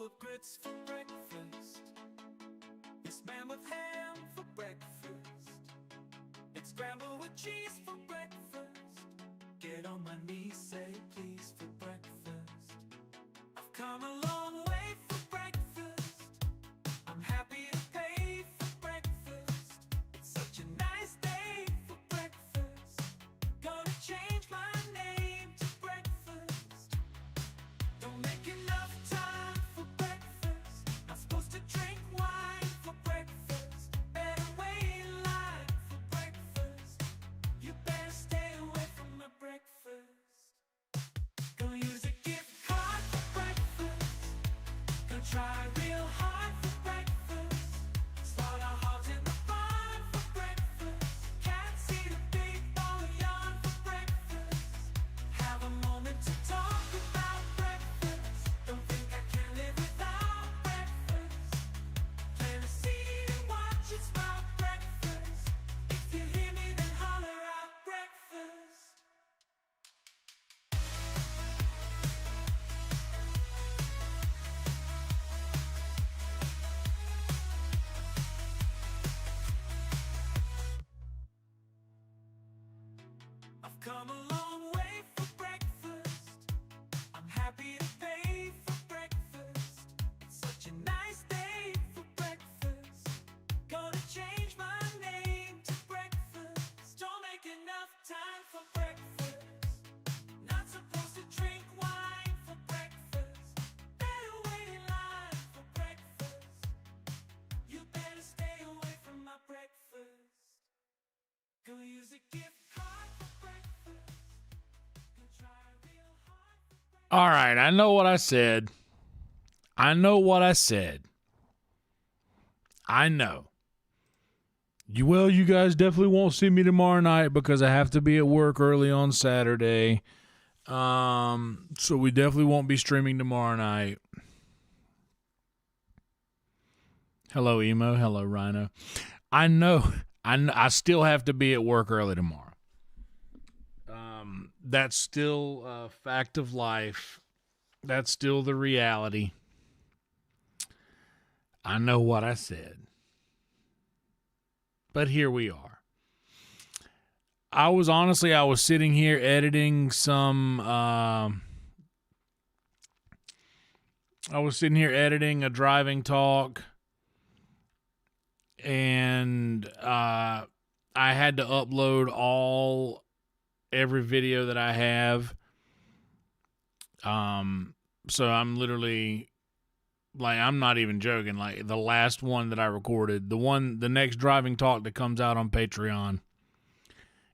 bowl of grits for breakfast. It's spam with ham for breakfast. It's scrambled with cheese for breakfast. Get on my knees, say please for breakfast. I've come a long way for breakfast. I'm happy to pay for breakfast. It's such a nice day for breakfast. Gonna change my name to breakfast. Don't make enough time for breakfast. Not supposed to drink wine for breakfast. Better wait in line for breakfast. You better stay away from my breakfast. Gonna use a gift card for breakfast. Gonna try real hard for breakfast. Start our hearts in the barn for breakfast. Can't see the big ball of yarn for breakfast. Have a moment to talk about breakfast. Don't think I can live without breakfast. Plant a seed and watch it sprout breakfast. If you hear me, then holler out breakfast. I've come a long way for breakfast. I'm happy to pay for breakfast. It's such a nice day for breakfast. Gonna change my name to breakfast. Don't make enough time for breakfast. Not supposed to drink wine for breakfast. Better wait in line for breakfast. You better stay away from my breakfast. Gonna use a gift card for breakfast. Gonna try real hard for breakfast. All right, I know what I said. I know. You guys definitely won't see me tomorrow night because I have to be at work early on Saturday. So we definitely won't be streaming tomorrow night. Hello, Emo. Hello, Rhino. I know. I still have to be at work early tomorrow. That's still a fact of life. That's still the reality. I know what I said. But here we are. I was sitting here editing a driving talk, and I had to upload every video that I have. So I'm literally, like, I'm not even joking. Like, the last one that I recorded, the next driving talk that comes out on Patreon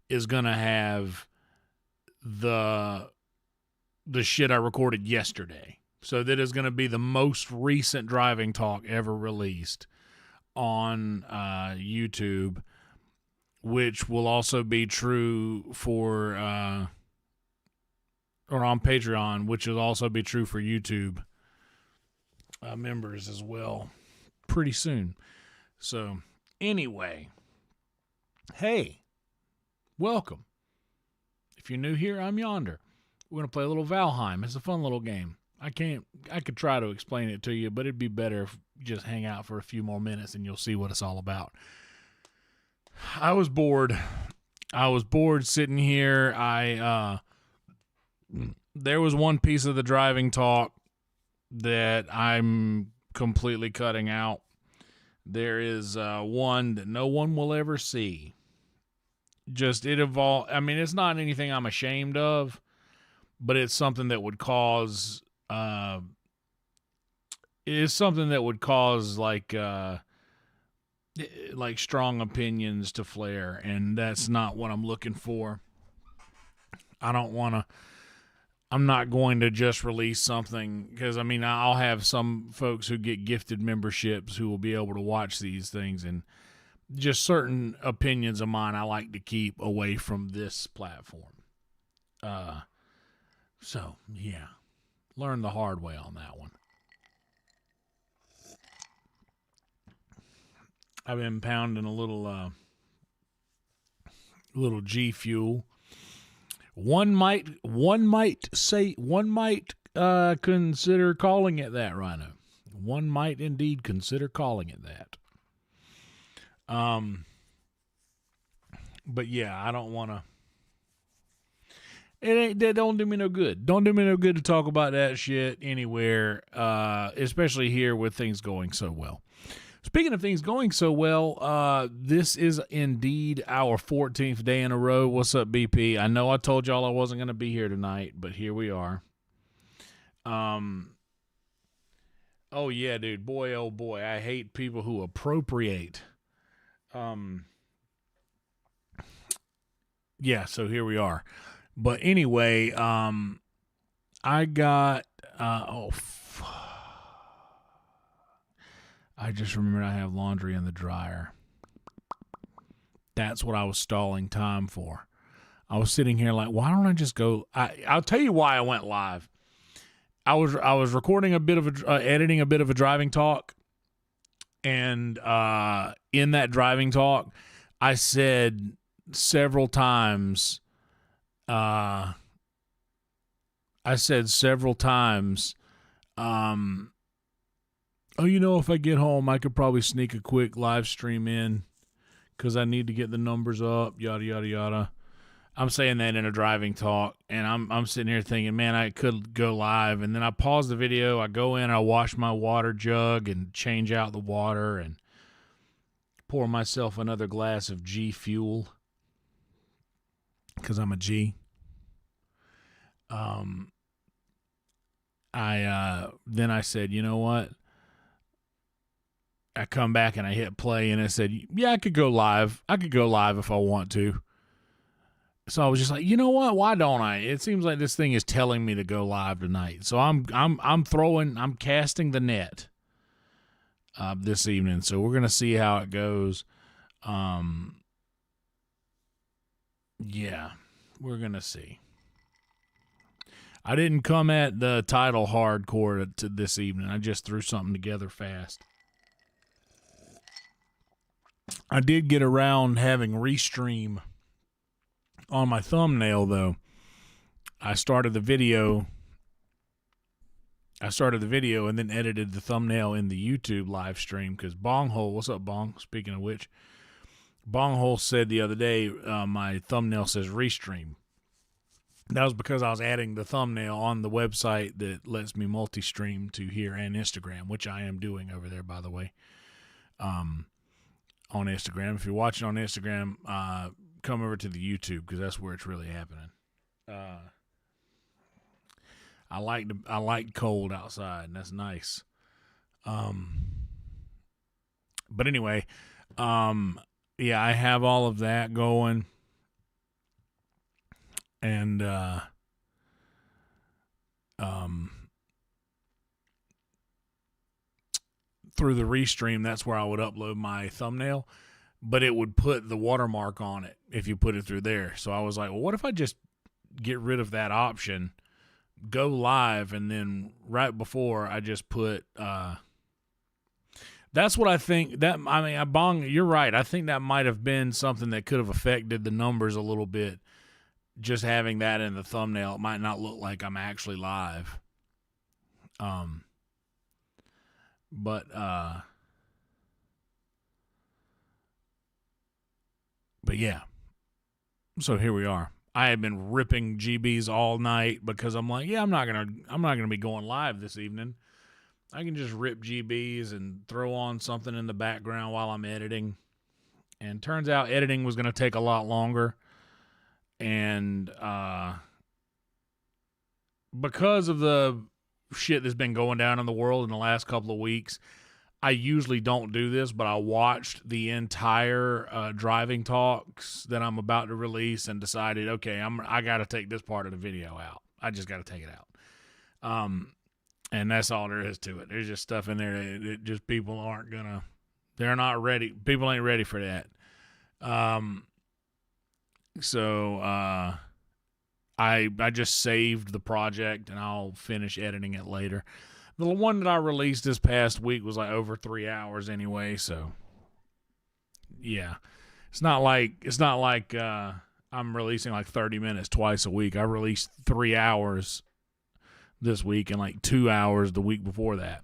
is gonna have the shit I recorded yesterday. So that is gonna be the most recent driving talk ever released on YouTube, which will also be true for or on Patreon, which will also be true for YouTube members as well pretty soon. So anyway, hey, welcome. If you're new here, I'm Yonder. We're going to play a little Valheim. It's a fun little game. I could try to explain it to you, but it'd be better if you just hang out for a few more minutes and you'll see what it's all about. I was bored sitting here. There was one piece of the driving talk that I'm completely cutting out. There is one that no one will ever see. It evolved. I mean, it's not anything I'm ashamed of, but it's something that would cause like strong opinions to flare, and that's not what I'm looking for. I'm not going to just release something because, I mean, I'll have some folks who get gifted memberships who will be able to watch these things, and just certain opinions of mine I like to keep away from this platform. So, yeah, learn the hard way on that one. I've been pounding a little G Fuel. One might consider calling it that, Rhino. One might indeed consider calling it that. But yeah, I don't want to. That don't do me no good. Don't do me no good to talk about that shit anywhere, especially here with things going so well. Speaking of things going so well, this is indeed our 14th day in a row. What's up, BP? I know I told y'all I wasn't going to be here tonight, but here we are. Oh yeah, dude. Boy, oh boy. I hate people who appropriate. Yeah, so here we are. But anyway, I got, I just remembered I have laundry in the dryer. That's what I was stalling time for. I was sitting here like, why don't I just go? I'll tell you why I went live. I was recording a bit of editing a bit of a driving talk, and in that driving talk, I said several times. Oh, if I get home, I could probably sneak a quick live stream in because I need to get the numbers up, yada, yada, yada. I'm saying that in a driving talk, and I'm sitting here thinking, man, I could go live. And then I pause the video, I go in, I wash my water jug and change out the water and pour myself another glass of G Fuel because I'm a G. Then I said, you know what? I come back and I hit play and I said, yeah, I could go live. I could go live if I want to. So I was just like, you know what? Why don't I? It seems like this thing is telling me to go live tonight. So I'm casting the net this evening. So we're gonna see how it goes. Yeah, we're gonna see. I didn't come at the title hardcore to this evening. I just threw something together fast. I did get around having Restream on my thumbnail, though. I started the video and then edited the thumbnail in the YouTube live stream because Bonghole, what's up, Bong? Speaking of which, Bonghole said the other day my thumbnail says Restream. That was because I was adding the thumbnail on the website that lets me multi-stream to here and Instagram, which I am doing over there, by the way, on Instagram. If you're watching on Instagram, come over to the YouTube because that's where it's really happening. I like cold outside, and that's nice. But anyway, yeah, I have all of that going. And through the Restream, that's where I would upload my thumbnail, but it would put the watermark on it if you put it through there. So I was like, well, what if I just get rid of that option, go live, and then right before I just put that's what I think. Bong, you're right. I think that might have been something that could have affected the numbers a little bit. Just having that in the thumbnail, it might not look like I'm actually live. But yeah. So here we are. I have been ripping GBs all night because I'm like, yeah, I'm not gonna be going live this evening. I can just rip GBs and throw on something in the background while I'm editing. And turns out editing was gonna take a lot longer. And because of the shit that's been going down in the world in the last couple of weeks, I usually don't do this, but I watched the entire driving talks that I'm about to release and decided, okay, I got to take this part of the video out. I just got to take it out. And that's all there is to it. There's just stuff in there that just people they're not ready. People ain't ready for that. So I just saved the project and I'll finish editing it later. The one that I released this past week was like over 3 hours anyway, so yeah. It's not like I'm releasing like 30 minutes twice a week. I released 3 hours this week and like 2 hours the week before that.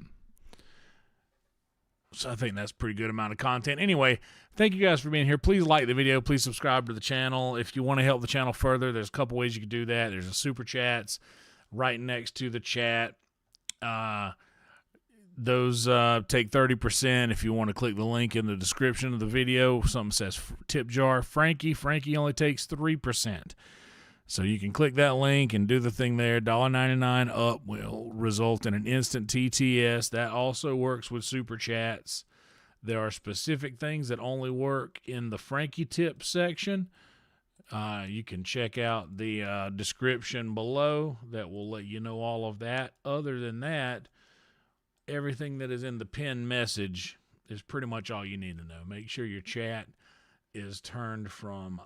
So I think that's a pretty good amount of content. Anyway, thank you guys for being here. Please like the video. Please subscribe to the channel. If you want to help the channel further, there's a couple ways you can do that. There's a super chats right next to the chat. Those take 30%. If you want to click the link in the description of the video, something says tip jar. Frankie only takes 3%. So you can click that link and do the thing there. $1.99 up will result in an instant TTS. That also works with super chats. There are specific things that only work in the Frankie tip section. You can check out the description below. That will let you know all of that. Other than that, everything that is in the pinned message is pretty much all you need to know. Make sure your chat is turned from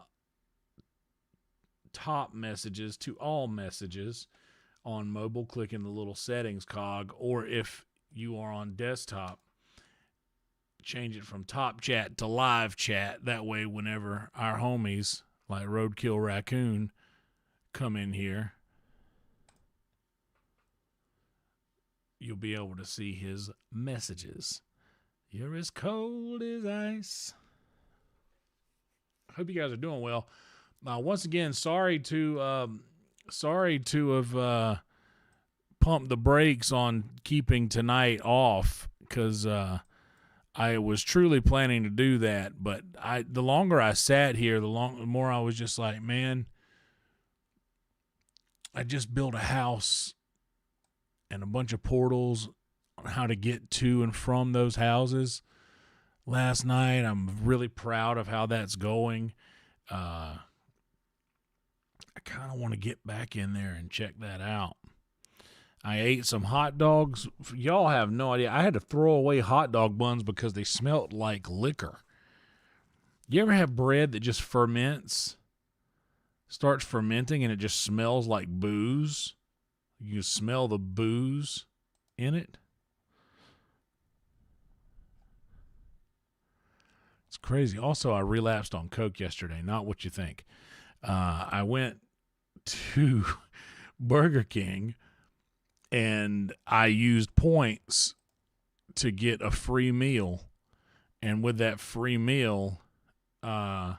top messages to all messages on mobile. Clicking the little settings cog, or if you are on desktop, change it from top chat to live chat. That way, whenever our homies like Roadkill Raccoon come in here, you'll be able to see his messages. You're as cold as ice. Hope you guys are doing well. Once again, sorry to have pumped the brakes on keeping tonight off, because I was truly planning to do that. But the longer I sat here, the more I was just like, man, I just built a house and a bunch of portals on how to get to and from those houses last night. I'm really proud of how that's going. I kind of want to get back in there and check that out. I ate some hot dogs. Y'all have no idea. I had to throw away hot dog buns because they smelled like liquor. You ever have bread that just ferments? Starts fermenting and it just smells like booze? You smell the booze in it? It's crazy. Also, I relapsed on Coke yesterday. Not what you think. I went to Burger King and I used points to get a free meal. And with that free meal, I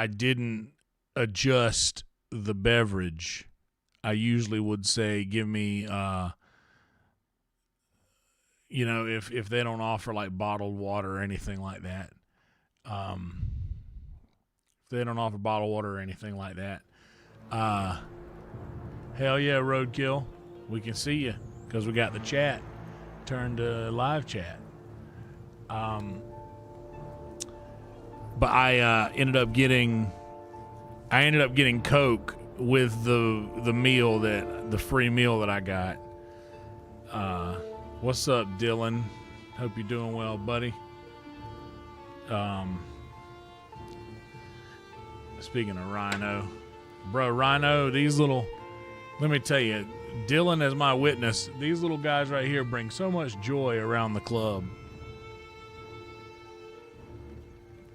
didn't adjust the beverage. I usually would say, give me, if they don't offer like bottled water or anything like that. If they don't offer bottled water or anything like that. Hell yeah, Roadkill. We can see you because we got the chat turned to live chat. But I ended up getting Coke with the meal, the free meal that I got. What's up, Dylan? Hope you're doing well, buddy. Speaking of Rhino, Rhino, let me tell you, Dylan as my witness, these little guys right here bring so much joy around the club.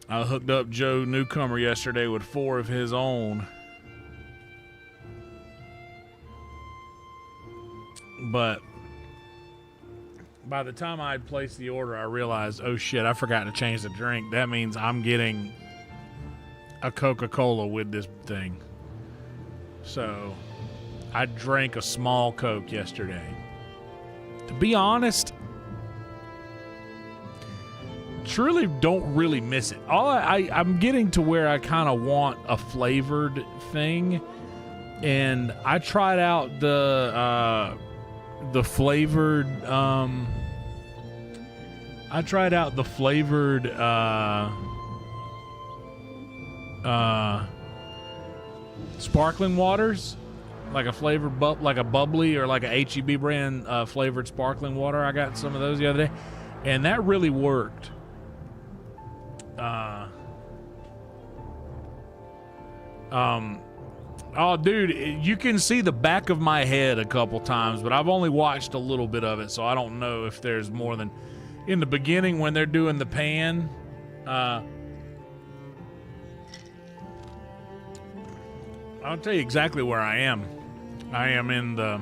I hooked up Joe Newcomer yesterday with 4 of his own. But by the time I had placed the order, I realized, oh shit, I forgot to change the drink. That means I'm getting a Coca-Cola with this thing. So I drank a small Coke yesterday. To be honest, truly don't really miss it. I'm getting to where I kind of want a flavored thing, and I tried out the flavored sparkling waters, like a flavored like a bubbly or like a H-E-B brand flavored sparkling water. I got some of those the other day, and that really worked. Oh, dude, you can see the back of my head a couple times, but I've only watched a little bit of it, so I don't know if there's more than in the beginning when they're doing the pan. I'll tell you exactly where I am. I am in the...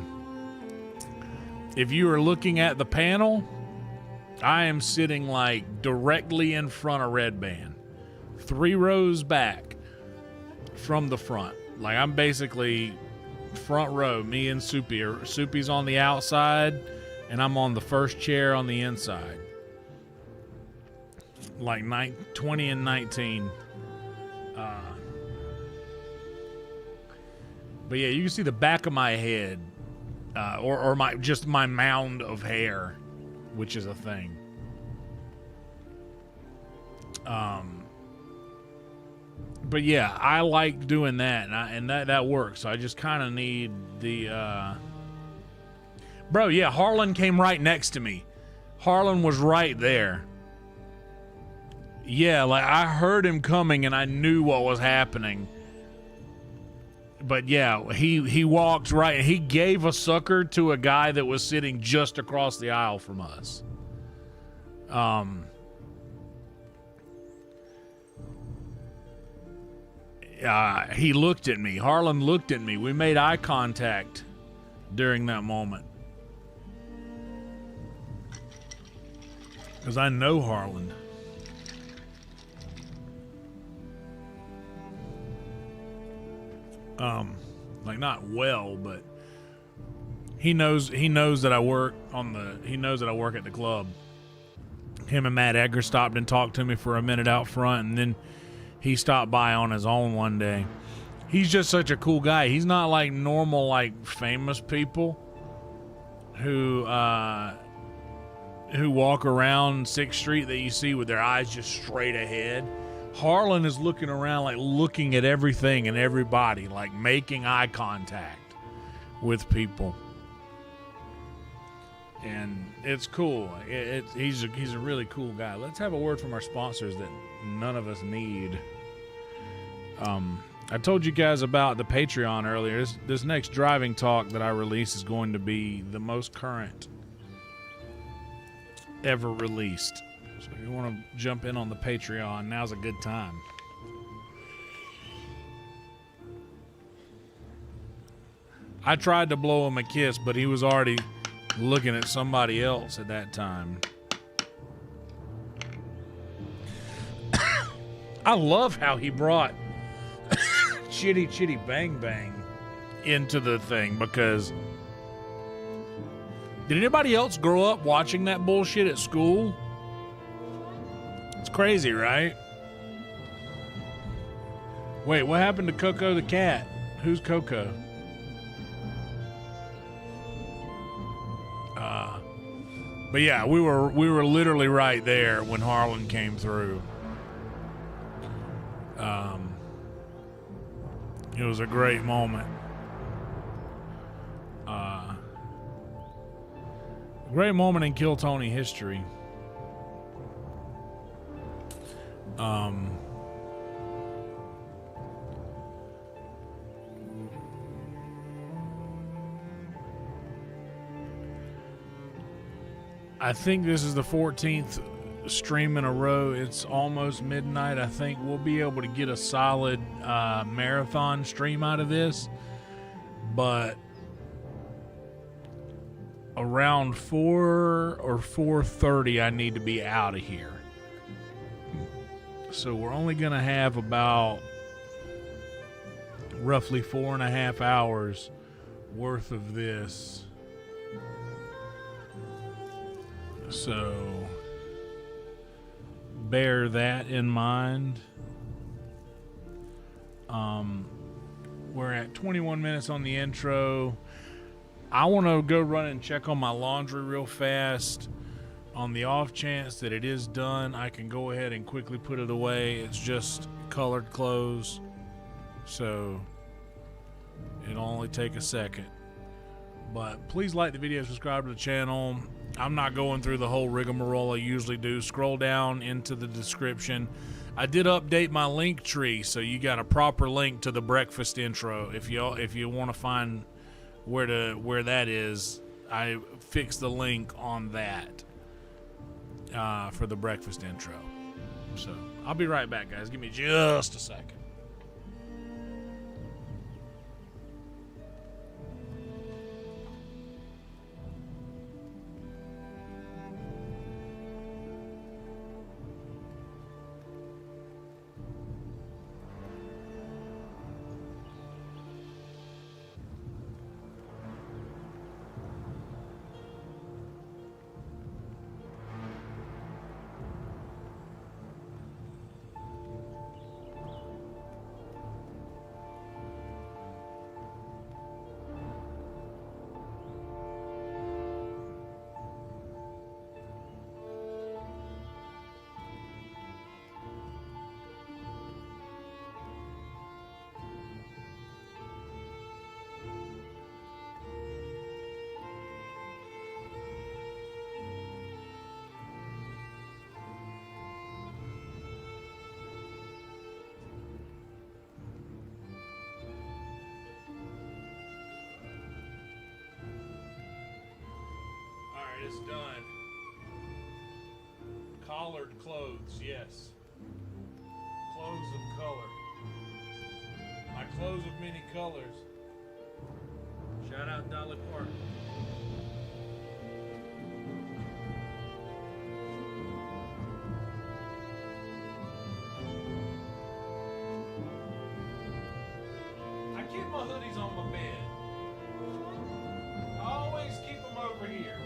If you are looking at the panel, I am sitting like directly in front of Red Band, 3 rows back from the front. Like I'm basically front row, me and Soupy. Soupy's on the outside, and I'm on the first chair on the inside. Like 20 and 19. But yeah, you can see the back of my head, or my mound of hair, which is a thing. But yeah, I like doing that, and that works. So I just kind of need the. Bro, yeah, Harlan came right next to me. Harlan was right there. Yeah, like I heard him coming, and I knew what was happening. But yeah, he walked right, and he gave a sucker to a guy that was sitting just across the aisle from us. He looked at me. Harlan looked at me. We made eye contact during that moment. Because I know Harlan. Like not well, but he knows that I work at the club. Him and Matt Edgar stopped and talked to me for a minute out front, and then he stopped by on his own one day. He's just such a cool guy. He's not like normal, like famous people who walk around 6th Street that you see with their eyes just straight ahead. Harlan is looking around, like looking at everything and everybody, like making eye contact with people. And it's cool. He's a really cool guy. Let's have a word from our sponsors that none of us need. I told you guys about the Patreon earlier. This next driving talk that I release is going to be the most current ever released. So if you want to jump in on the Patreon, now's a good time. I tried to blow him a kiss, but he was already looking at somebody else at that time. I love how he brought Chitty Chitty Bang Bang into the thing, because did anybody else grow up watching that bullshit at school? It's crazy, right? Wait, what happened to Coco the cat? Who's Coco? But yeah, we were literally right there when Harlan came through. It was a great moment. Great moment in Kill Tony history. I think this is the 14th stream in a row. It's almost midnight. I think we'll be able to get a solid marathon stream out of this, but around 4 or 4:30 I need to be out of here. So we're only gonna have about roughly 4.5 hours worth of this. So bear that in mind. We're at 21 minutes on the intro. I want to go run and check on my laundry real fast. On the off chance that it is done, I can go ahead and quickly put it away. It's just colored clothes, so it'll only take a second. But please like the video, subscribe to the channel. I'm not going through the whole rigmarole I usually do. Scroll down into the description. I did update my link tree, so you got a proper link to the breakfast intro. If you want to find where that is, I fixed the link on that for the breakfast intro. So I'll be right back, guys. Give me just a second. it's done. Collared clothes, yes. Clothes of color. My clothes of many colors. Shout out Dolly Parton. I keep my hoodies on my bed. I always keep them over here.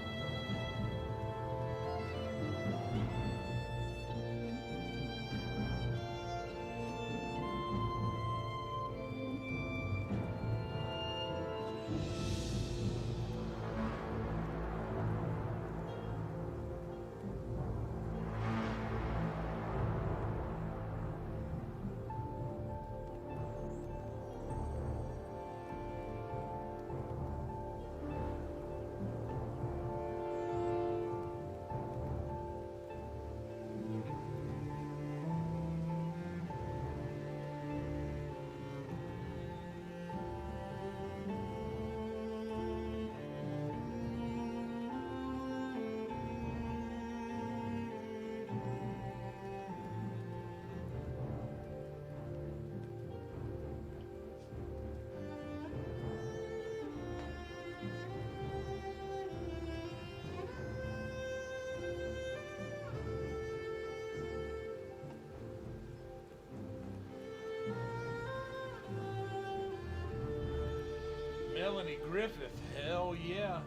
Melanie Griffith, hell yeah.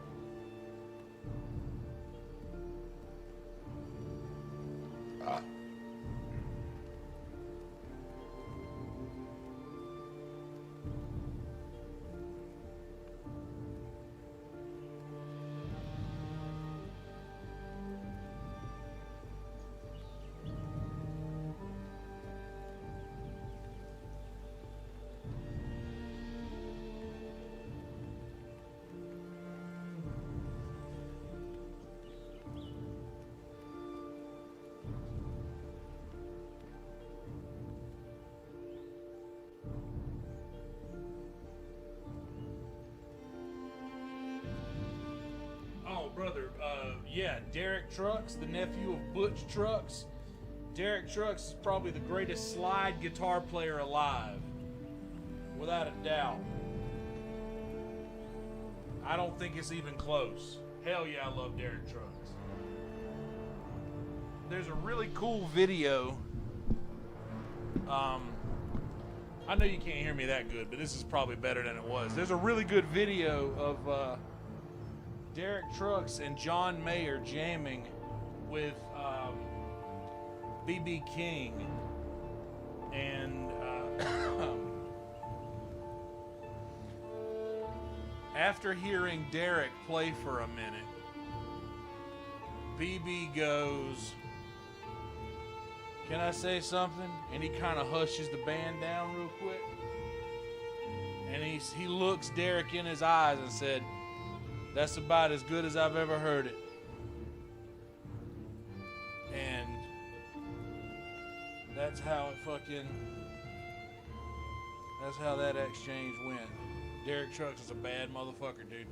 Brother, yeah, Derek Trucks, the nephew of Butch Trucks. Derek Trucks is probably the greatest slide guitar player alive, without a doubt. I don't think it's even close. Hell yeah, I love Derek Trucks. There's a really cool video. I know you can't hear me that good, but this is probably better than it was. There's a really good video of Derek Trucks and John Mayer jamming with B.B. King, and after hearing Derek play for a minute, B.B. goes, "Can I say something?" And he kind of hushes the band down real quick, and he looks Derek in his eyes and said, "That's about as good as I've ever heard it." And that's how that exchange went. Derek Trucks is a bad motherfucker, dude.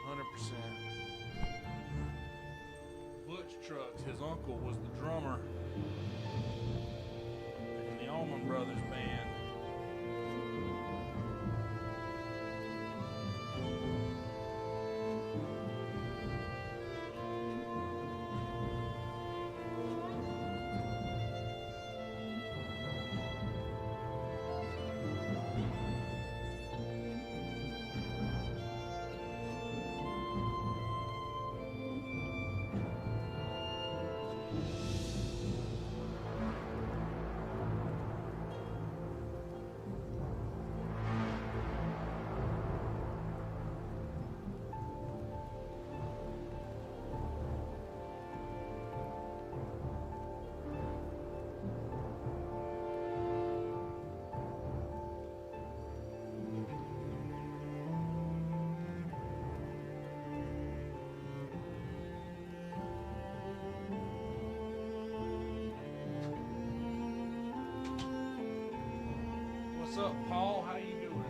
100%. Butch Trucks, his uncle, was the drummer in the Allman Brothers band. What's up, Paul? How you doing?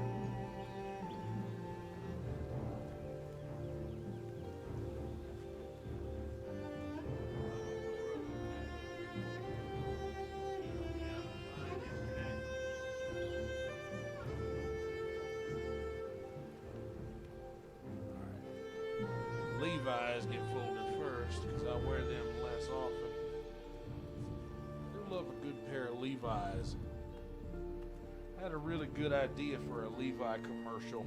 Levi's get folded first because I wear them less often. I do love a good pair of Levi's. I had a really good idea for a Levi commercial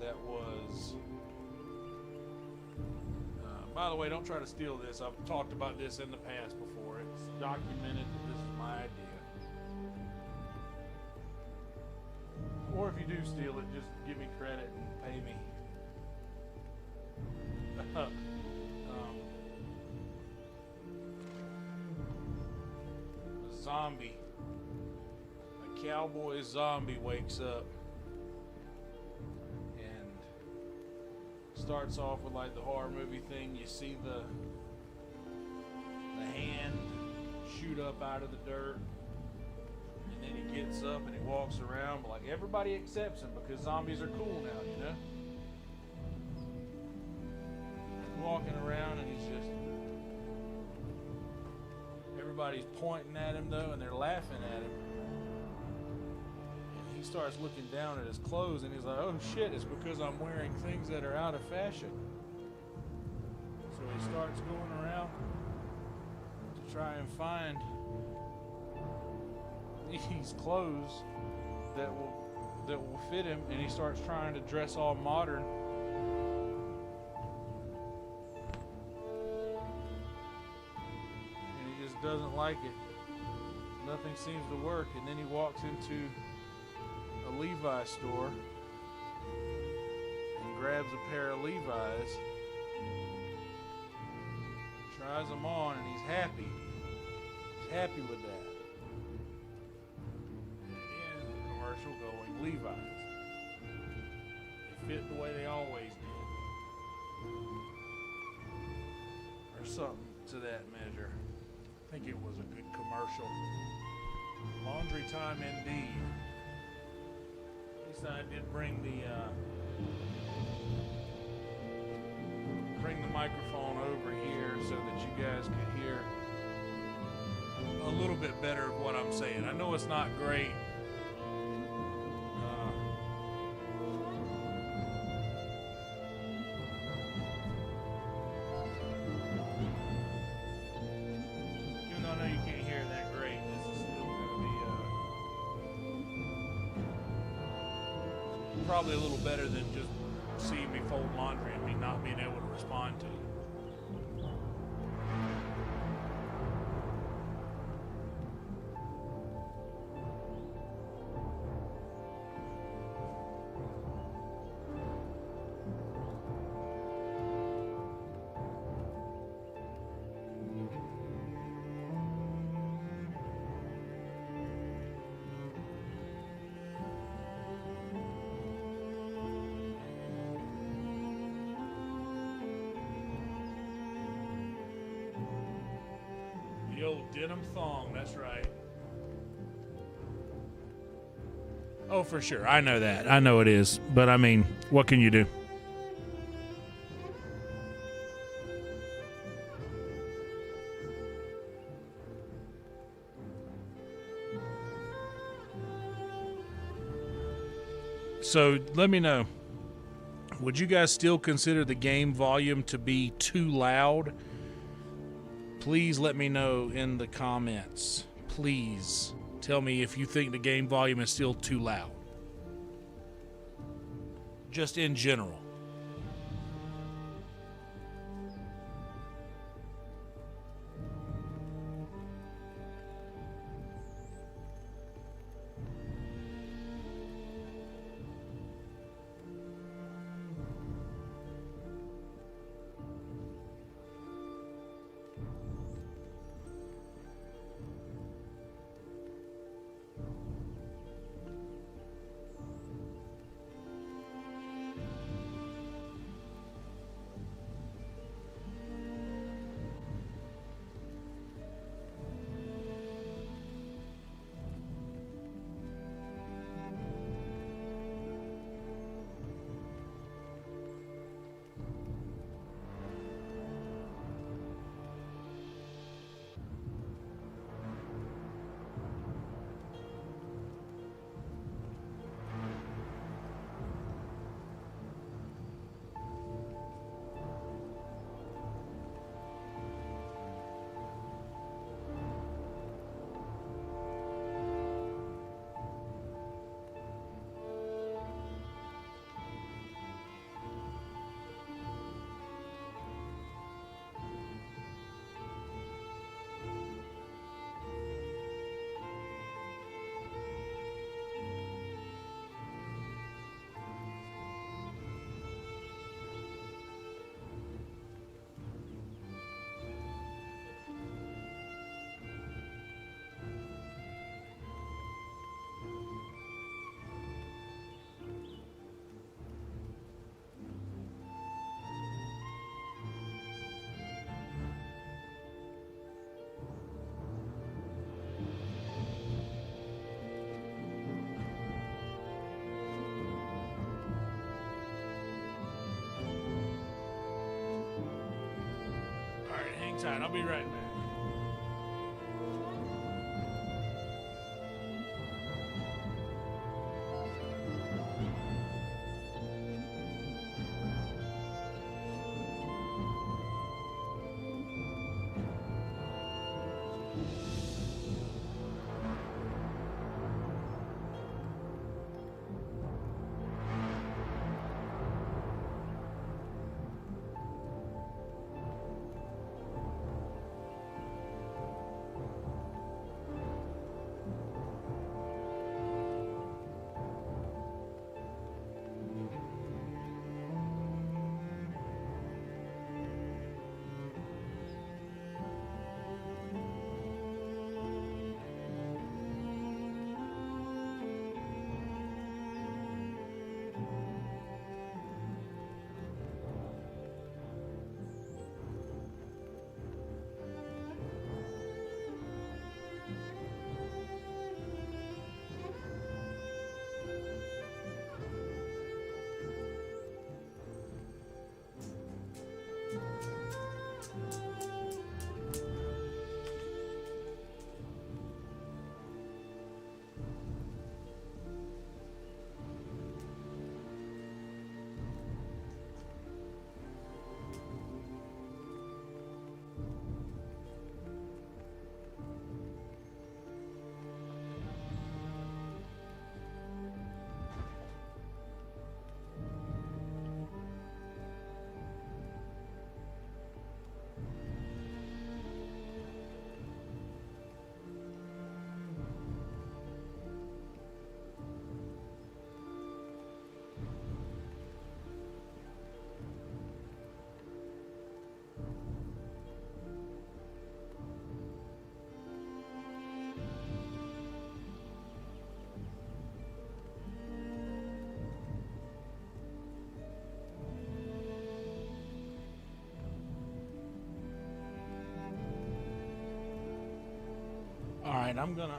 that was... by the way, don't try to steal this. I've talked about this in the past before. It's documented that this is my idea. Or if you do steal it, just give me credit and pay me. A zombie. A cowboy zombie wakes up and starts off with like the horror movie thing. You see the hand shoot up out of the dirt. And then he gets up and he walks around, but like everybody accepts him because zombies are cool now, you know? He's walking around and he's just... everybody's pointing at him though, and they're laughing at him. And he starts looking down at his clothes and he's like, oh shit, it's because I'm wearing things that are out of fashion. So he starts going around to try and find these clothes that will fit him, and he starts trying to dress all modern. And he just doesn't like it. Nothing seems to work, and then he walks into a Levi store and grabs a pair of Levi's, tries them on, and he's happy. He's happy with that. Going Levi's. They fit the way they always did. Or something to that measure. I think it was a good commercial. Laundry time indeed. At least I did bring the microphone over here so that you guys could hear a little bit better of what I'm saying. I know it's not great. Probably a little better than just seeing me fold laundry and me not being able to respond to it. The old denim thong, that's right. Oh, for sure. I know that. I know it is. But I mean, what can you do? So let me know. Would you guys still consider the game volume to be too loud? Please let me know in the comments. Please tell me if you think the game volume is still too loud. Just in general. tight. I'll be right back. All right, I'm gonna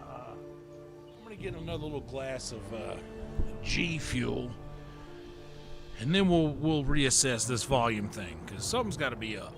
get another little glass of G Fuel, and then we'll reassess this volume thing because something's got to be up.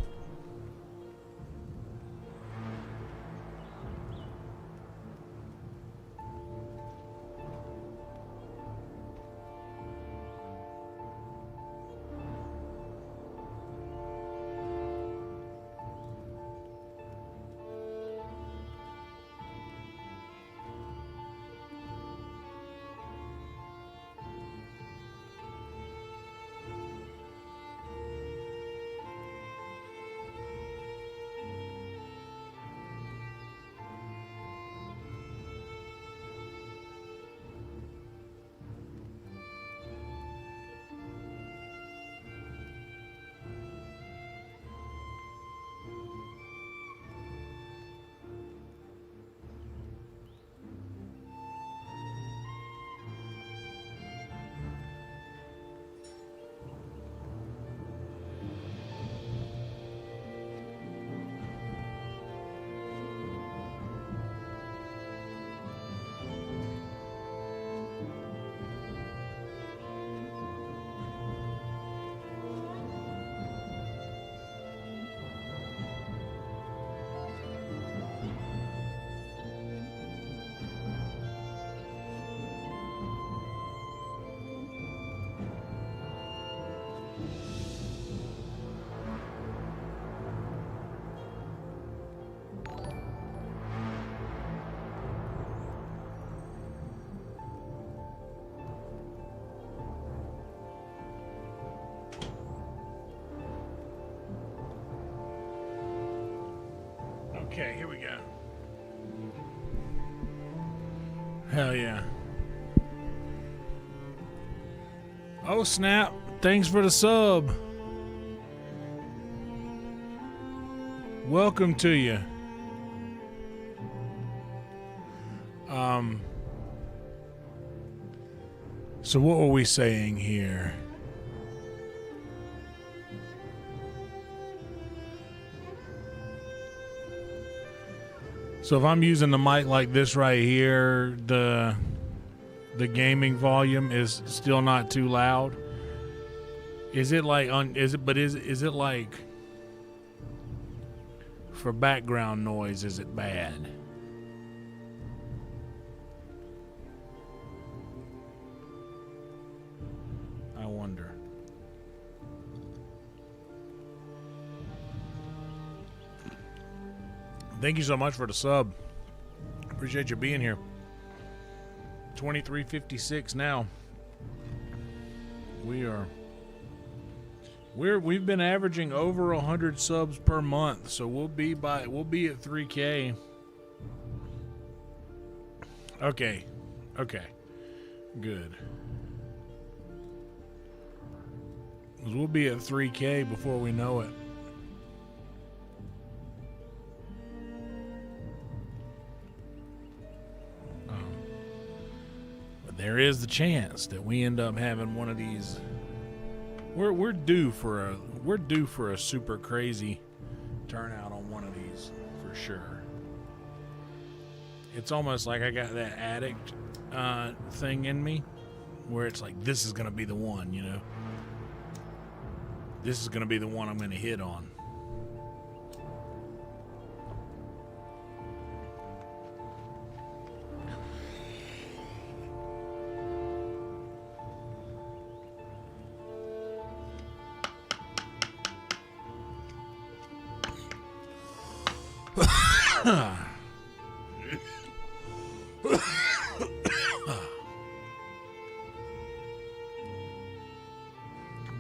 Okay, here we go. Hell yeah. Oh snap, thanks for the sub. Welcome to you. So what were we saying here? So if I'm using the mic like this right here, the gaming volume is still not too loud. Is it like is it like for background noise is it bad? I wonder. Thank you so much for the sub. Appreciate you being here. 23:56 now. We've been averaging over 100 subs per month, so we'll be at 3K. Okay. Good. We'll be at 3K before we know it. But there is the chance that we end up having one of these. We're due for a super crazy turnout on one of these for sure. It's almost like I got that addict thing in me, where it's like this is gonna be the one, you know. This is gonna be the one I'm gonna hit on.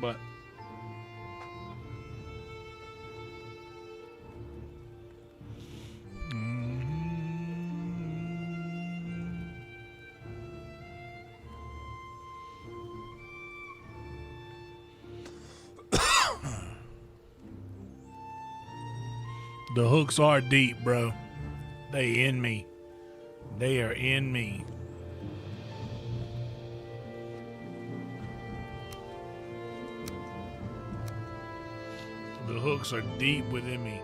But the hooks are deep, bro. They in me. They are in me. The hooks are deep within me.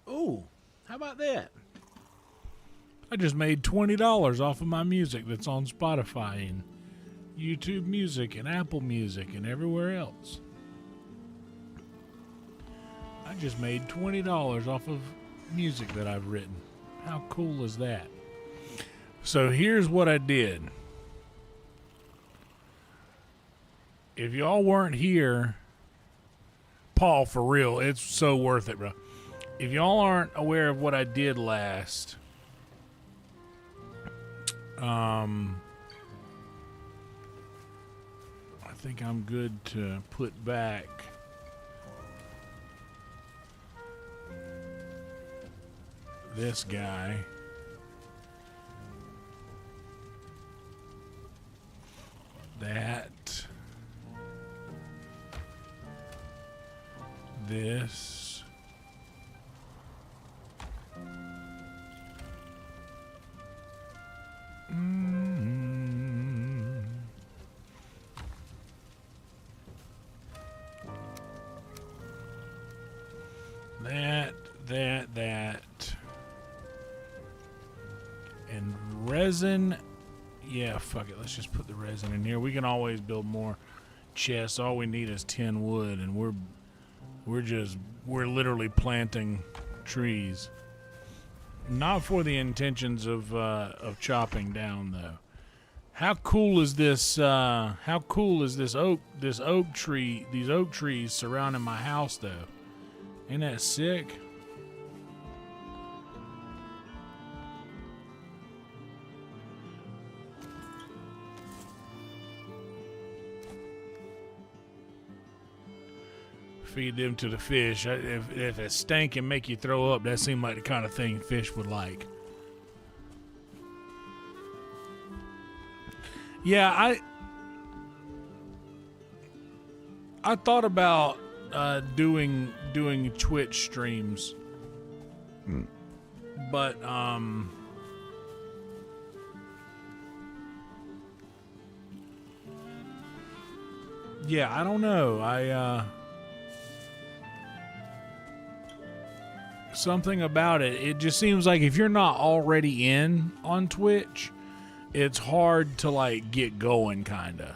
Ooh, how about that? I just made $20 off of my music that's on Spotify and YouTube Music and Apple Music and everywhere else. I just made $20 off of music that I've written. How cool is that? So here's what I did. If y'all weren't here, Paul, for real, it's so worth it, bro. If y'all aren't aware of what I did last, I think I'm good to put back this guy. That. This. That. And resin. Yeah, fuck it. Let's just put the resin in here. We can always build more chests. All we need is 10 wood, and we're literally planting trees. Not for the intentions of chopping down, though. How cool is this? How cool is this oak tree? These oak trees surrounding my house, though. Ain't that sick? Feed them to the fish. If it stank and make you throw up, that seemed like the kind of thing fish would like. Yeah, I thought about doing Twitch streams, but yeah, I don't know. Something about it. It just seems like if you're not already in on Twitch, it's hard to like get going, kinda.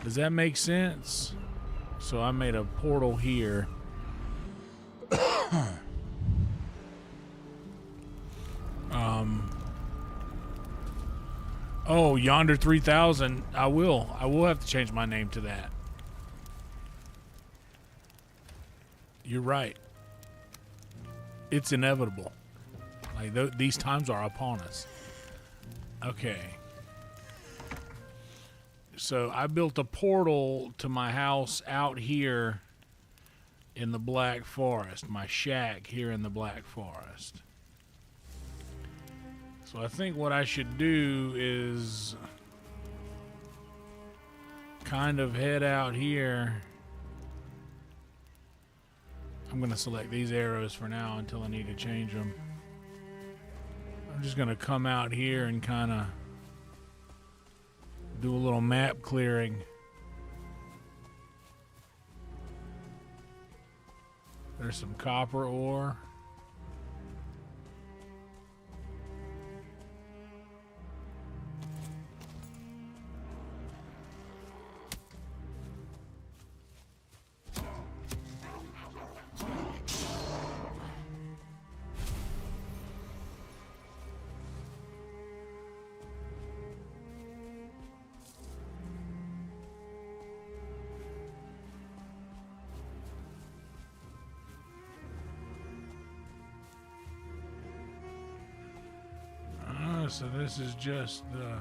Does that make sense? So I made a portal here. Oh, Yonder 3000. I will have to change my name to that. You're right. It's inevitable. Like these times are upon us. Okay. So I built a portal to my house out here in the Black Forest. My shack here in the Black Forest. So I think what I should do is kind of head out here. I'm going to select these arrows for now until I need to change them. I'm just going to come out here and kind of do a little map clearing. There's some copper ore. So this is just the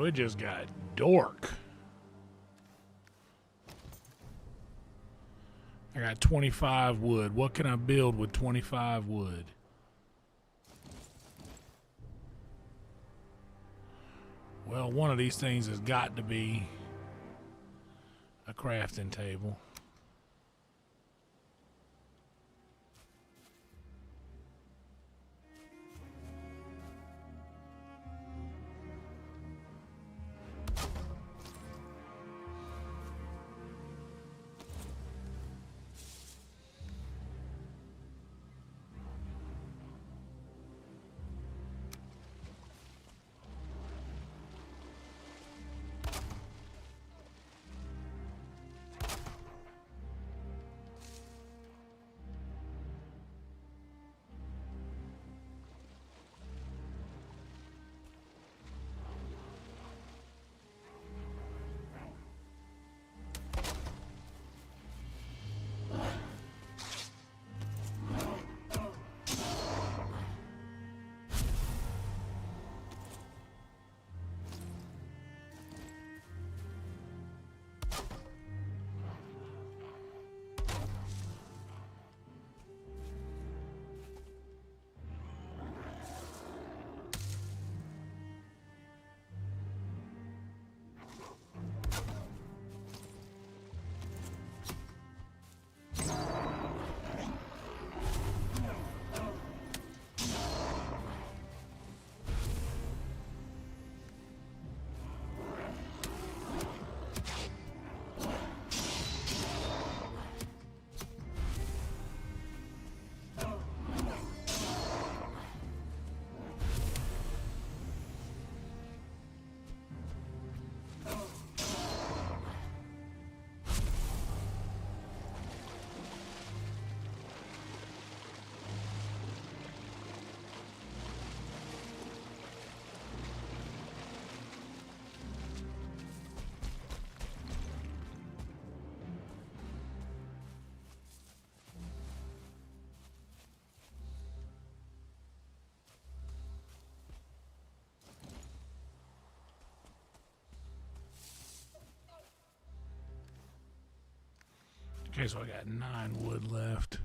it just got dork. I got 25 wood. What can I build with 25 wood? Well, one of these things has got to be a crafting table. Okay, so I got 9 wood left.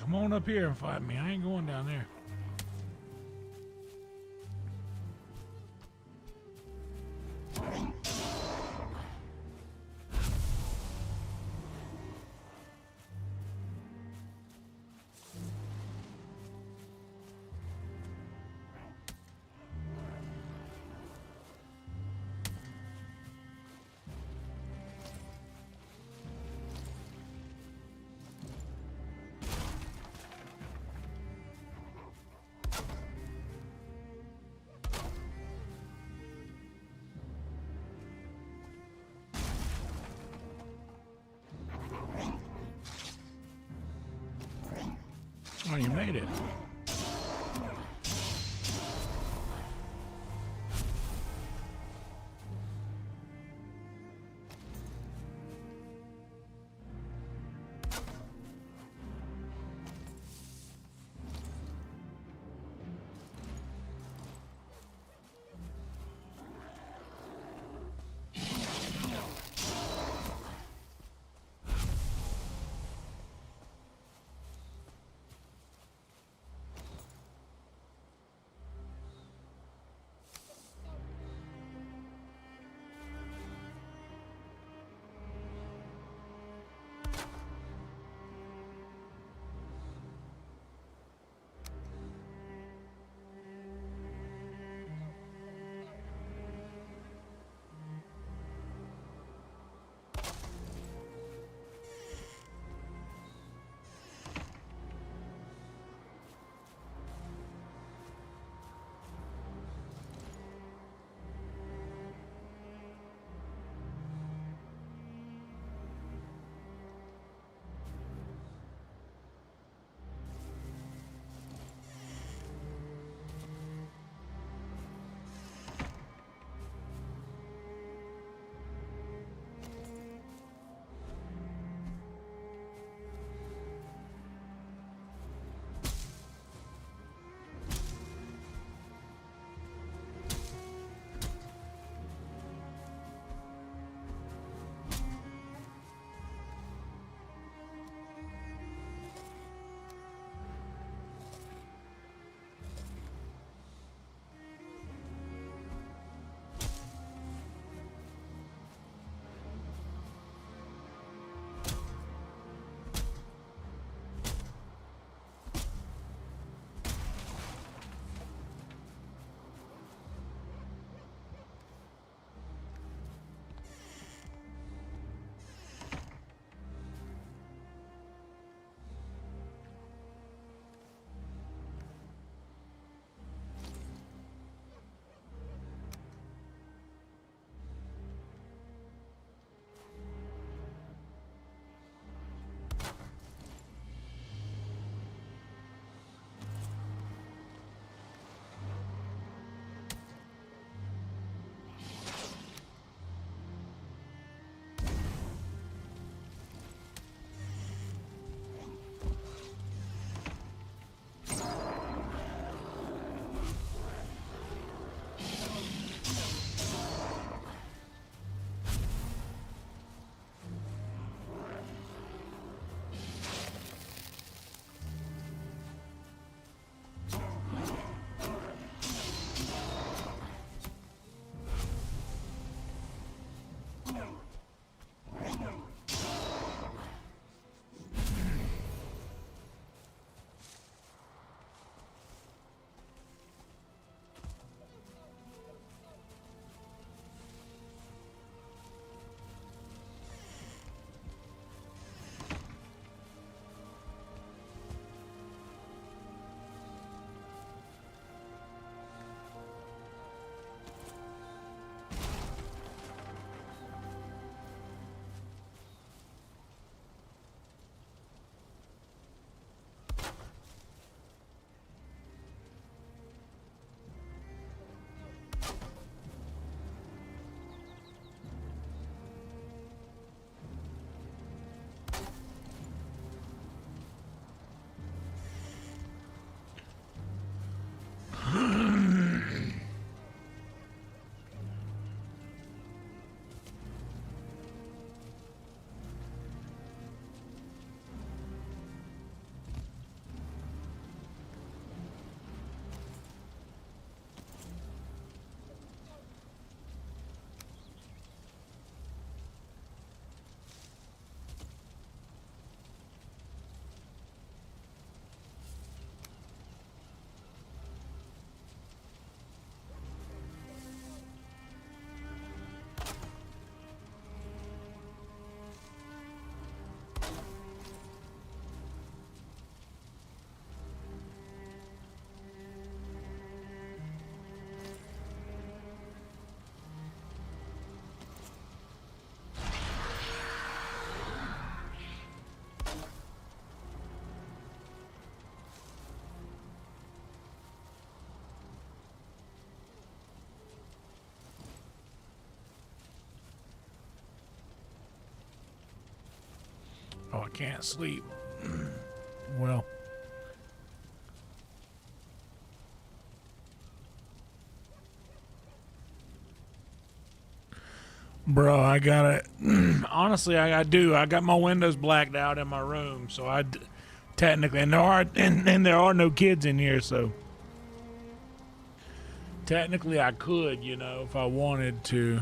Come on up here and fight me. I ain't going down there. Oh, you made it. Oh, I can't sleep. Well. Bro, I got it. Honestly, I do. I got my windows blacked out in my room, so technically, and there are no kids in here, so technically I could, if I wanted to.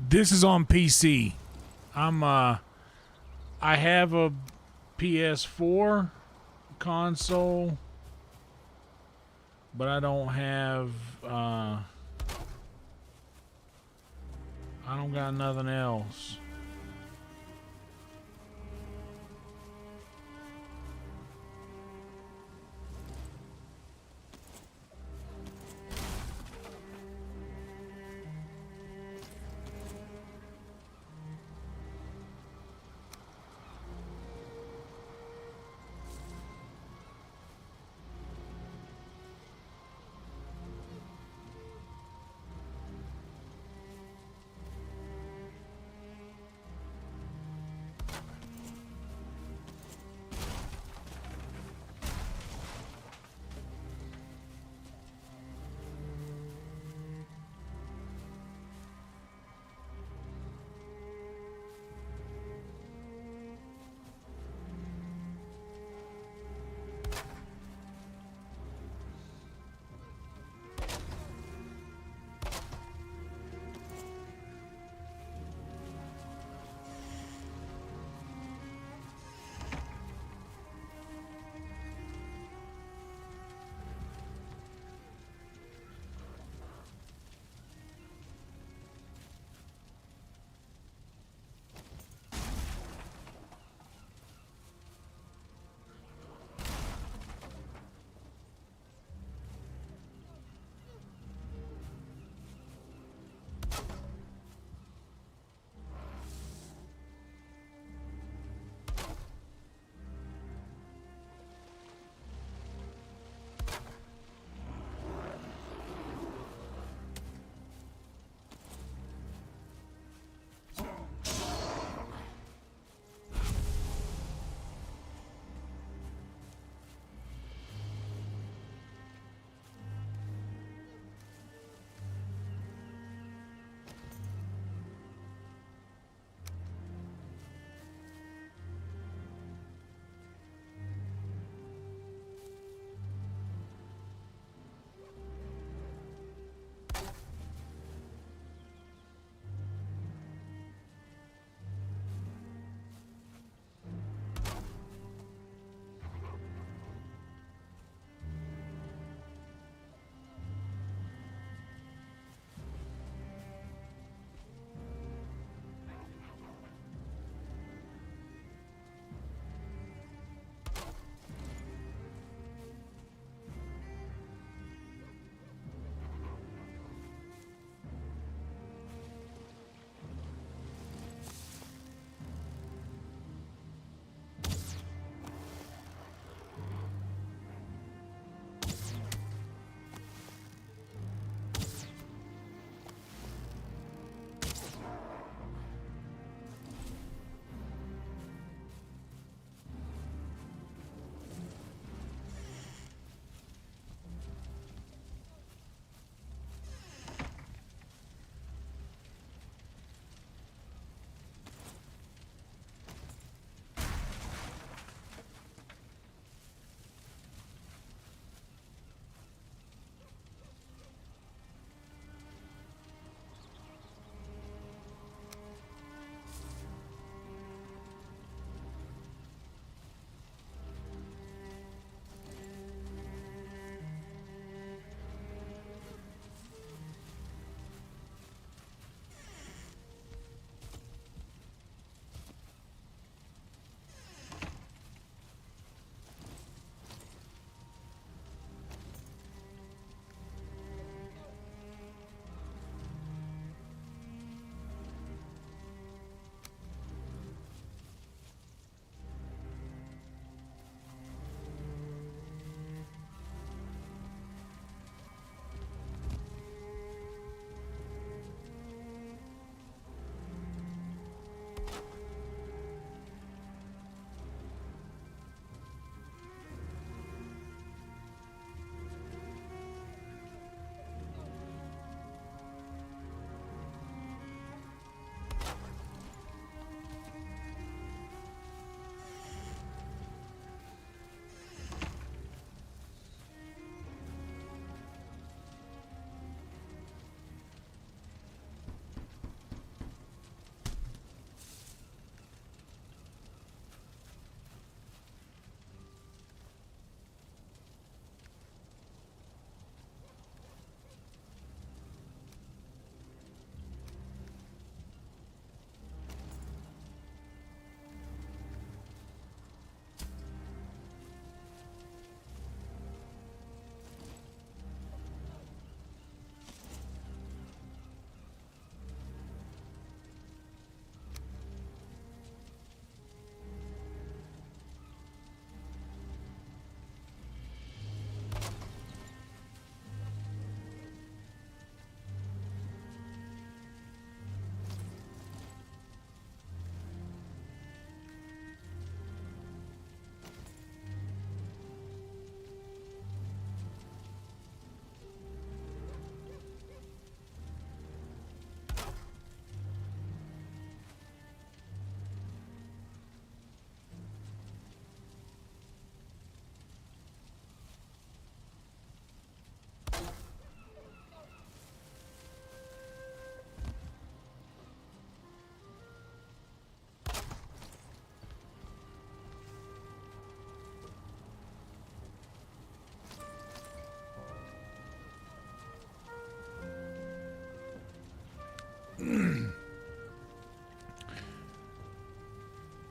This is on PC. I have a PS4 console, but I don't have I don't got nothing else.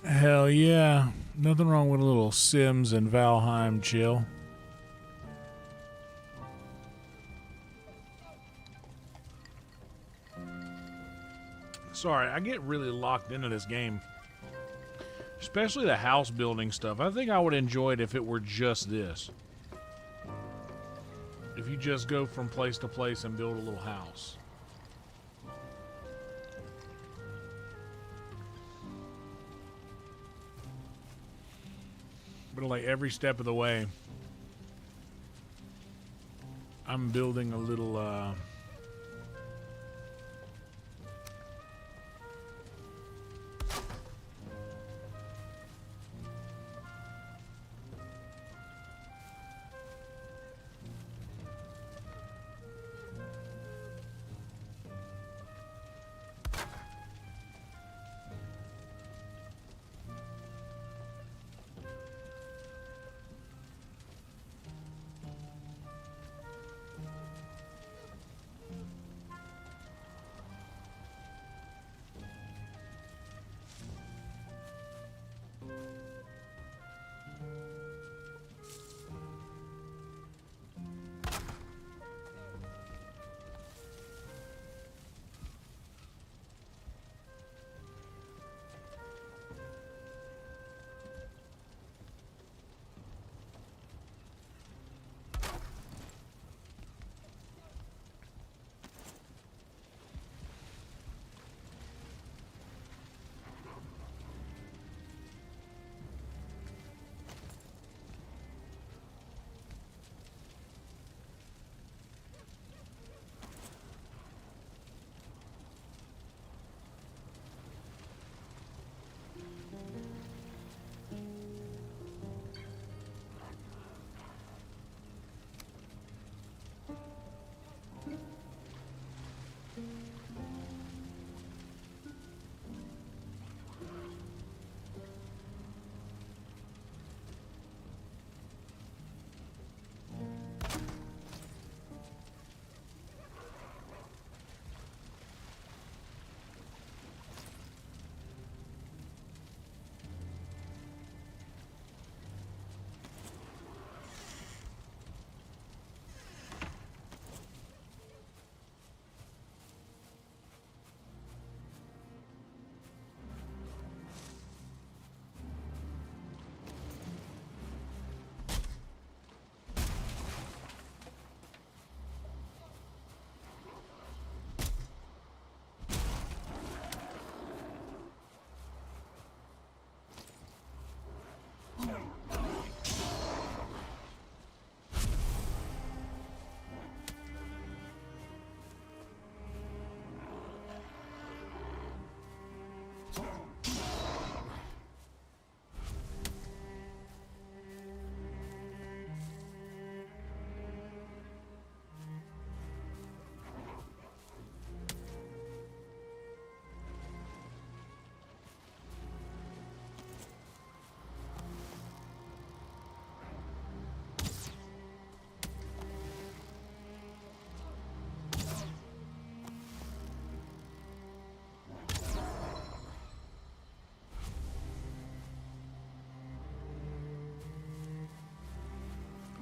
Hell yeah. Nothing wrong with a little Sims and Valheim chill. Sorry, I get really locked into this game. Especially the house building stuff. I think I would enjoy it if it were just this. If you just go from place to place and build a little house. But like every step of the way, I'm building a little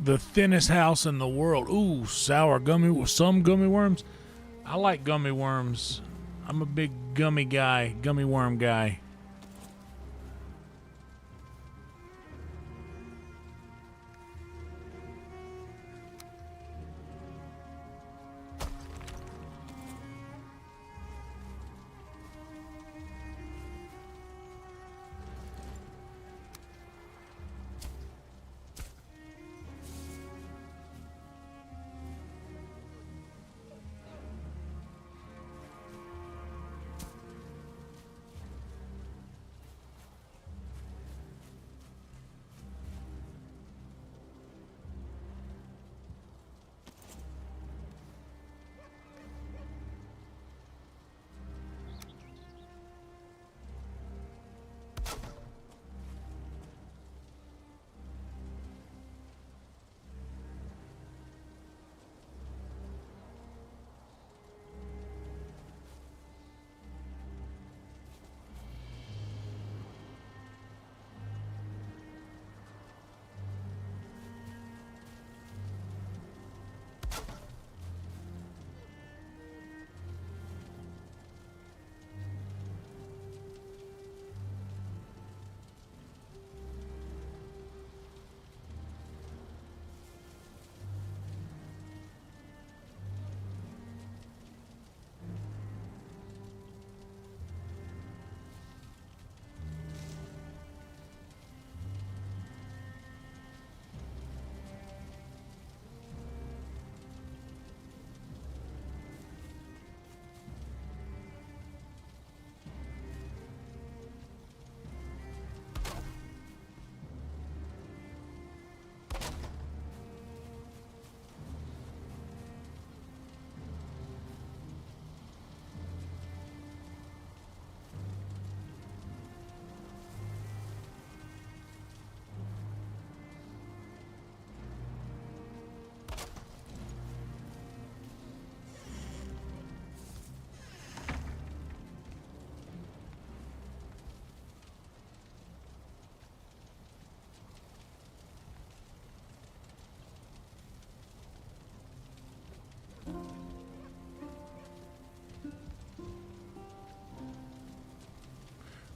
the thinnest house in the world. Ooh, sour gummy, some gummy worms. I like gummy worms. I'm a big gummy guy, gummy worm guy.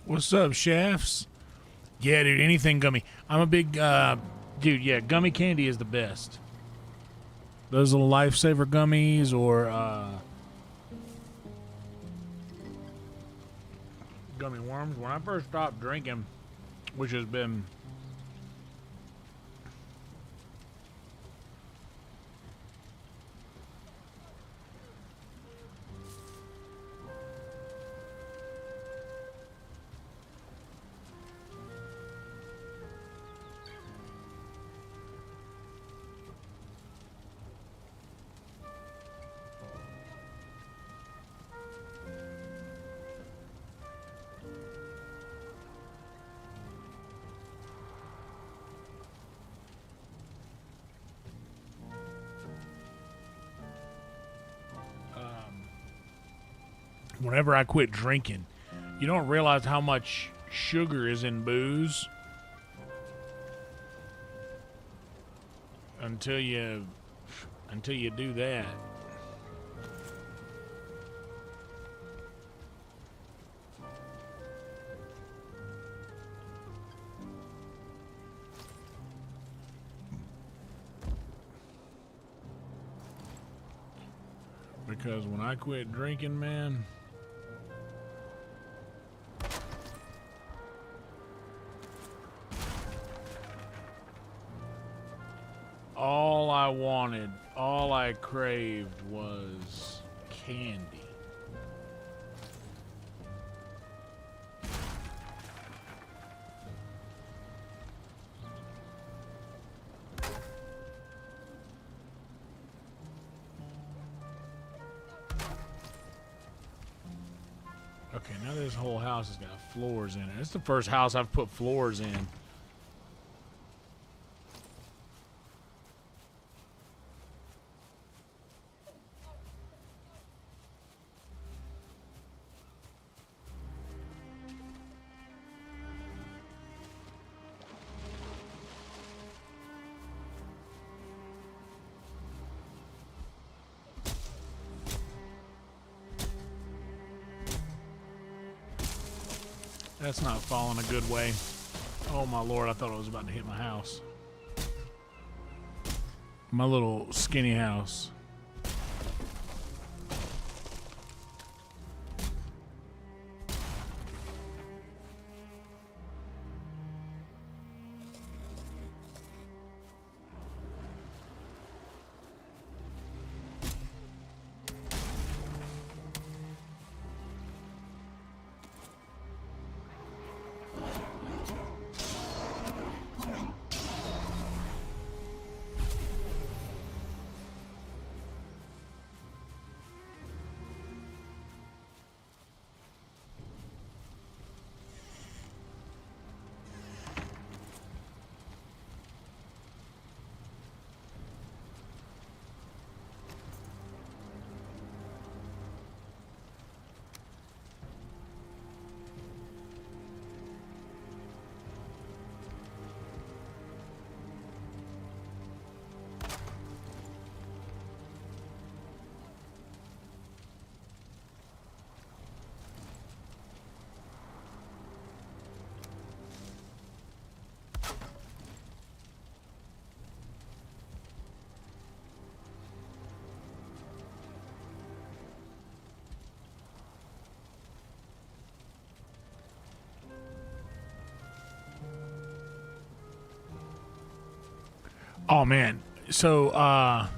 What's up, chefs? Yeah, dude, anything gummy. I'm a big, dude, yeah, gummy candy is the best. Those little lifesaver gummies or, gummy worms. When I first stopped drinking, which has been whenever I quit drinking, you don't realize how much sugar is in booze until you do that. Because when I quit drinking, man, all I wanted, all I craved was candy. Okay, now this whole house has got floors in it. It's the first house I've put floors in. That's not falling a good way. Oh my lord, I thought I was about to hit my house. My little skinny house. Oh man. So I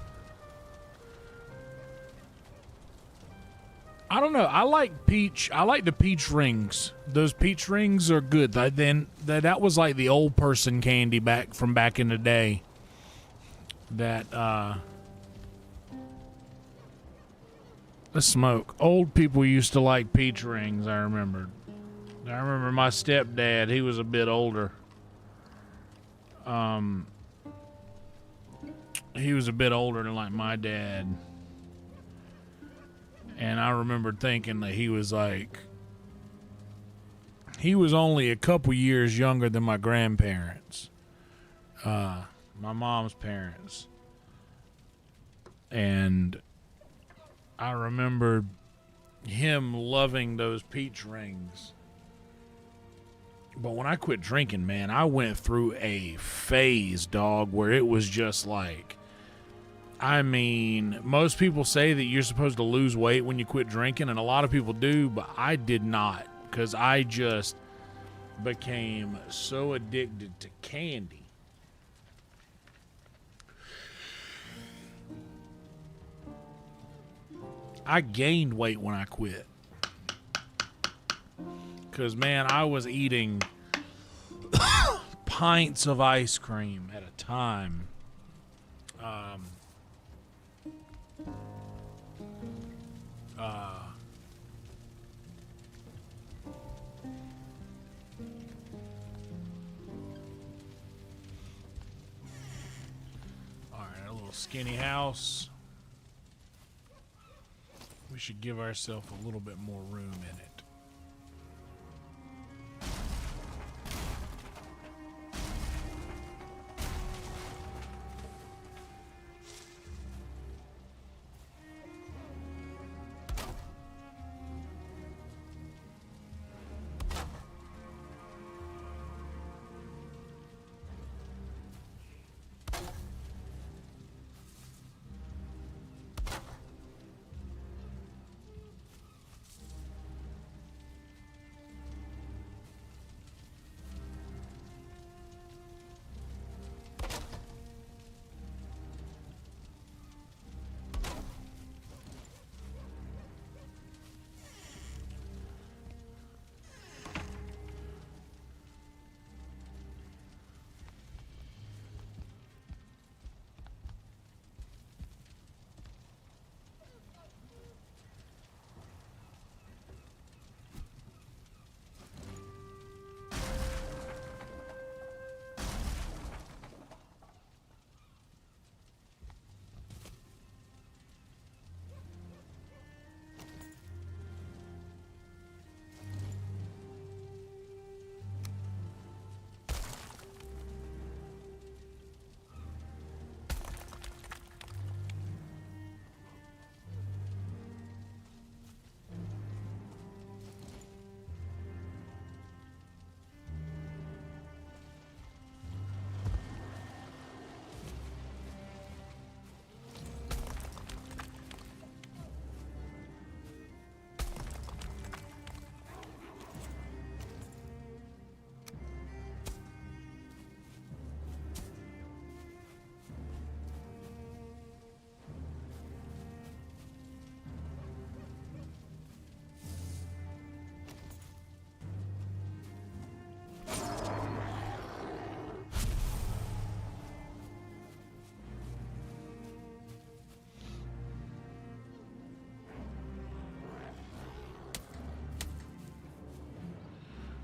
don't know. I like the peach rings. Those peach rings are good. That was like the old person candy back in the day. That let's smoke. Old people used to like peach rings, I remember my stepdad, he was a bit older. He was a bit older than like my dad. And I remember thinking that he was only a couple years younger than my grandparents. My mom's parents. And I remember him loving those peach rings. But when I quit drinking, man, I went through a phase, dog, where it was just like, I mean, most people say that you're supposed to lose weight when you quit drinking, and a lot of people do, but I did not, because I just became so addicted to candy. I gained weight when I quit. Because, man, I was eating pints of ice cream at a time. All right, a little skinny house. We should give ourselves a little bit more room in it.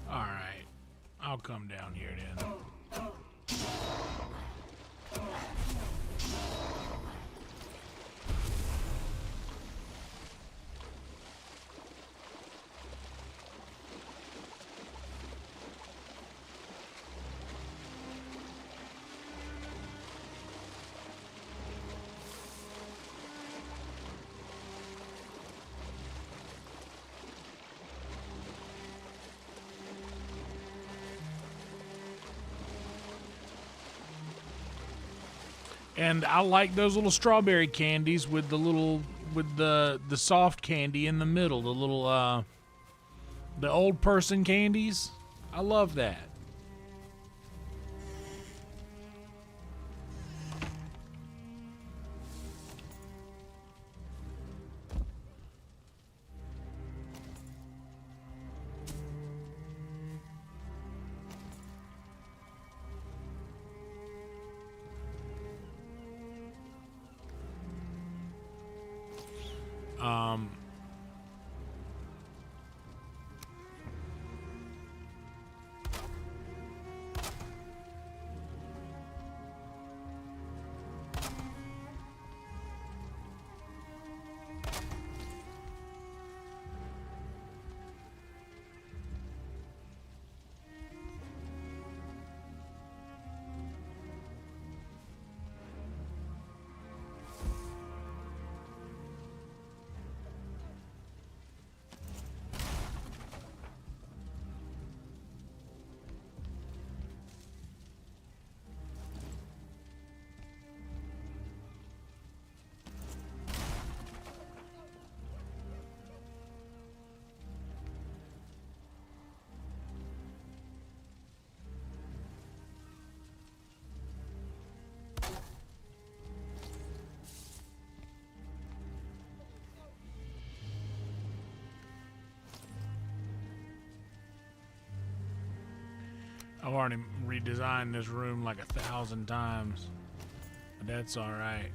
All right, I'll come down here then. And I like those little strawberry candies with the soft candy in the middle, the little the old person candies. I love that. Um, I've already redesigned this room like 1,000 times, but that's all right.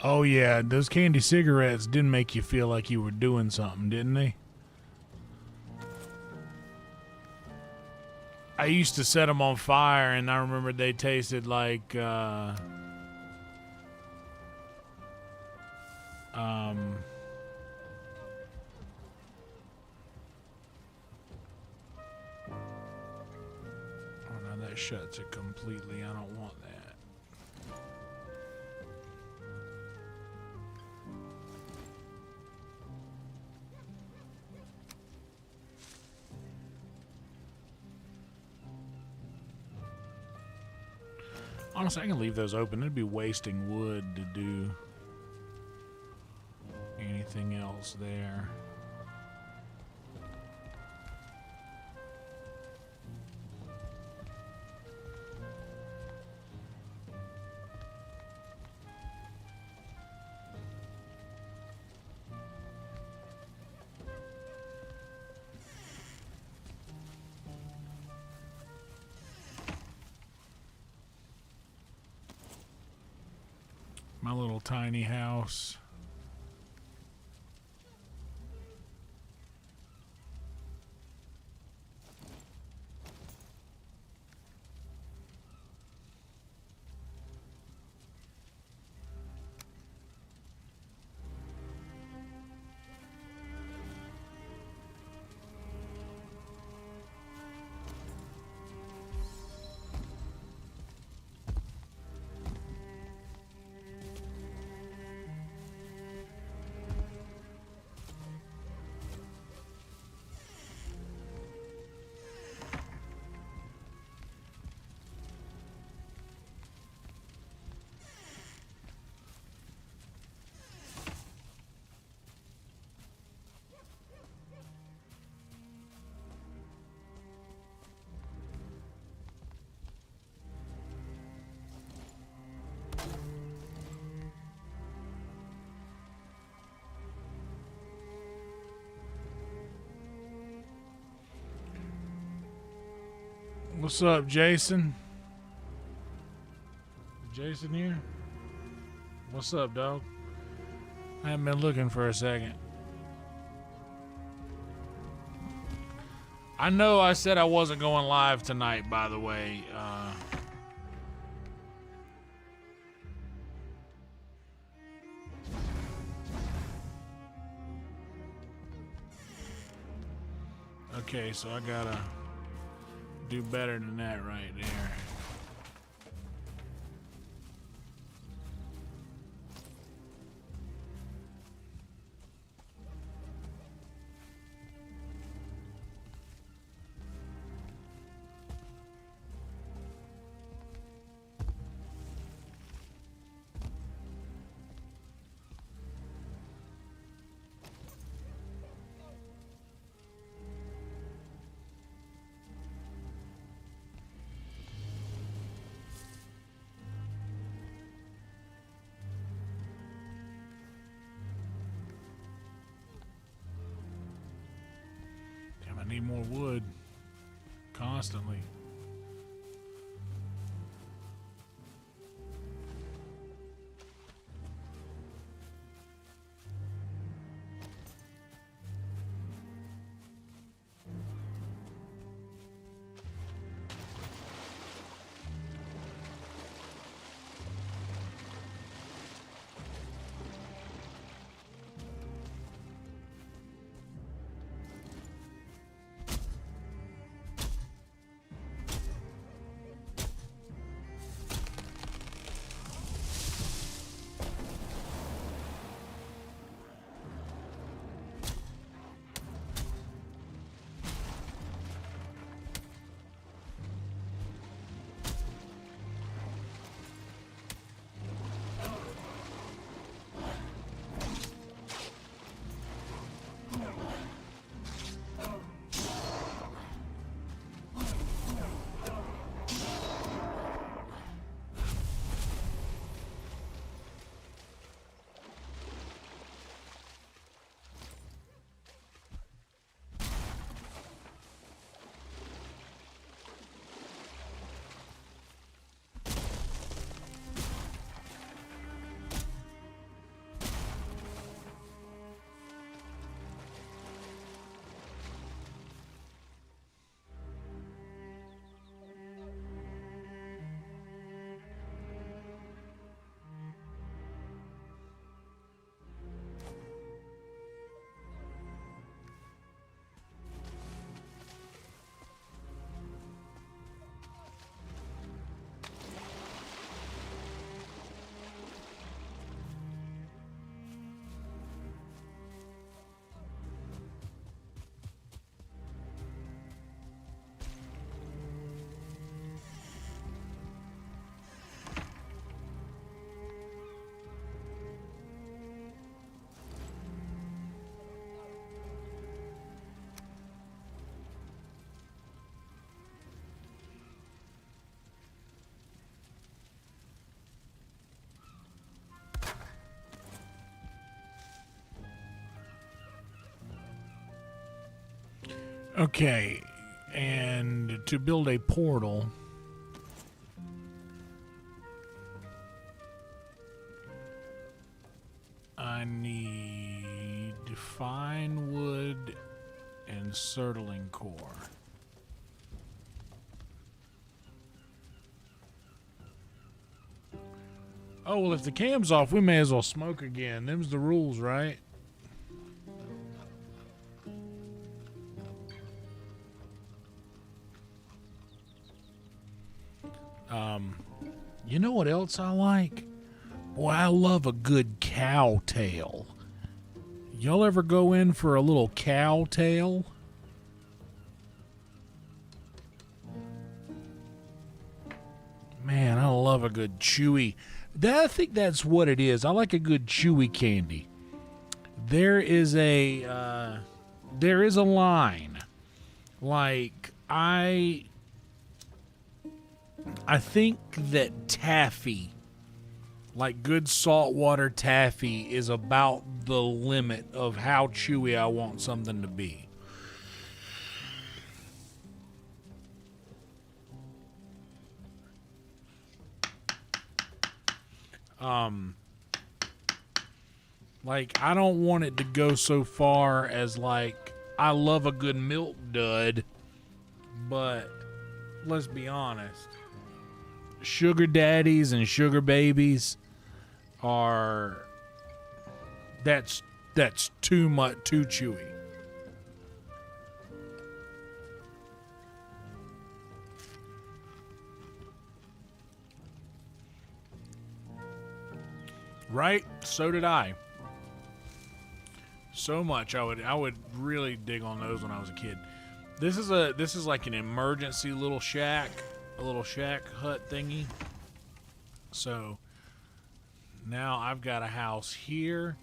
Oh yeah, those candy cigarettes did make you feel like you were doing something, didn't they? I used to set them on fire, and I remember they tasted like oh no, that shuts it completely. I don't want that. Honestly, I can leave those open. It'd be wasting wood to do anything else there. My little tiny house. What's up, Jason? Jason here? What's up, dog? I haven't been looking for a second. I know I said I wasn't going live tonight, by the way. Okay, so I gotta do better than that right there. Damn, I need more wood constantly. Okay, and to build a portal, I need fine wood and sertling core. Oh, well, if the cam's off, we may as well smoke again. Them's the rules, right? You know what else I like? Boy, I love a good cow tail. Y'all ever go in for a little cow tail? Man, I love a good chewy. I think that's what it is. I like a good chewy candy. There is a line. Like I think that taffy, like good saltwater taffy, is about the limit of how chewy I want something to be. Like I don't want it to go so far as like I love a good milk dud, but let's be honest. Sugar daddies and sugar babies are that's too much, too chewy. Right? So did I. So much I would really dig on those when I was a kid. This is like an emergency little shack, a little shack hut thingy. So now I've got a house here,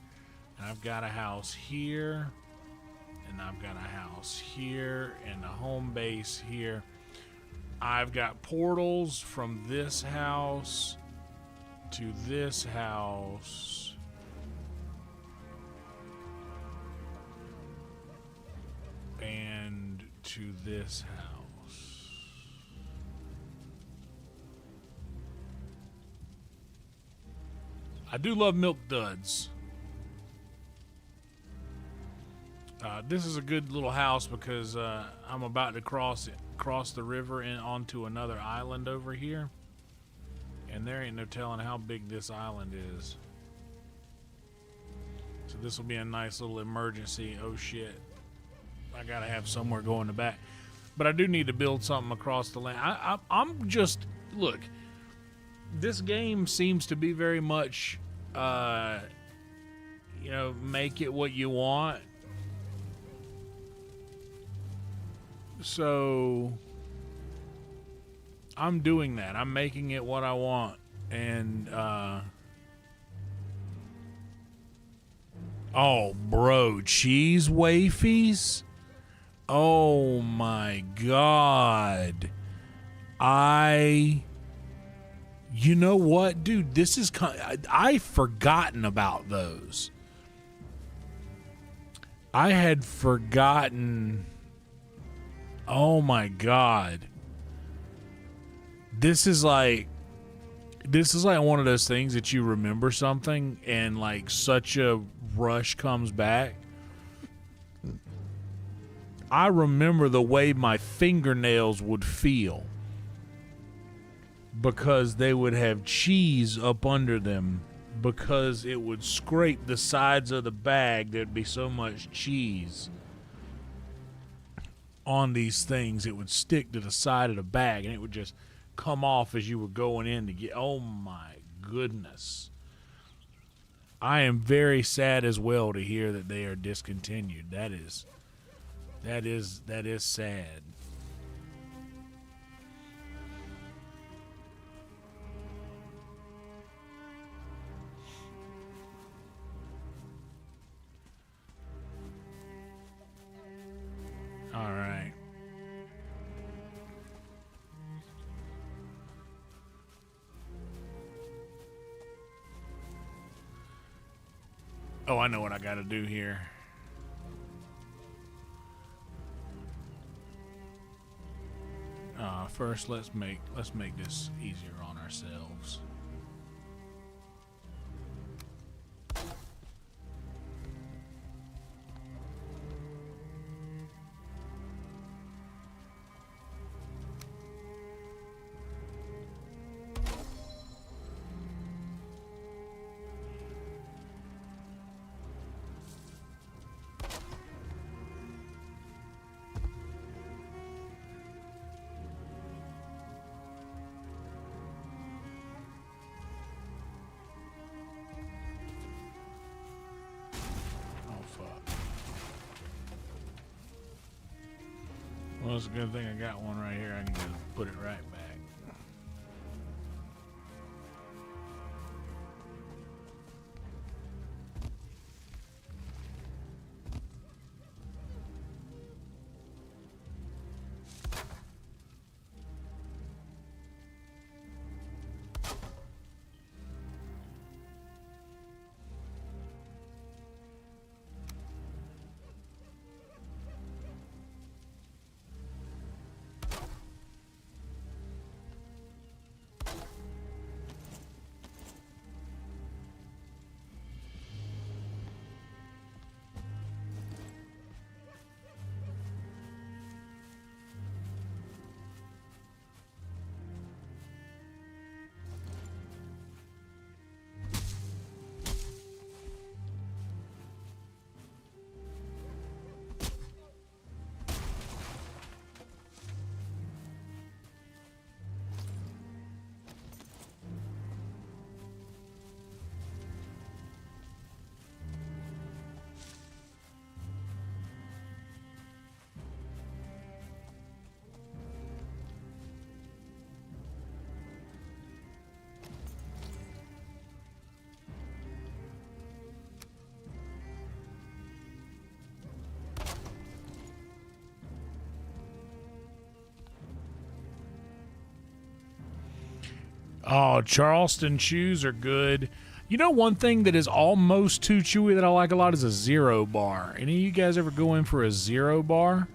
and I've got a house here, and I've got a house here, and a home base here. I've got portals from this house to this house. And to this house. I do love milk duds. This is a good little house because I'm about to cross the river and onto another island over here. And there ain't no telling how big this island is. So this will be a nice little emergency. Oh shit. I gotta have somewhere going in the back. But I do need to build something across the land. I'm just, look, this game seems to be very much, make it what you want. So I'm doing that. I'm making it what I want. And, oh, bro, cheese wafies? Oh my God. You know what, dude? This is I've forgotten about those. I had forgotten. Oh my God. This is like one of those things that you remember something and like such a rush comes back. I remember the way my fingernails would feel because they would have cheese up under them because it would scrape the sides of the bag. There'd be so much cheese on these things. It would stick to the side of the bag and it would just come off as you were going in to get. Oh my goodness. I am very sad as well to hear that they are discontinued. That is sad. All right. Oh, I know what I got to do here. first let's make this easier on ourselves. Well, it's a good thing I got one right here. I can just put it right back. Oh, Charleston chews are good. You know, one thing that is almost too chewy that I like a lot is a zero bar. Any of you guys ever go in for a zero bar?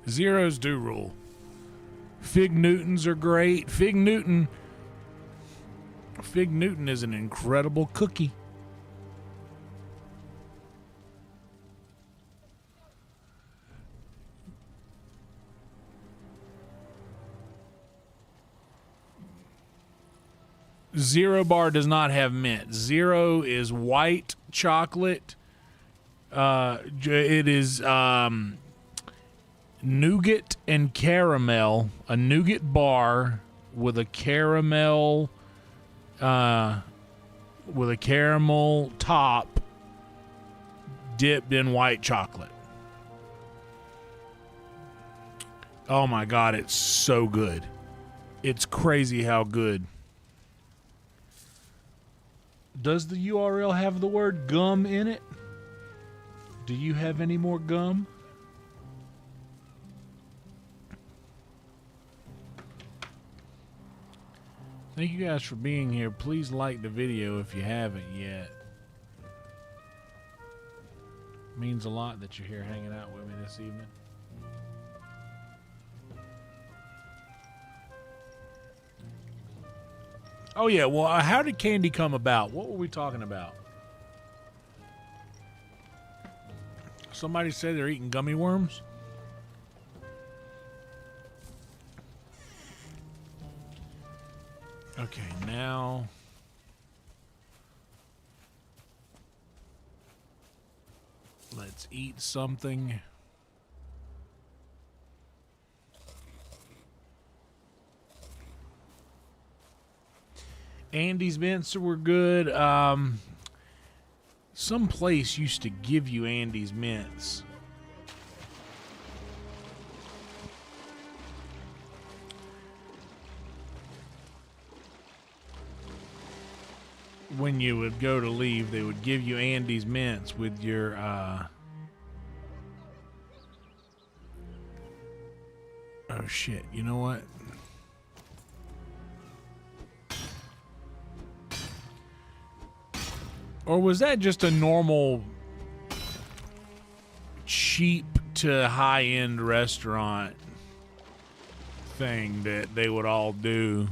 Zeros do rule. Fig Newtons are great. Fig Newton is an incredible cookie. Zero bar does not have mint. Zero is white chocolate. It is nougat and caramel. A nougat bar with a caramel top dipped in white chocolate. Oh my God, it's so good. It's crazy how good. Does the URL have the word gum in it? Do you have any more gum? Thank you guys for being here. Please like the video if you haven't yet. It means a lot that you're here hanging out with me this evening. Oh yeah, well, how did candy come about? What were we talking about? Somebody said they're eating gummy worms? Okay, now let's eat something. Andy's mints were good. Some place used to give you Andy's mints. when you would go to leave, they would give you Andy's mints with your oh shit, you know what? Or was that just a normal cheap to high-end restaurant thing that they would all do?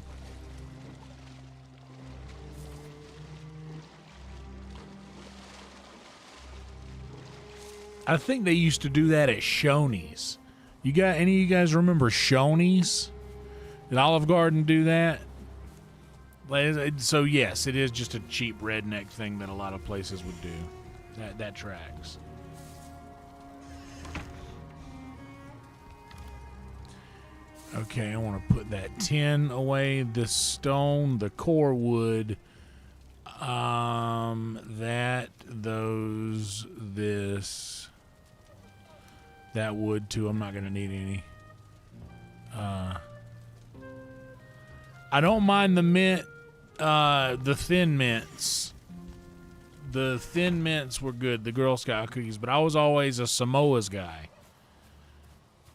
I think they used to do that at Shoney's. You got any of you guys remember Shoney's? Did Olive Garden do that? So yes, it is just a cheap redneck thing that a lot of places would do. That tracks. Okay, I want to put that tin away. This stone, the core wood, that wood too. I'm not gonna need any. I don't mind the mint, the thin mints. The thin mints were good, the Girl Scout cookies, but I was always a Samoa's guy.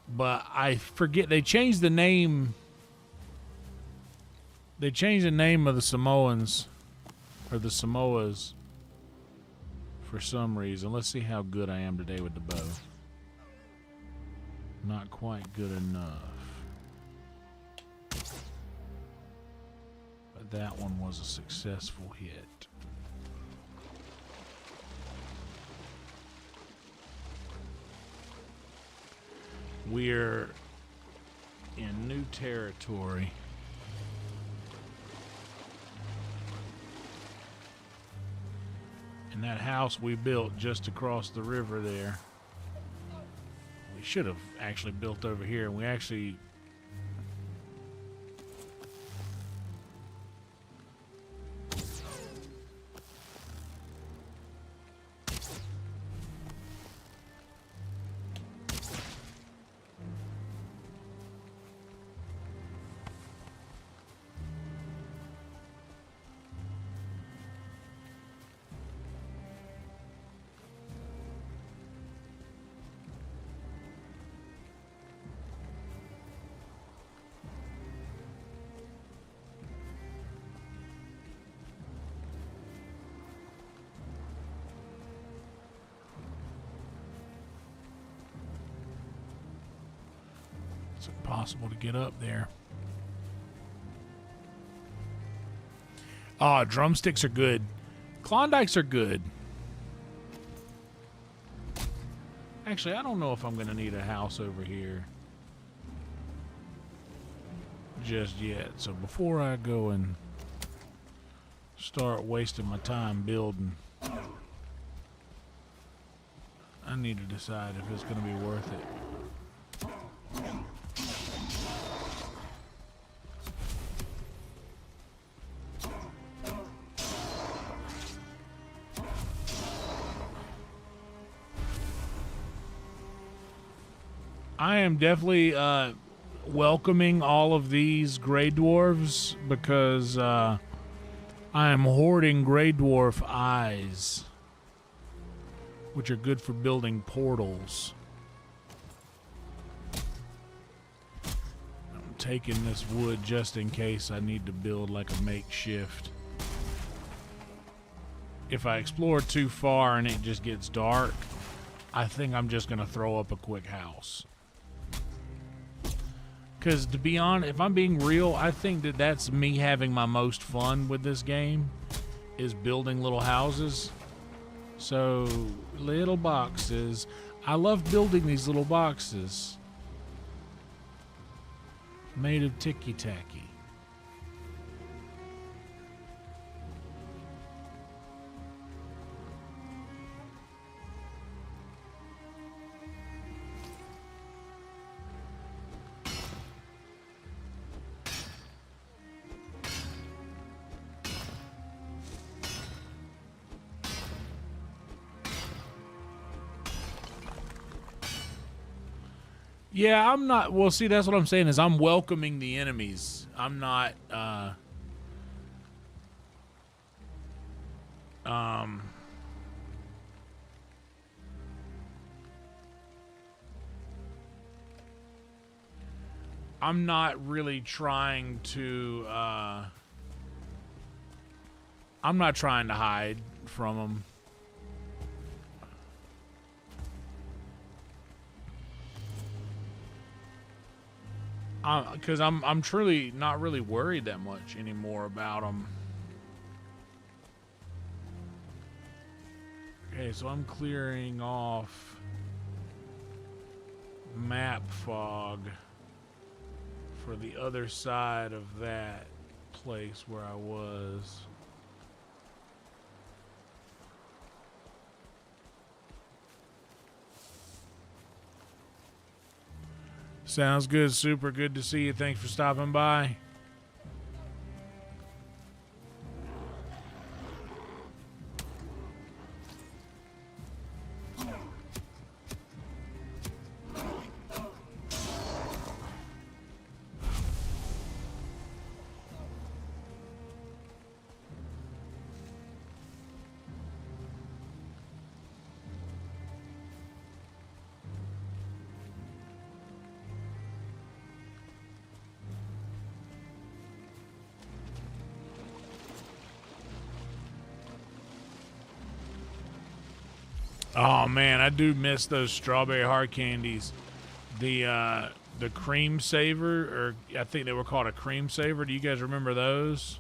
But I forget, they changed the name. They changed the name of the Samoans, or the Samoas, for some reason. Let's see how good I am today with the bow. Not quite good enough. But that one was a successful hit. We're in new territory. And that house we built just across the river there, we should have actually built over here. We actually impossible to get up there. Ah, drumsticks are good. Klondikes are good. Actually, I don't know if I'm going to need a house over here just yet. So before I go and start wasting my time building, I need to decide if it's going to be worth it. I am definitely welcoming all of these gray dwarves because I am hoarding gray dwarf eyes, which are good for building portals. I'm taking this wood just in case I need to build like a makeshift. If I explore too far and it just gets dark, I think I'm just going to throw up a quick house. Because to be honest, if I'm being real, I think that that's me having my most fun with this game, is building little houses. So, little boxes. I love building these little boxes made of ticky-tacky. Yeah, I'm not. Well, see, that's what I'm saying is I'm welcoming the enemies. I'm not. I'm not really trying to, I'm not trying to hide from them. Because I'm truly not really worried that much anymore about them. Okay, so I'm clearing off map fog for the other side of that place where I was. Sounds good. Super good to see you. Thanks for stopping by. Oh man, I do miss those strawberry hard candies. The cream saver, or I think they were called a cream saver. Do you guys remember those?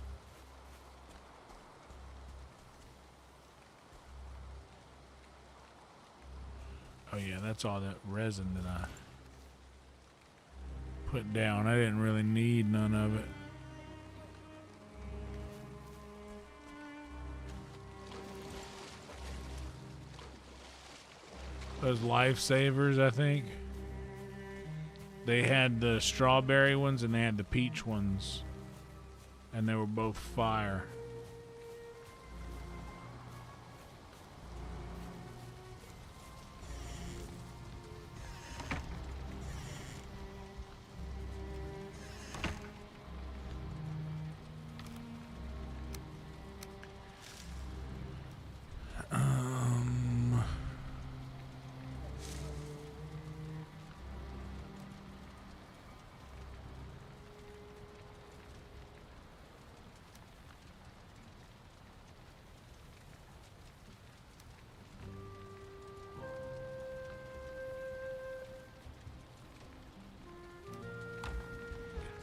Oh yeah, that's all that resin that I put down. I didn't really need none of it. Those lifesavers, I think. They had the strawberry ones and they had the peach ones. And they were both fire.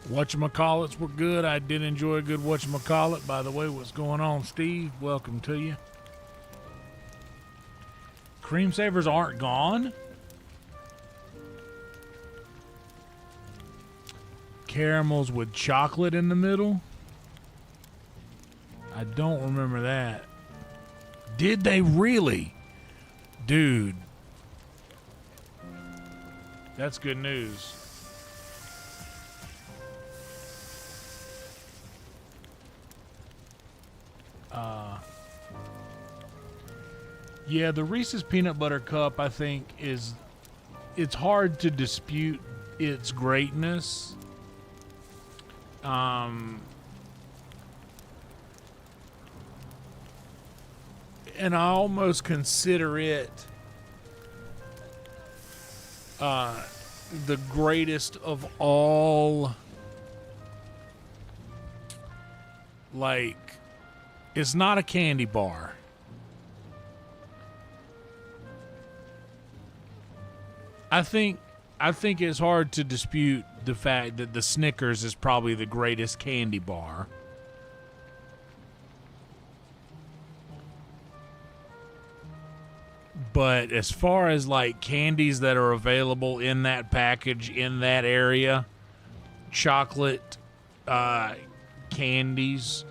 Whatchamacallits were good. I did enjoy a good whatchamacallit. By the way, what's going on, Steve? Welcome to you. Cream savers aren't gone? Caramels with chocolate in the middle? I don't remember that. Did they really? Dude. That's good news. Yeah, the Reese's Peanut Butter Cup, I think, it's hard to dispute its greatness. And I almost consider it the greatest of all. Like, it's not a candy bar. I think it's hard to dispute the fact that the Snickers is probably the greatest candy bar. But as far as like candies that are available in that package in that area, chocolate candies,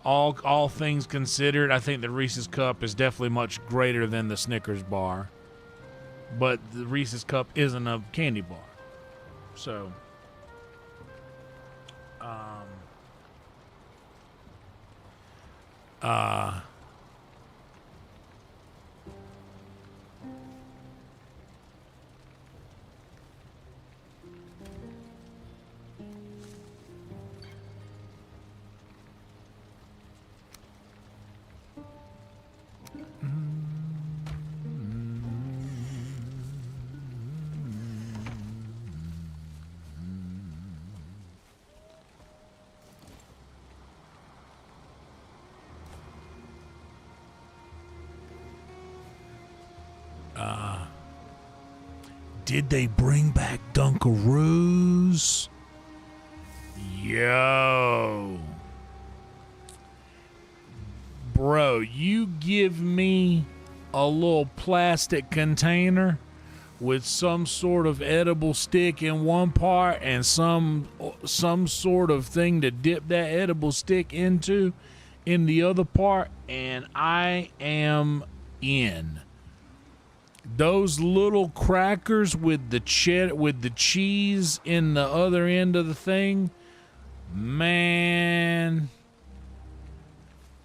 all things considered, I think the Reese's Cup is definitely much greater than the Snickers bar. But the Reese's Cup isn't a candy bar. So, Did they bring back Dunkaroos? Yo. Bro, you give me a little plastic container with some sort of edible stick in one part and some sort of thing to dip that edible stick into in the other part, and I am in. Those little crackers with the cheese in the other end of the thing, man,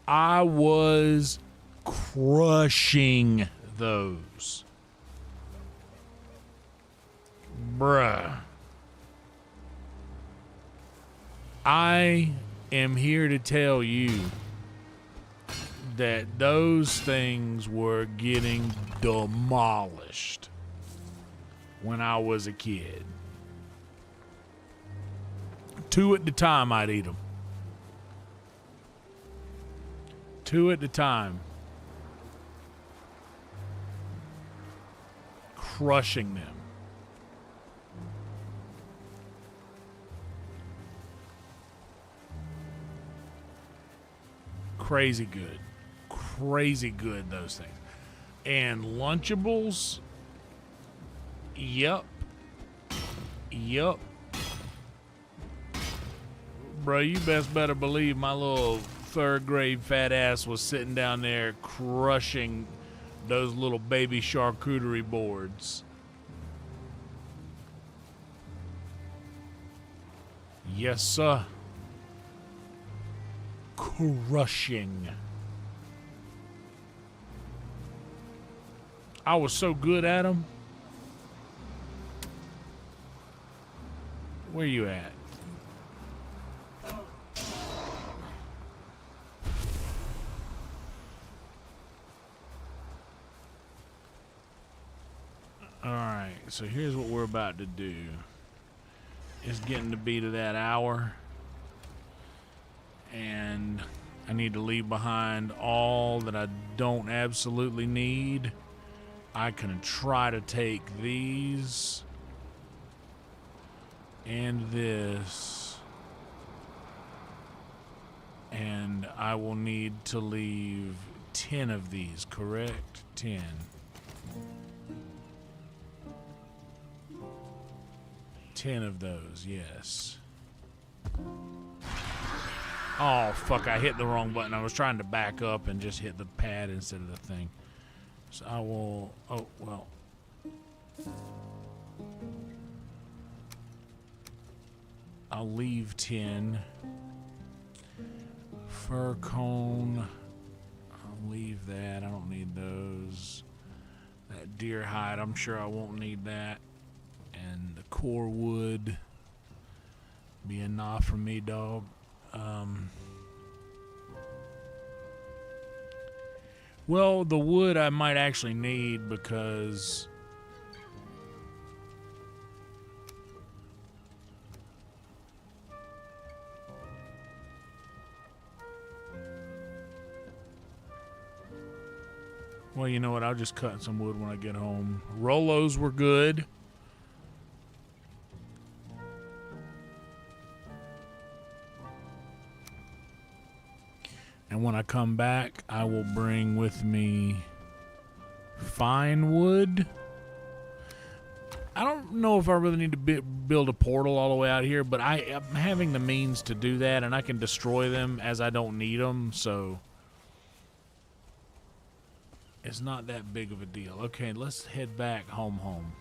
I was crushing those. Bruh. I am here to tell you that those things were getting demolished when I was a kid. 2 at the time, I'd eat them. 2 at the time. Crushing them. Crazy good. Crazy good, those things. And Lunchables. Yup. Bro, you best better believe my little 3rd grade fat ass was sitting down there crushing those little baby charcuterie boards. Yes, sir. Crushing. I was so good at them. Where you at? Alright, so here's what we're about to do. It's getting to be to that hour. And I need to leave behind all that I don't absolutely need. I can try to take these and this, and I will need to leave 10 of these, correct? 10. 10 of those, yes. Oh, fuck, I hit the wrong button. I was trying to back up and just hit the pad instead of the thing. So I will, oh, well. I'll leave 10. Fir cone. I'll leave that. I don't need those. That deer hide, I'm sure I won't need that. And the core wood be enough for me, dog. Well, the wood I might actually need because well, you know what? I'll just cut some wood when I get home. Rolos were good. And when I come back, I will bring with me fine wood. I don't know if I really need to build a portal all the way out here, but I am having the means to do that, and I can destroy them as I don't need them, so it's not that big of a deal. Okay, let's head back home.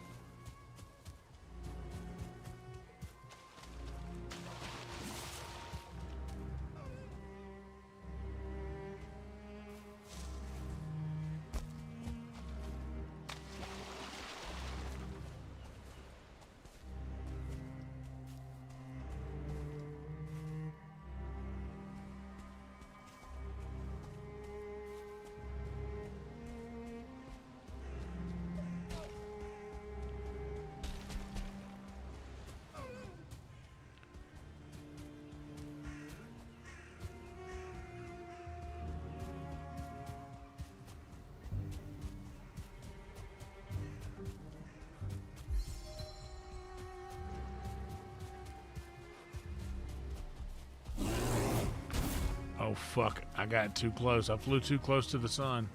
Oh, fuck. I got too close. I flew too close to the sun.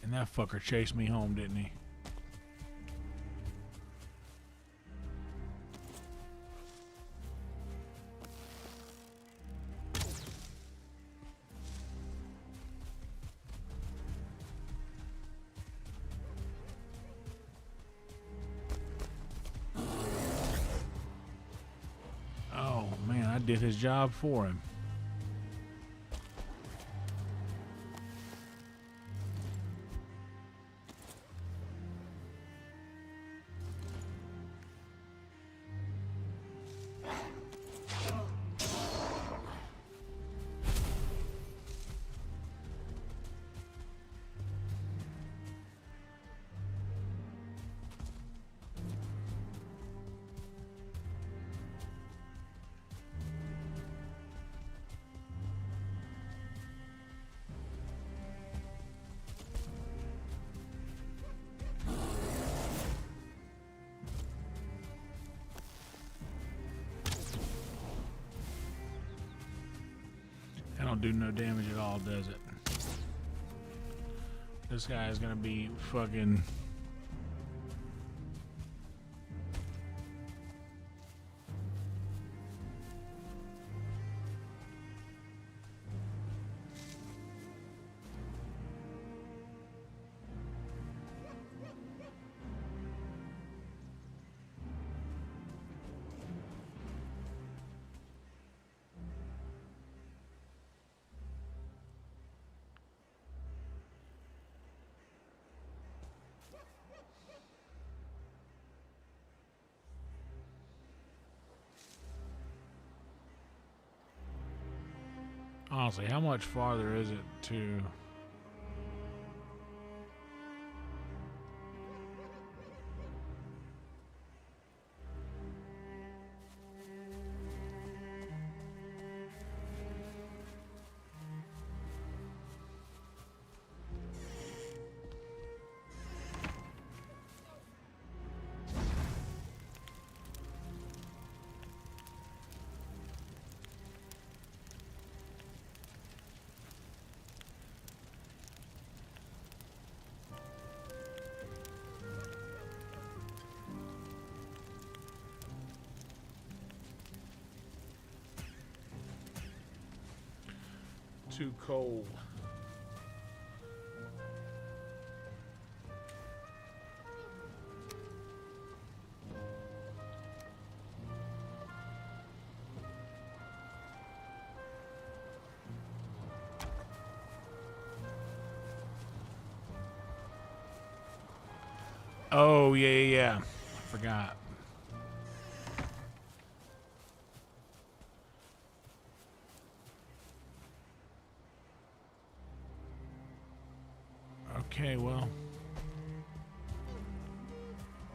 And that fucker chased me home, didn't he? Oh, man, I did his job for him. That don't do no damage at all, does it? This guy is gonna be fucking... Honestly, how much farther is it to... Too cold. Oh, yeah. I forgot. Okay, well,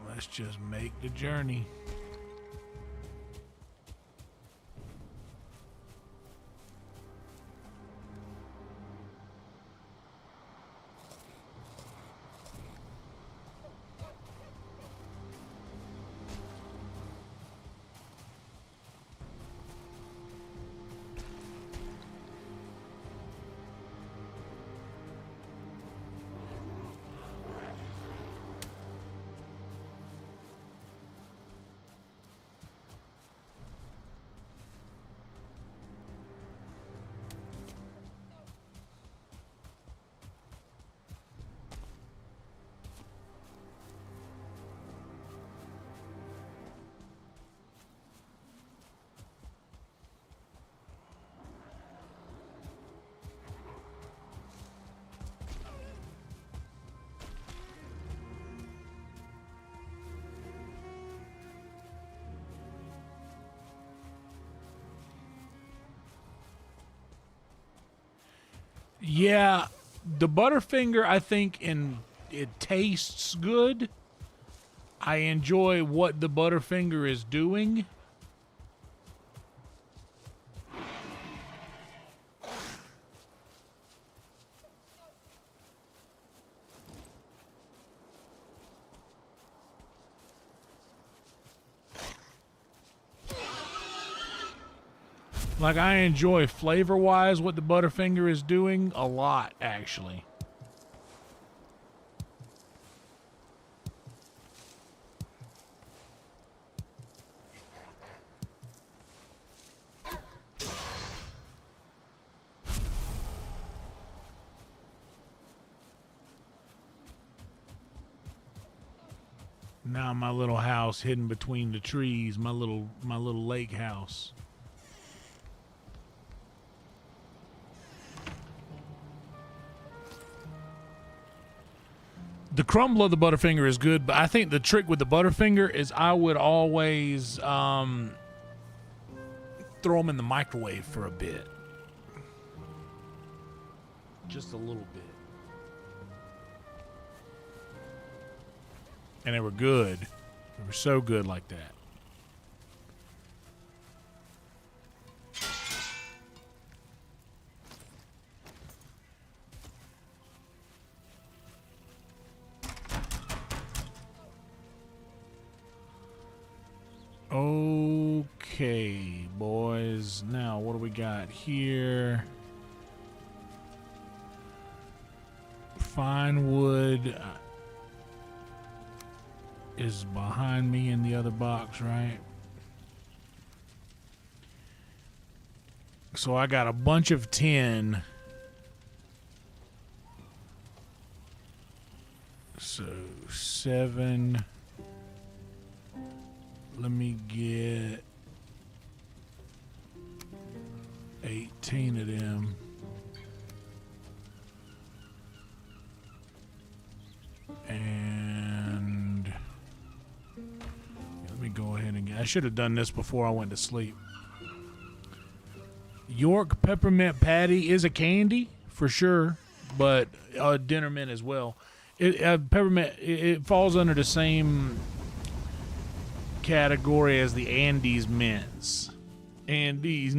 let's just make the journey. Yeah, the Butterfinger, I think, it tastes good. I enjoy what the Butterfinger is doing. Like, I enjoy flavor-wise what the Butterfinger is doing a lot, actually. Now my little house hidden between the trees, my little lake house. The crumble of the Butterfinger is good, but I think the trick with the Butterfinger is I would always throw them in the microwave for a bit. Just a little bit. And they were good. They were so good like that. Okay, boys. Now, what do we got here? Fine wood is behind me in the other box, right? So I got a bunch of tin. So 7. Let me get 18 of them. And let me go ahead and I should have done this before I went to sleep. York peppermint patty is a candy for sure, but dinner mint as well. Peppermint it falls under the same category as the Andes mints. Andes,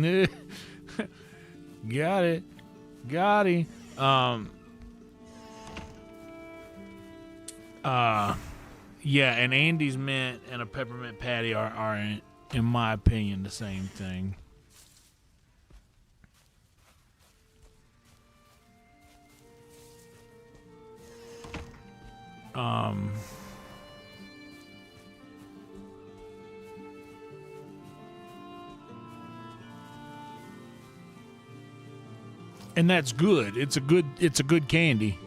got it. Yeah, an Andes mint and a peppermint patty are in my opinion, the same thing. And that's good. It's a good candy.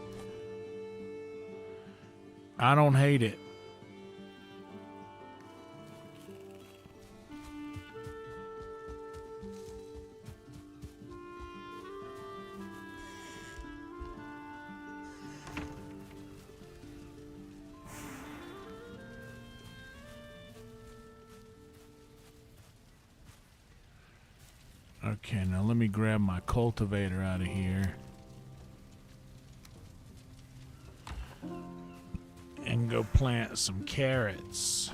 I don't hate it. Okay, now let me grab my cultivator out of here. And go plant some carrots.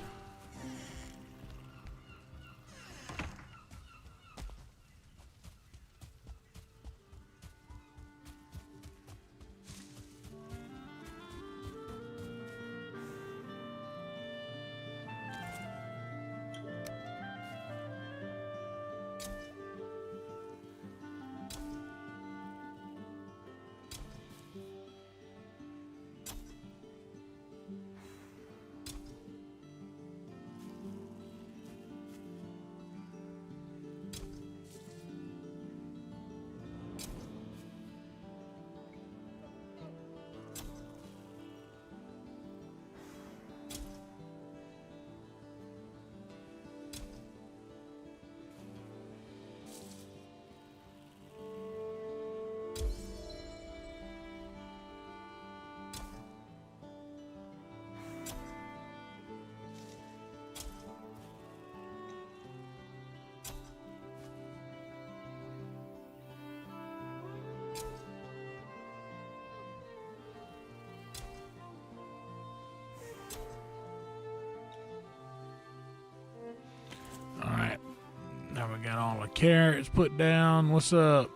Now we got all the carrots put down. What's up?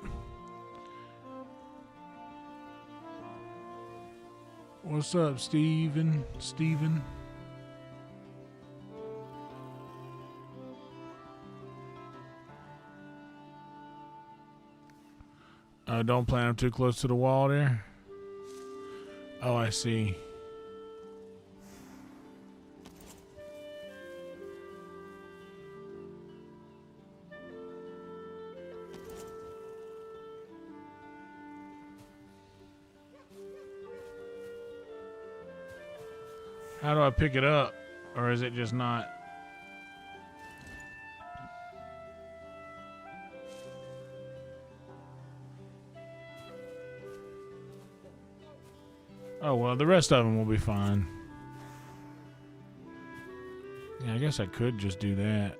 What's up, Steven? Oh, don't plant them too close to the wall there. Oh, I see. How do I pick it up? Or is it just not? Oh, well, the rest of them will be fine. Yeah, I guess I could just do that.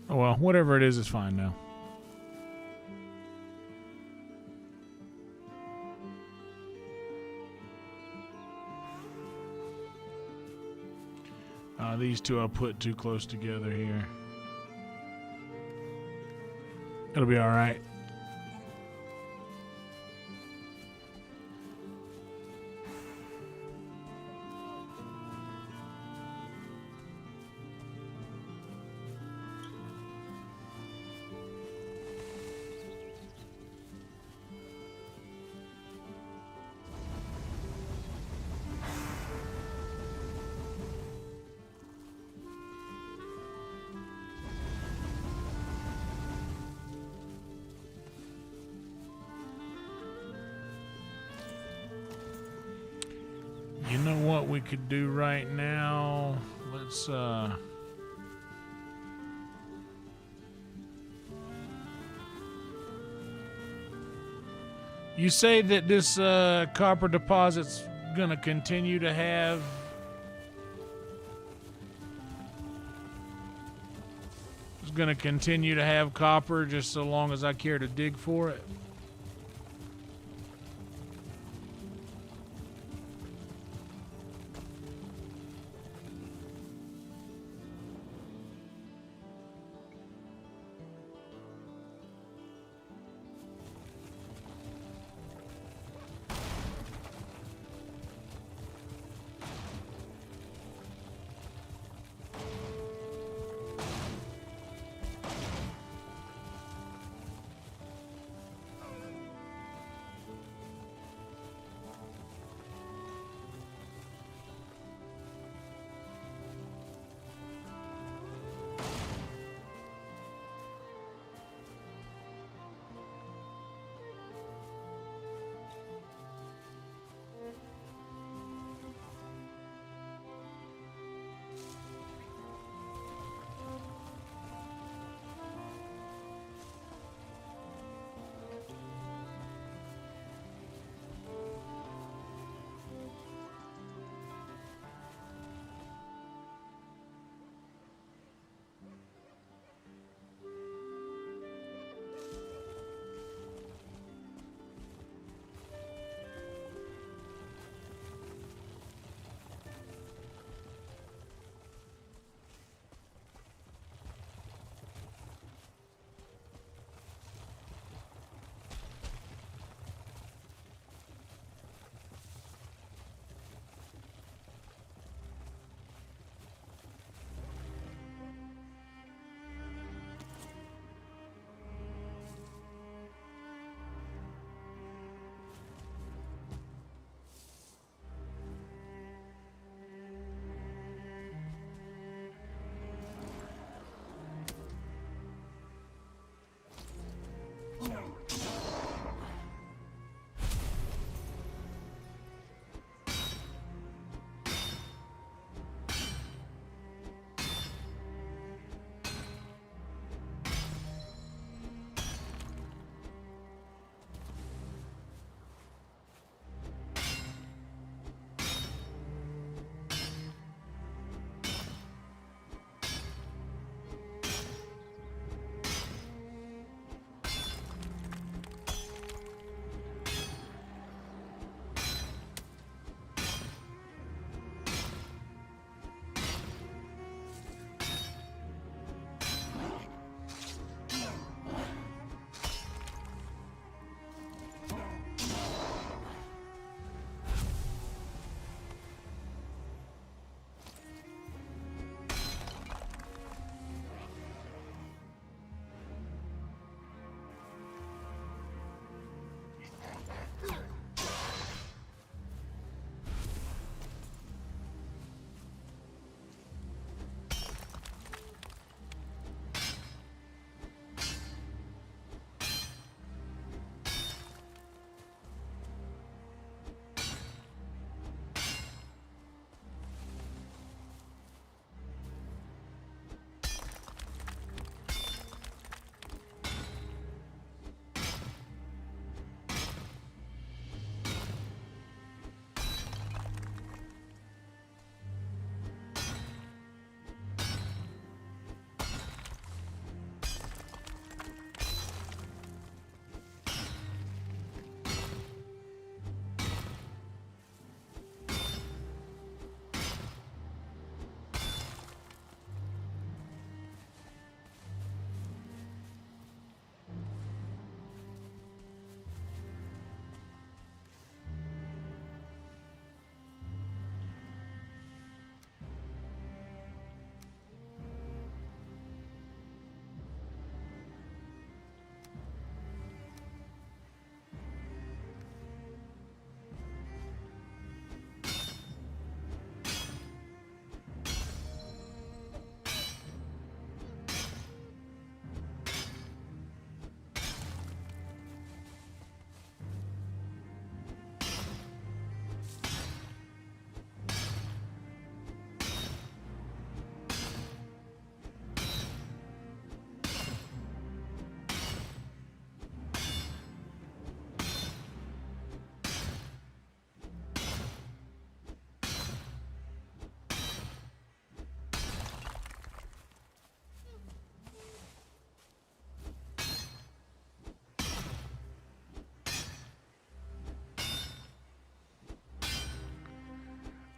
Oh, well, whatever it is fine now. These two I'll put too close together here. It'll be all right. You know what we could do right now? Let's you say that this copper deposit's gonna continue to have copper just so long as I care to dig for it?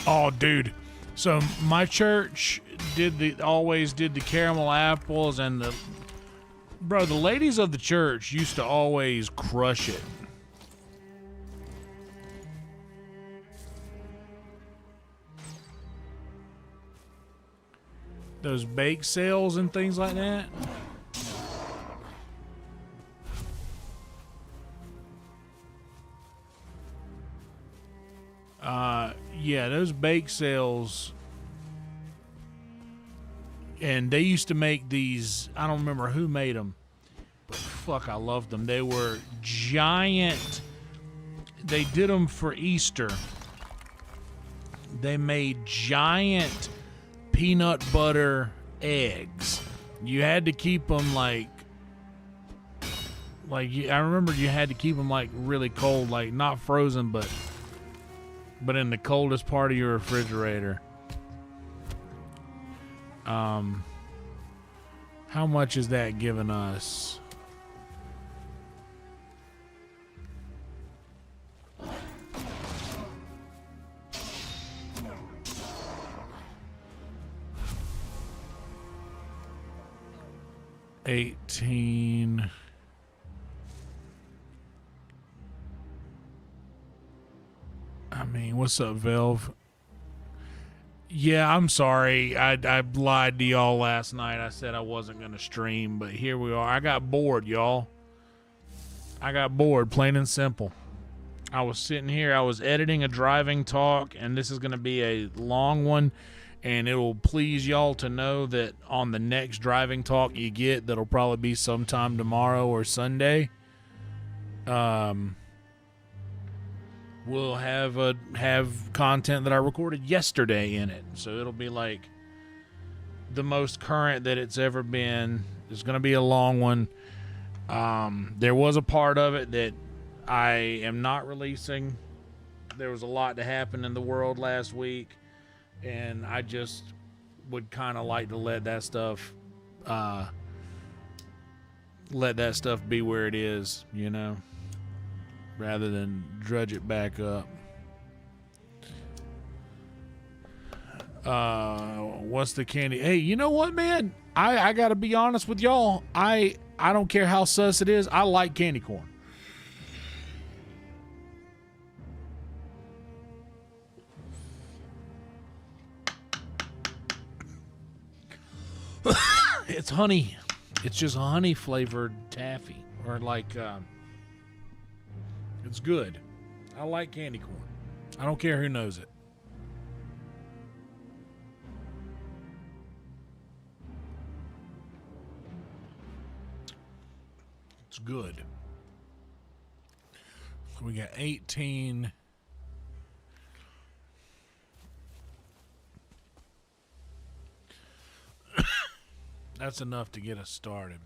Oh, dude. So my church always did the caramel apples, and the ladies of the church used to always crush it. Those bake sales and things like that. Yeah, those bake sales. And they used to make these, I don't remember who made them, but fuck, I loved them. They were giant. They did them for Easter. They made giant peanut butter eggs. You had to keep them I remember you had to keep them like really cold, like not frozen, but in the coldest part of your refrigerator. How much is that giving us? $18. I mean, what's up, Velv? Yeah, I'm sorry. I lied to y'all last night. I said I wasn't going to stream, but here we are. I got bored, y'all. I got bored, plain and simple. I was sitting here. I was editing a driving talk, and this is going to be a long one, and it will please y'all to know that on the next driving talk you get, that'll probably be sometime tomorrow or Sunday, we'll have content that I recorded yesterday in it. So it'll be like the most current that it's ever been. It's going to be a long one. There was a part of it that I am not releasing. There was a lot that happened in the world last week, and I just would kind of like to let that stuff be where it is, you know, rather than drudge it back up. What's the candy? Hey, you know what, man? I gotta be honest with y'all. I don't care how sus it is. I like candy corn. It's honey. It's just honey flavored taffy, or like it's good. I like candy corn. I don't care who knows it. It's good. So we got 18. That's enough to get us started.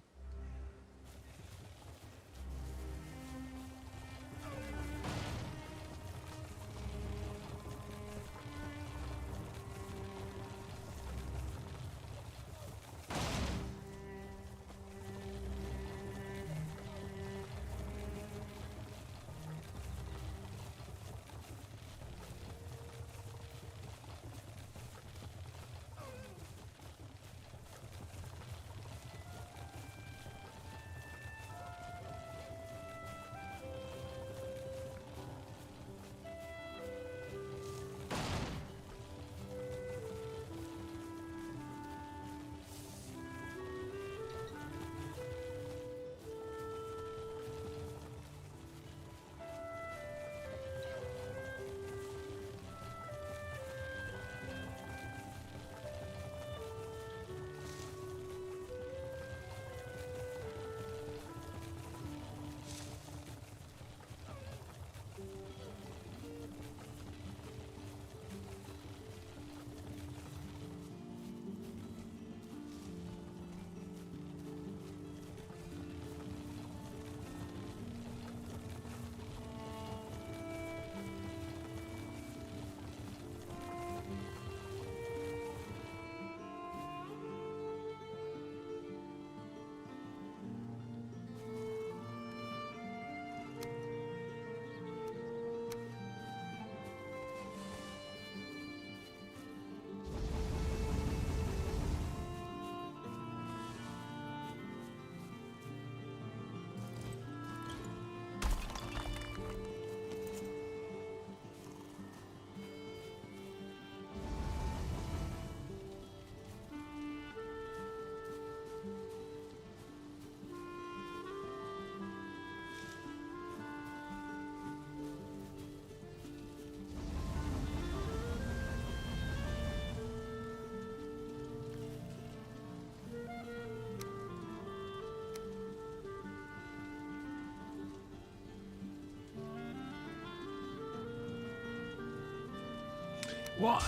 Well,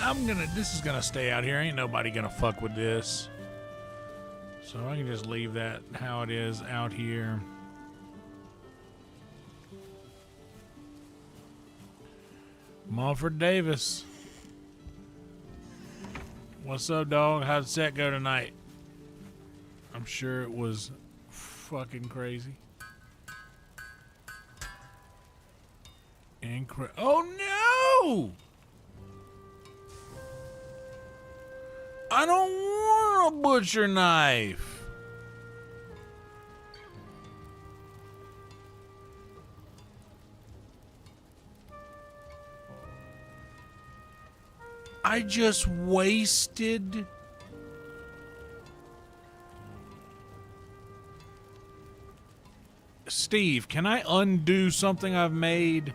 this is gonna stay out here. Ain't nobody gonna fuck with this. So I can just leave that how it is out here. Mumford Davis. What's up, dog? How'd set go tonight? I'm sure it was fucking crazy. Oh no! I don't want a butcher knife. I just wasted. Steve, can I undo something I've made?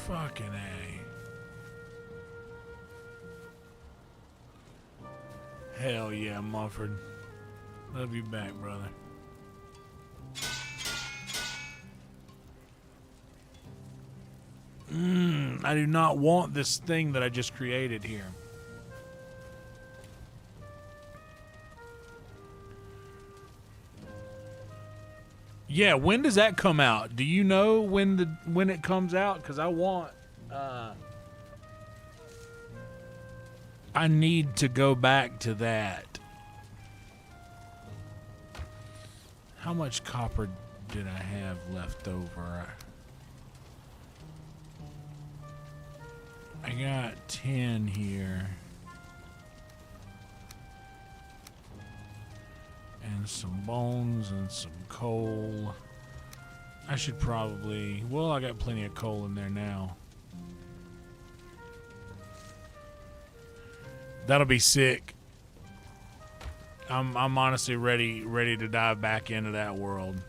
Fucking A. Hell yeah, Mumford. Love you back, brother. I do not want this thing that I just created here. Yeah, when does that come out? Do you know when it comes out? Because I want I need to go back to that. How much copper did I have left over? I got 10 here. And some bones and some coal. I should probably... Well, I got plenty of coal in there now. That'll be sick. I'm honestly ready to dive back into that world.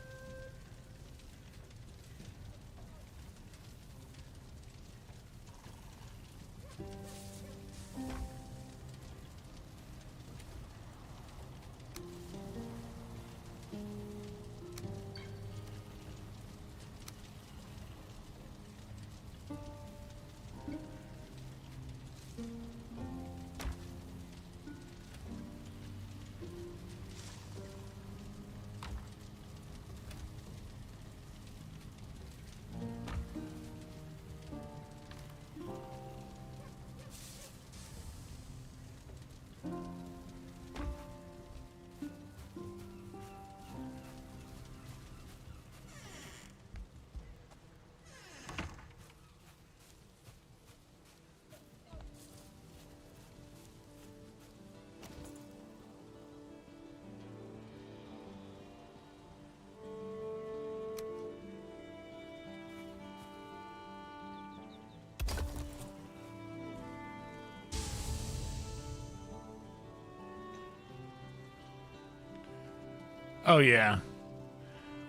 Oh, yeah.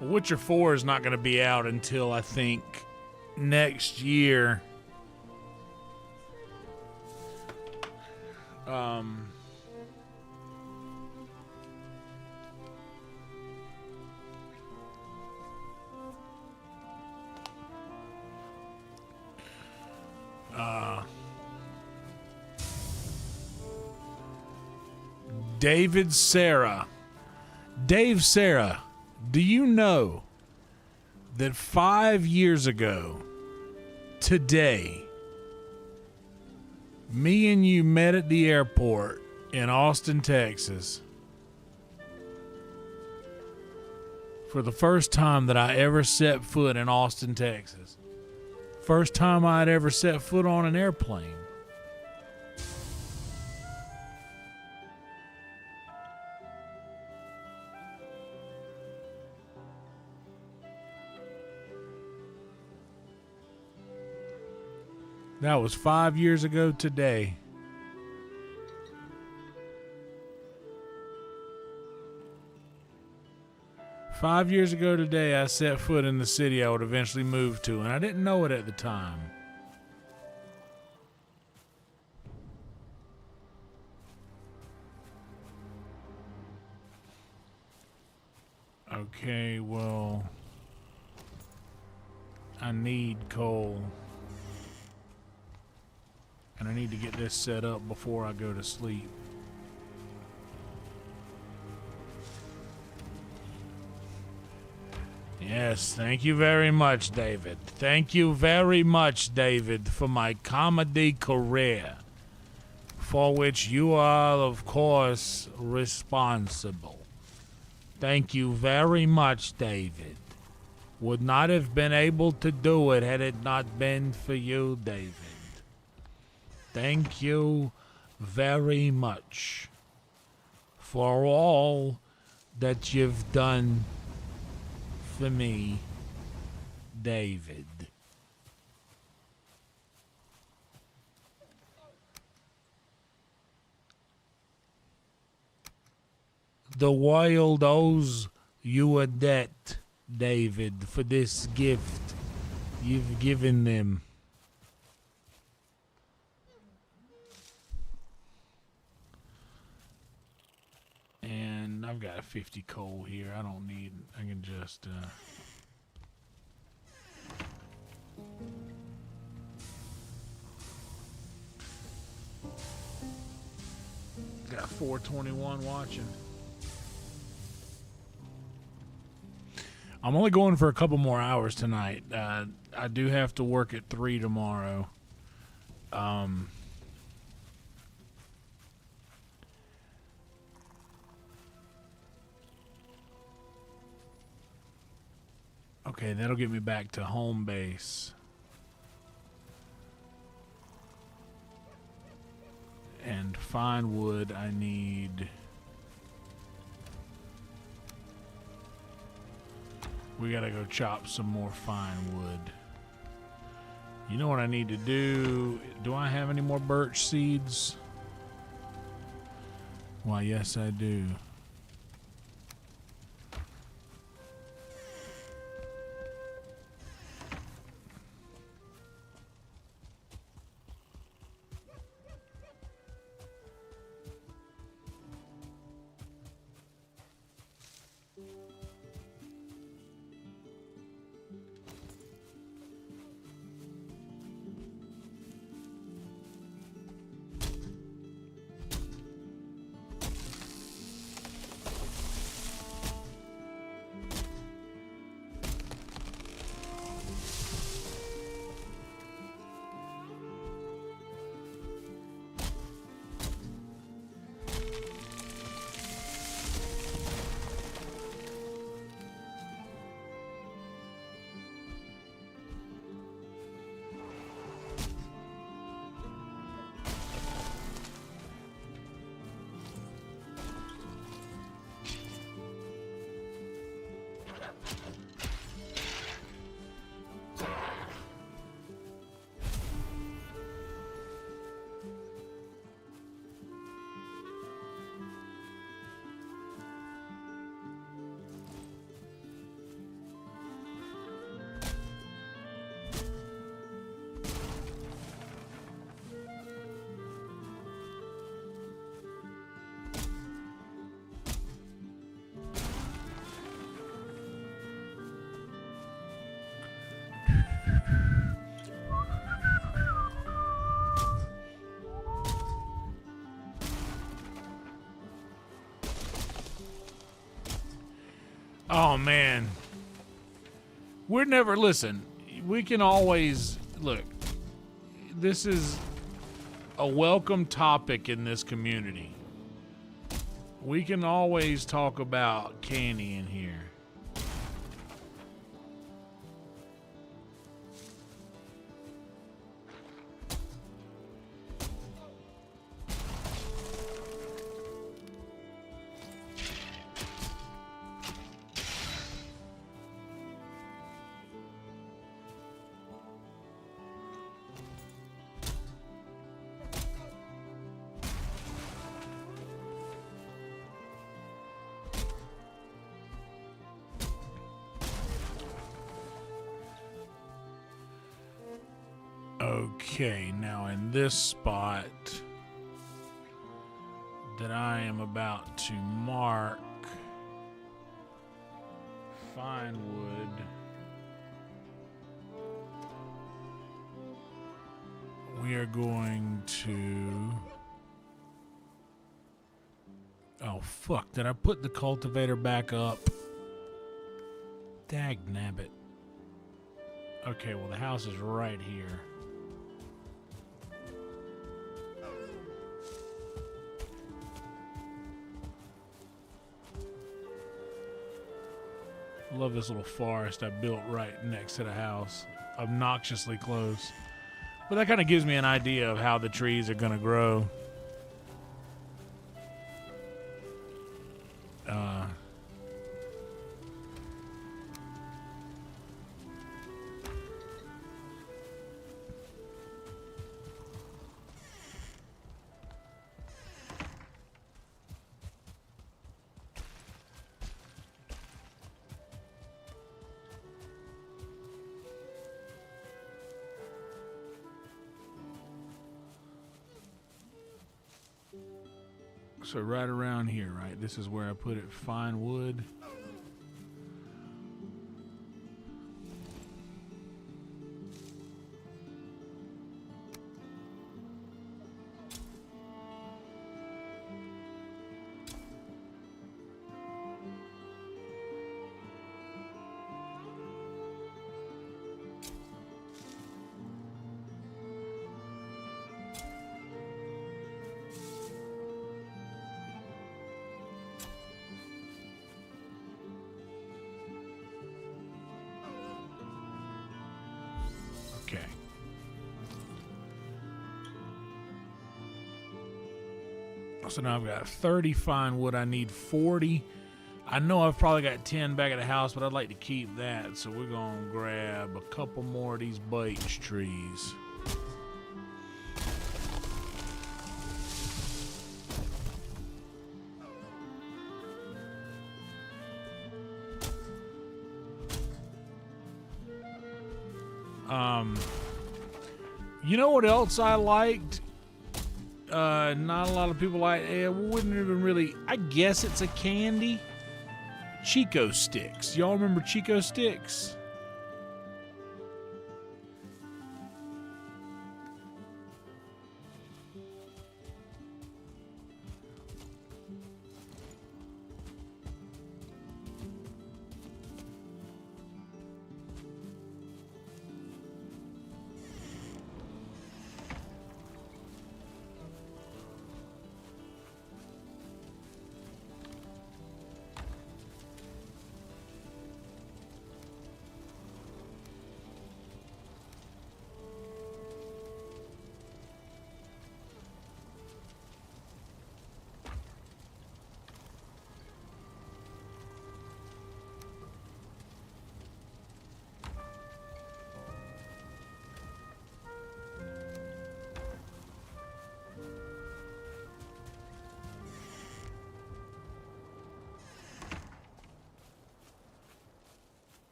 Witcher 4 is not going to be out until, I think, next year. David Sarah. Dave Sarah, do you know that 5 years ago, today, me and you met at the airport in Austin, Texas, for the first time that I ever set foot in Austin, Texas? First time I'd ever set foot on an airplane. That was 5 years ago today. Five years ago today, I set foot in the city I would eventually move to, and I didn't know it at the time. Okay, well, I need coal. And I need to get this set up before I go to sleep. Yes, thank you very much, David. Thank you very much, David, for my comedy career, for which you are, of course, responsible. Thank you very much, David. Would not have been able to do it had it not been for you, David. Thank you very much for all that you've done for me, David. The world owes you a debt, David, for this gift you've given them. And I've got a 50 coal here. I don't need, I can just, got 421 watching. I'm only going for a couple more hours tonight. I do have to work at 3 tomorrow. Okay, that'll get me back to home base. And fine wood, I need... We gotta go chop some more fine wood. You know what I need to do? Do I have any more birch seeds? Why, yes, I do. Oh, man. We're never, listen, we can always, look, this is a welcome topic in this community. We can always talk about Canny in here. Okay, now in this spot that I am about to mark, fine wood. We are going to... Oh, fuck. Did I put the cultivator back up? Dagnabbit. Okay, well, the house is right here. I love this little forest I built right next to the house. Obnoxiously close. But that kind of gives me an idea of how the trees are going to grow. So right around here, right? This is where I put it, fine wood. Okay. So now I've got 30 fine wood. I need 40. I know I've probably got 10 back at the house, but I'd like to keep that. So we're going to grab a couple more of these beech trees. You know what else I liked? Not a lot of people like it. Wouldn't even really. I guess it's a candy. Chico sticks. Y'all remember Chico sticks?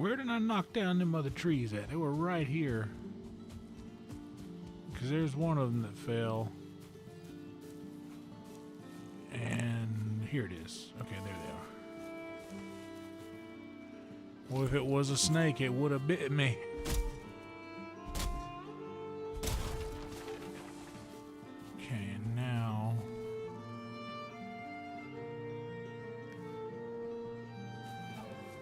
Where did I knock down them other trees at? They were right here. Because there's one of them that fell. And here it is. Okay, there they are. Well, if it was a snake, it would have bit me. Okay, and now...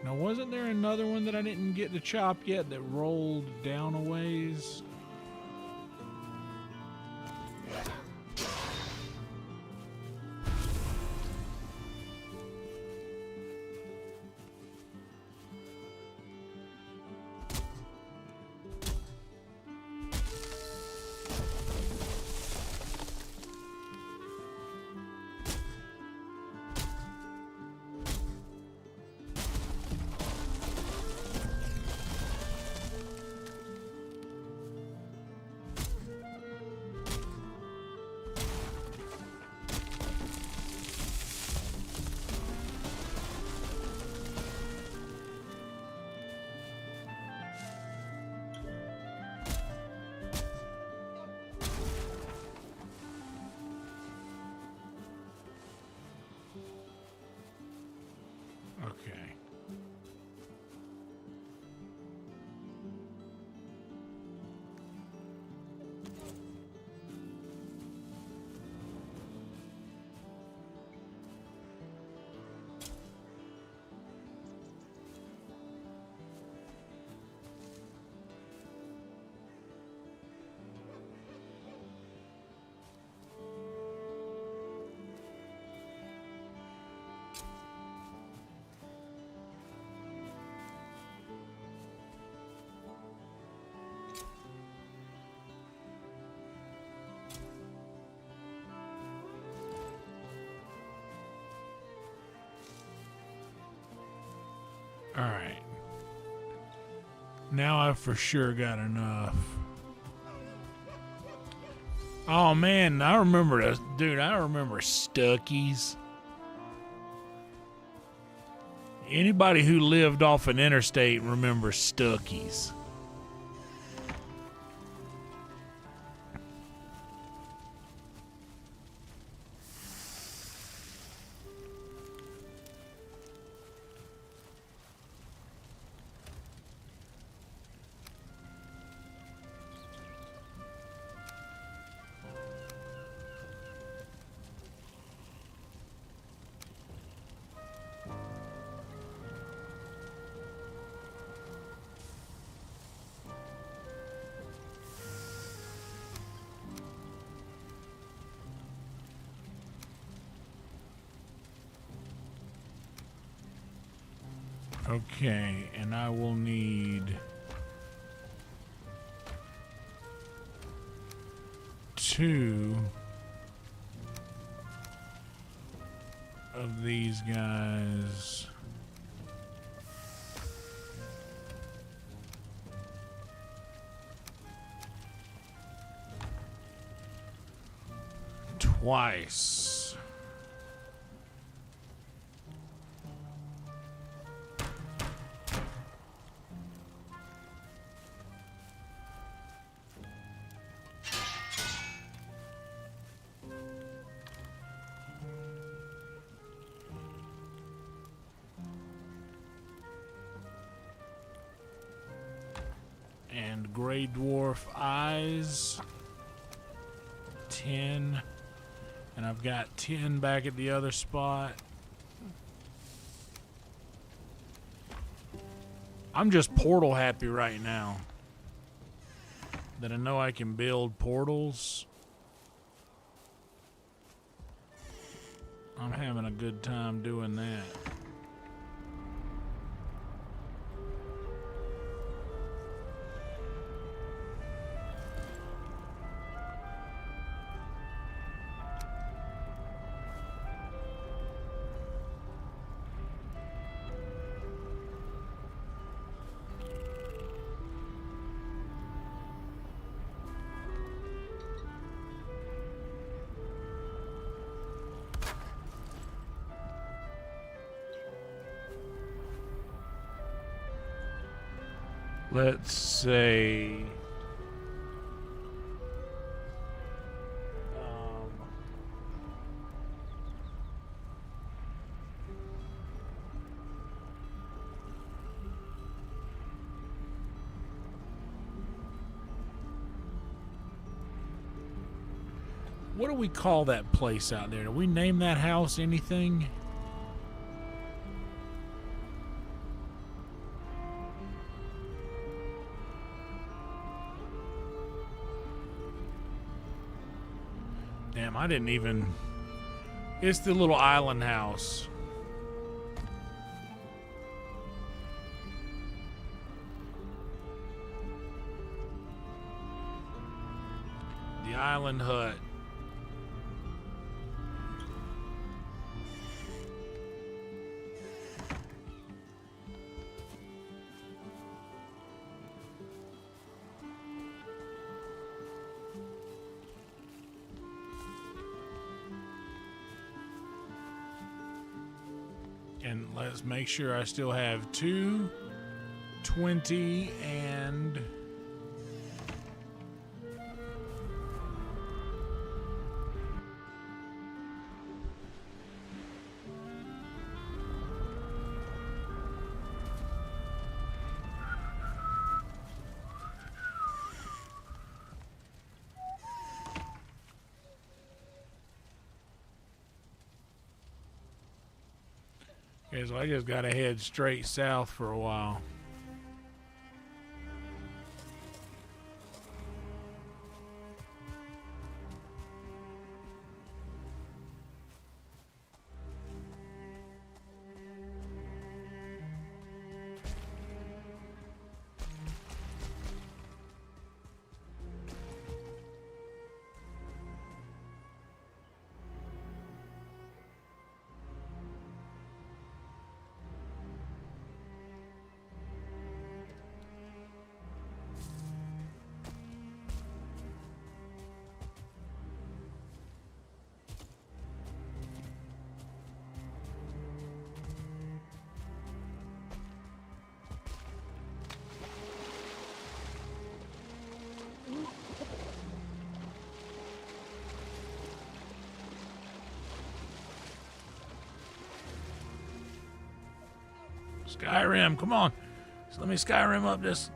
Now, wasn't there another one that I didn't get to chop yet that rolled down a ways? Okay. All right. Now I've for sure got enough. Oh man, I remember those. Dude, I remember Stuckies. Anybody who lived off an interstate remembers Stuckies. Okay, and I will need 2 of these guys. Twice. And gray dwarf eyes, 10, and I've got 10 back at the other spot. I'm just portal happy right now that I know I can build portals. I'm having a good time doing that. Let's say what do we call that place out there? Do we name that house anything? Damn, I didn't even... It's the little island house. The island hut. And let's make sure I still have 2, 20, and... Okay, so I just gotta head straight south for a while. Skyrim, come on. Just let me Skyrim up this.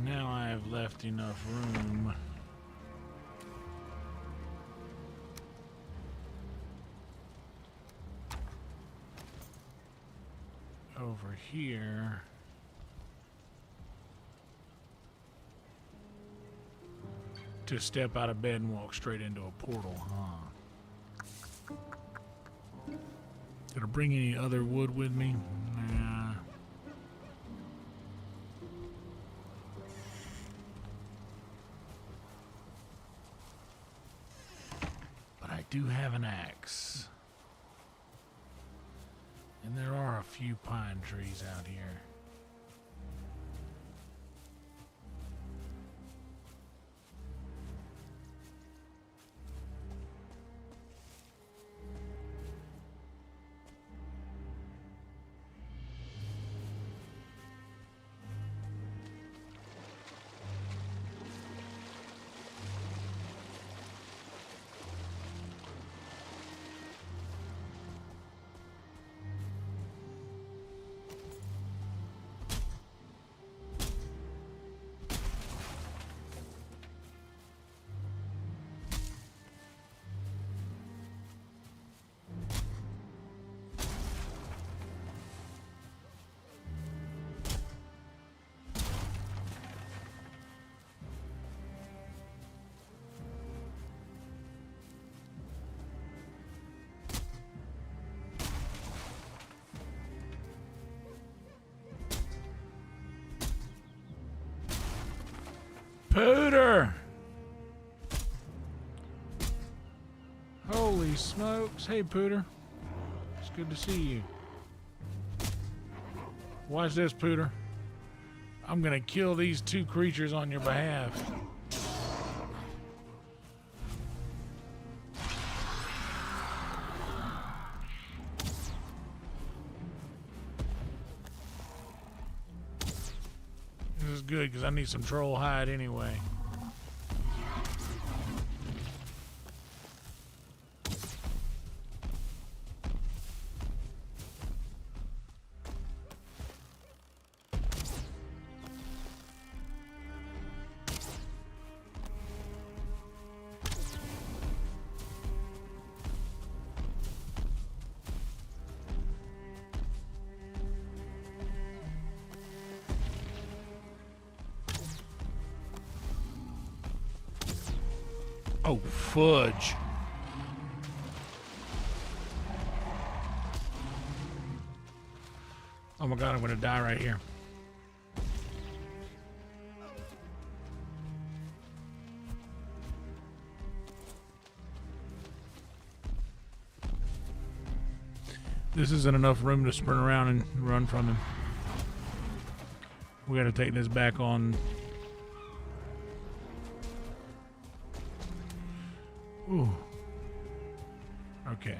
Now I have left enough room. Over here. To step out of bed and walk straight into a portal, huh? Did I bring any other wood with me? Nah. But I do have an axe. And there are a few pine trees out here. Pooter! Holy smokes. Hey, Pooter. It's good to see you. Watch this, Pooter. I'm gonna kill these two creatures on your behalf. This is good because I need some troll hide anyway. Oh, fudge. Oh my god, I'm gonna die right here. This isn't enough room to sprint around and run from him. We gotta take this back on. Ooh. Okay.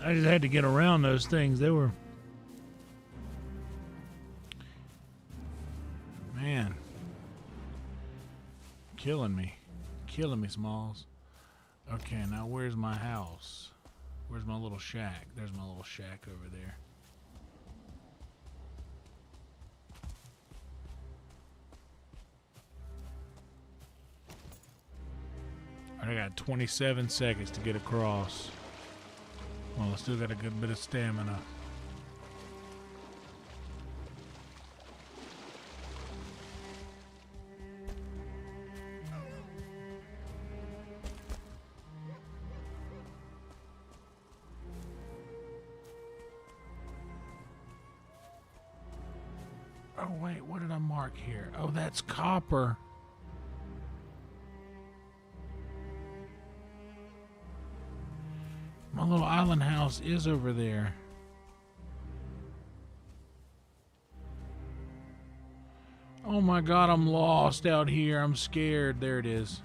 I just had to get around those things. They were... Man. Killing me. Killing me, Smalls. Okay, now where's my house? Where's my little shack? There's my little shack over there. I got 27 seconds to get across. Well, I still got a good bit of stamina. Oh, wait, what did I mark here? Oh, that's copper. My little island house is over there. Oh my God, I'm lost out here. I'm scared. There it is.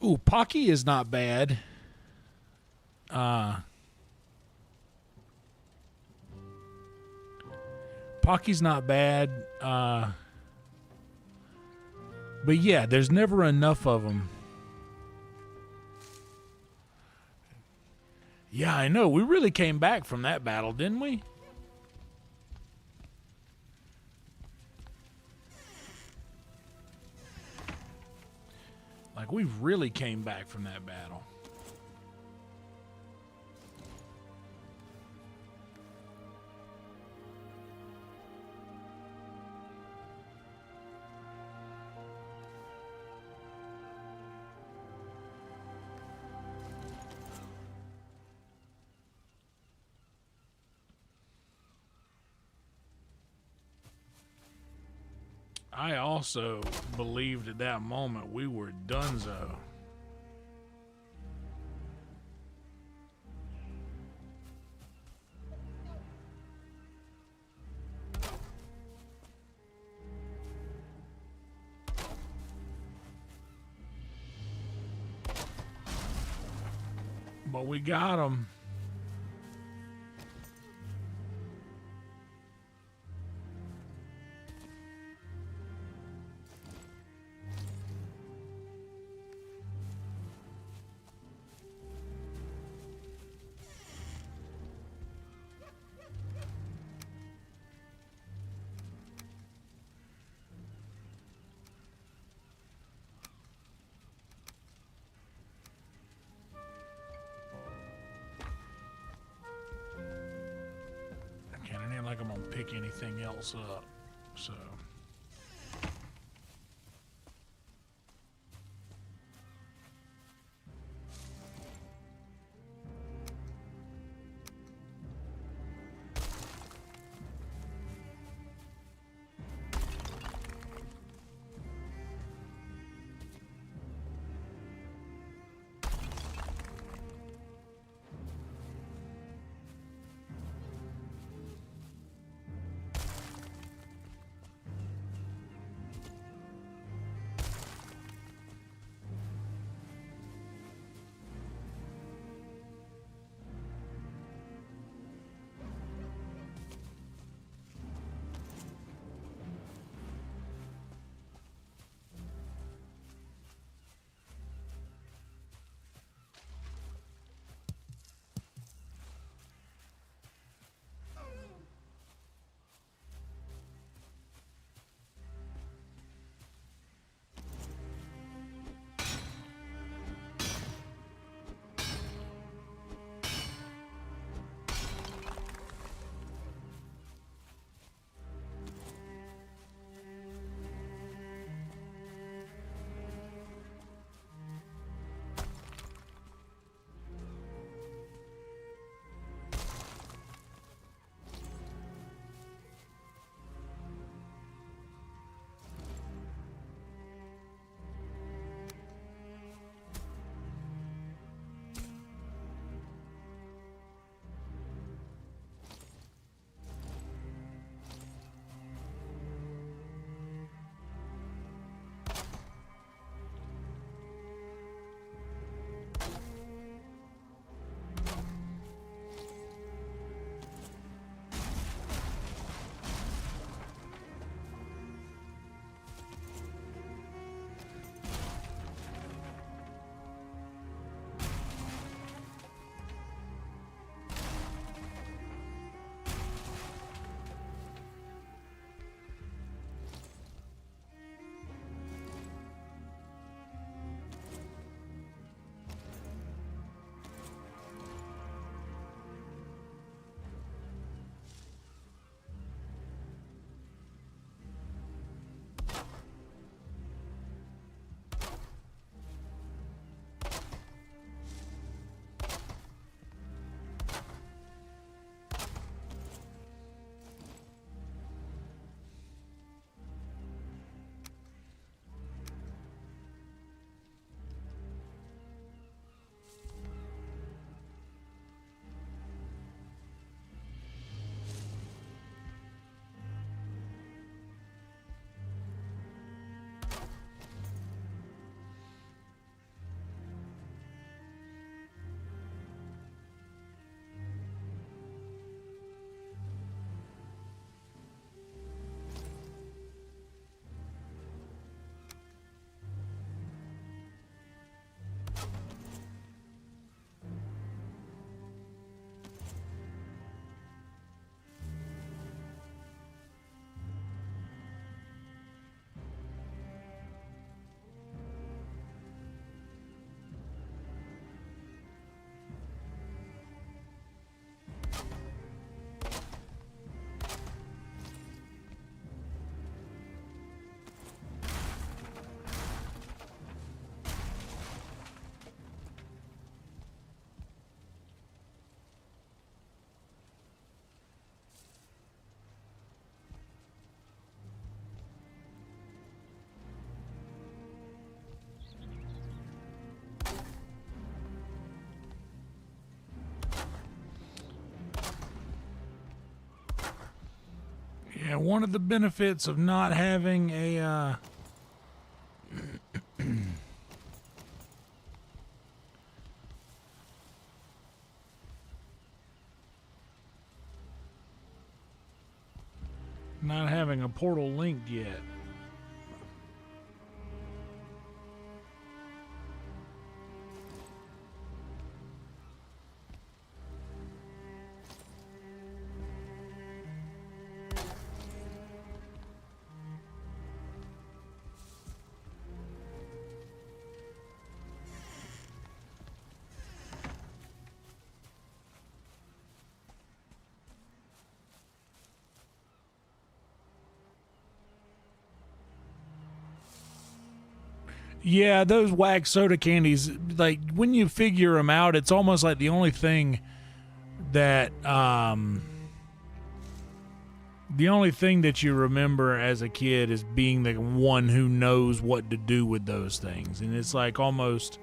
Ooh, Pocky is not bad. Pocky's not bad. But yeah, there's never enough of them. Yeah, I know. We really came back from that battle, didn't we? Like, we really came back from that battle. I also believed at that moment we were donezo. But we got him. Like I'm gonna pick anything else up, so Yeah, one of the benefits of not having a not having a portal linked yet. Yeah, those wax soda candies, like when you figure them out, it's almost like the only thing that you remember as a kid is being the one who knows what to do with those things. And it's like almost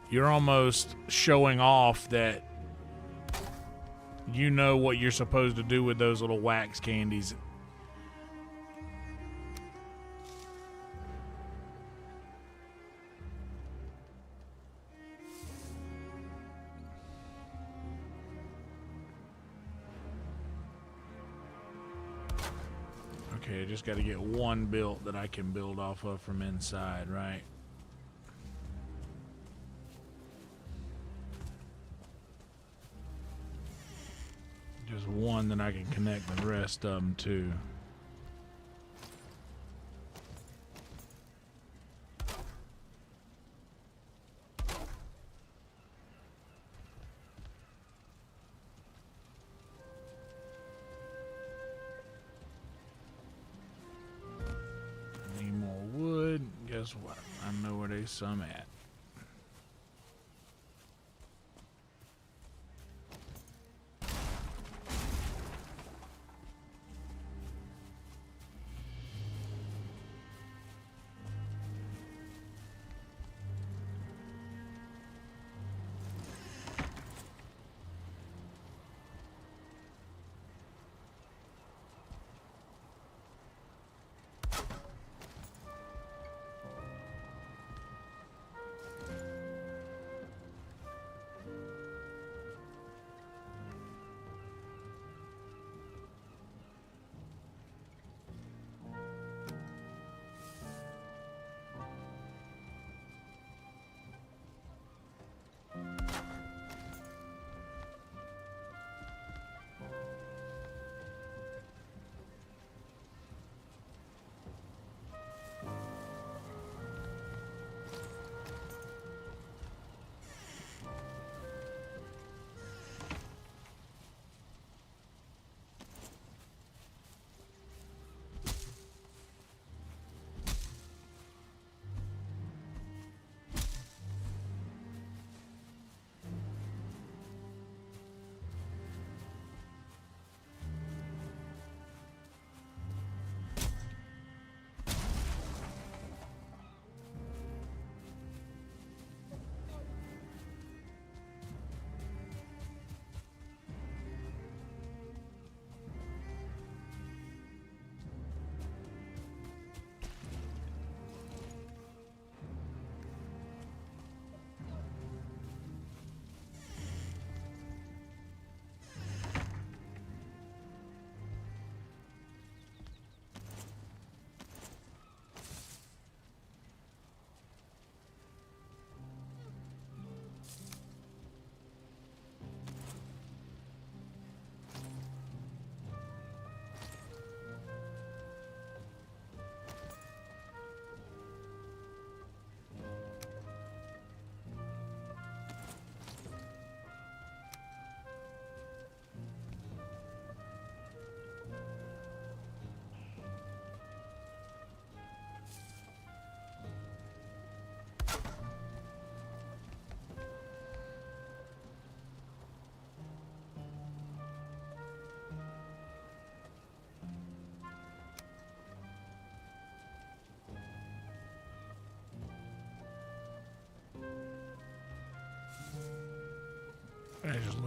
you're almost showing off that you know what you're supposed to do with those little wax candies. Okay, I just got to get one built that I can build off of from inside, right? Just one that I can connect the rest of them to. Need more wood. Guess what? I know where there's some at.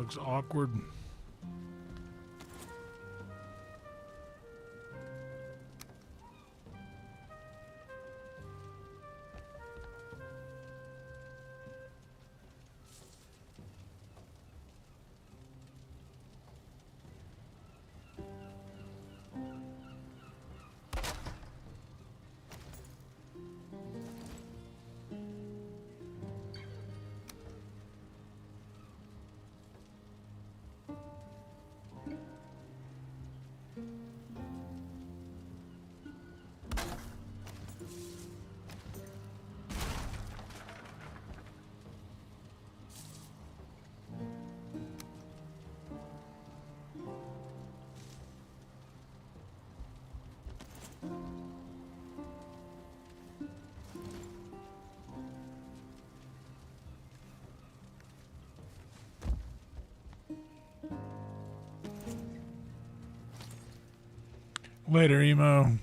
looks awkward. Later, emo.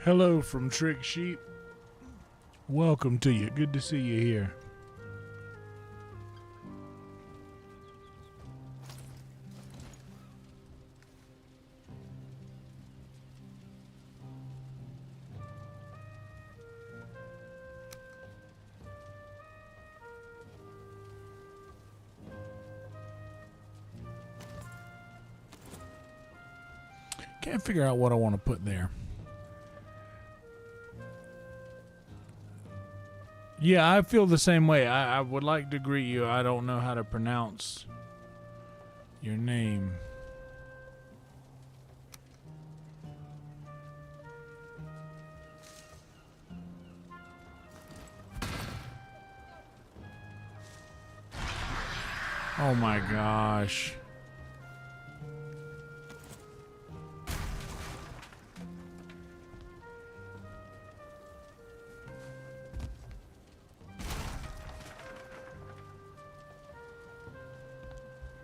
Hello from Trick Sheep. Welcome to you. Good to see you here. Can't figure out what I want to put there. Yeah, I feel the same way. I would like to greet you. I don't know how to pronounce your name. Oh my gosh.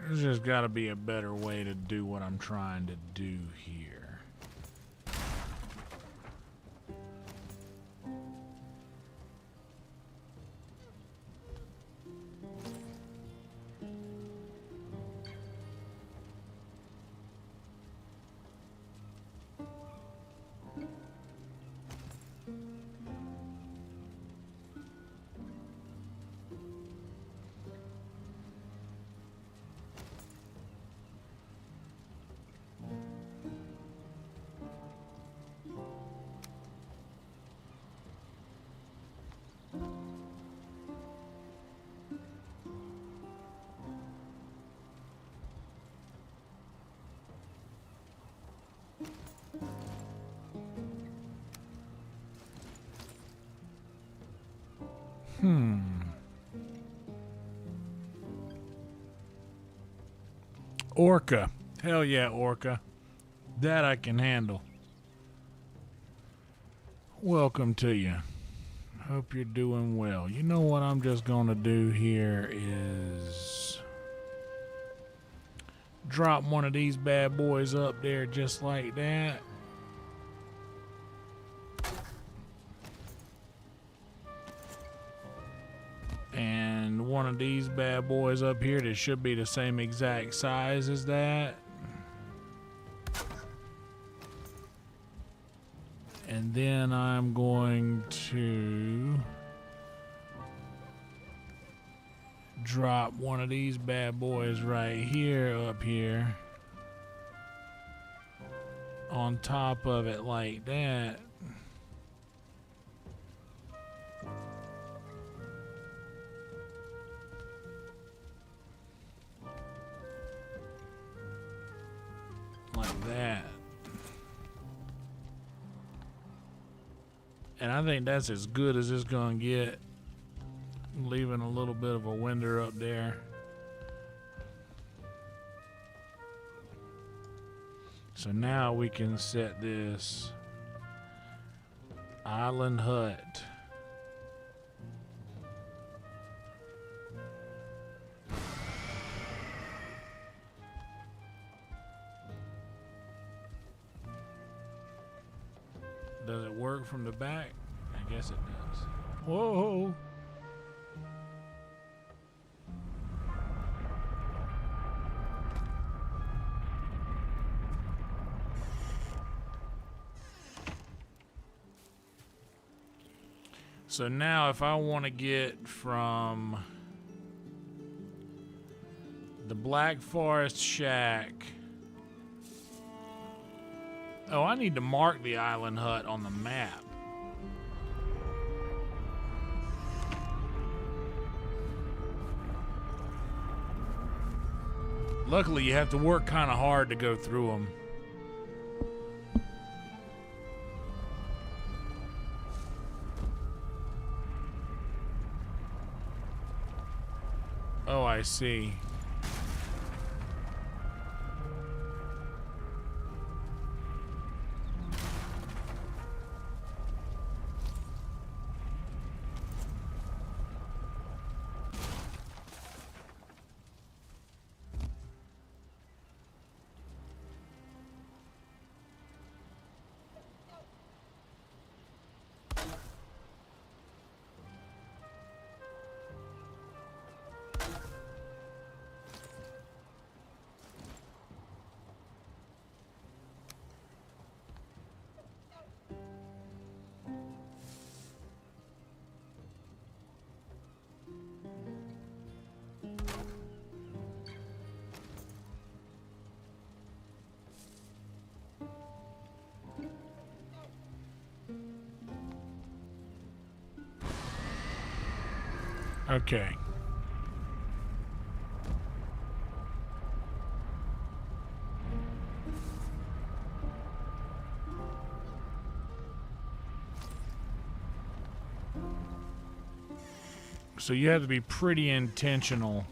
There's just got to be a better way to do what I'm trying to do here. Orca. Hell yeah, Orca. That I can handle. Welcome to you. Hope you're doing well. You know what I'm just going to do here is drop one of these bad boys up there just like that. And one of these bad boys up here that should be the same exact size as that. And then I'm going to drop one of these bad boys right here, up here, on top of it like that. Like that. And I think that's as good as it's gonna get, leaving a little bit of a window up there. So now we can set this island hut. Does it work from the back? I guess it does. Whoa! So now if I want to get from the Black Forest Shack. Oh, I need to mark the island hut on the map. Luckily, you have to work kind of hard to go through them. Oh, I see. Okay. So you have to be pretty intentional.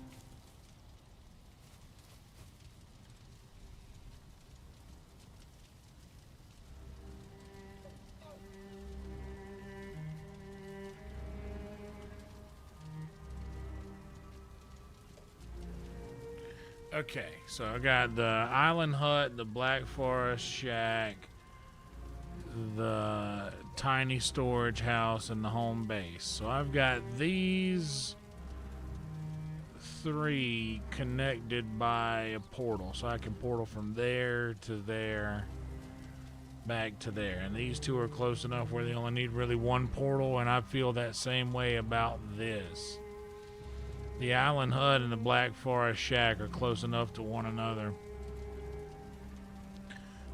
Okay, so I got the island hut, the Black Forest Shack, the tiny storage house, and the home base. So I've got these three connected by a portal. So I can portal from there to there, back to there. And these two are close enough where they only need really one portal, and I feel that same way about this. The island hut and the Black Forest Shack are close enough to one another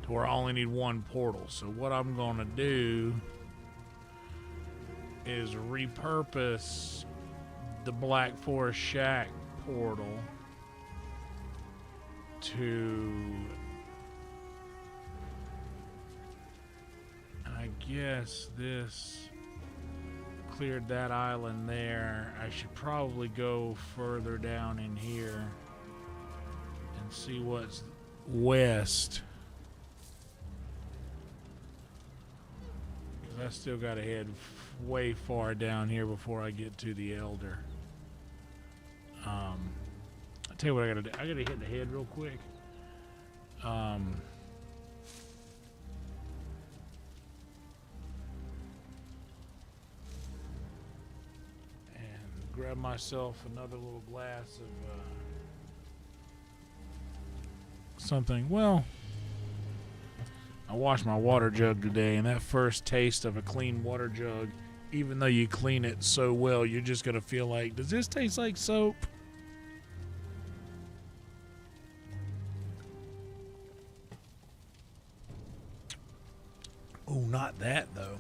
to where I only need one portal. So what I'm going to do is repurpose the Black Forest Shack portal to, I guess this cleared that island there. I should probably go further down in here and see what's west, because I still got to head way far down here before I get to the Elder. I'll tell you what I gotta do. I gotta hit the head real quick. Grab myself another little glass of something. Well, I washed my water jug today, and that first taste of a clean water jug, even though you clean it so well, you're just gonna feel like, does this taste like soap? Oh, not that though.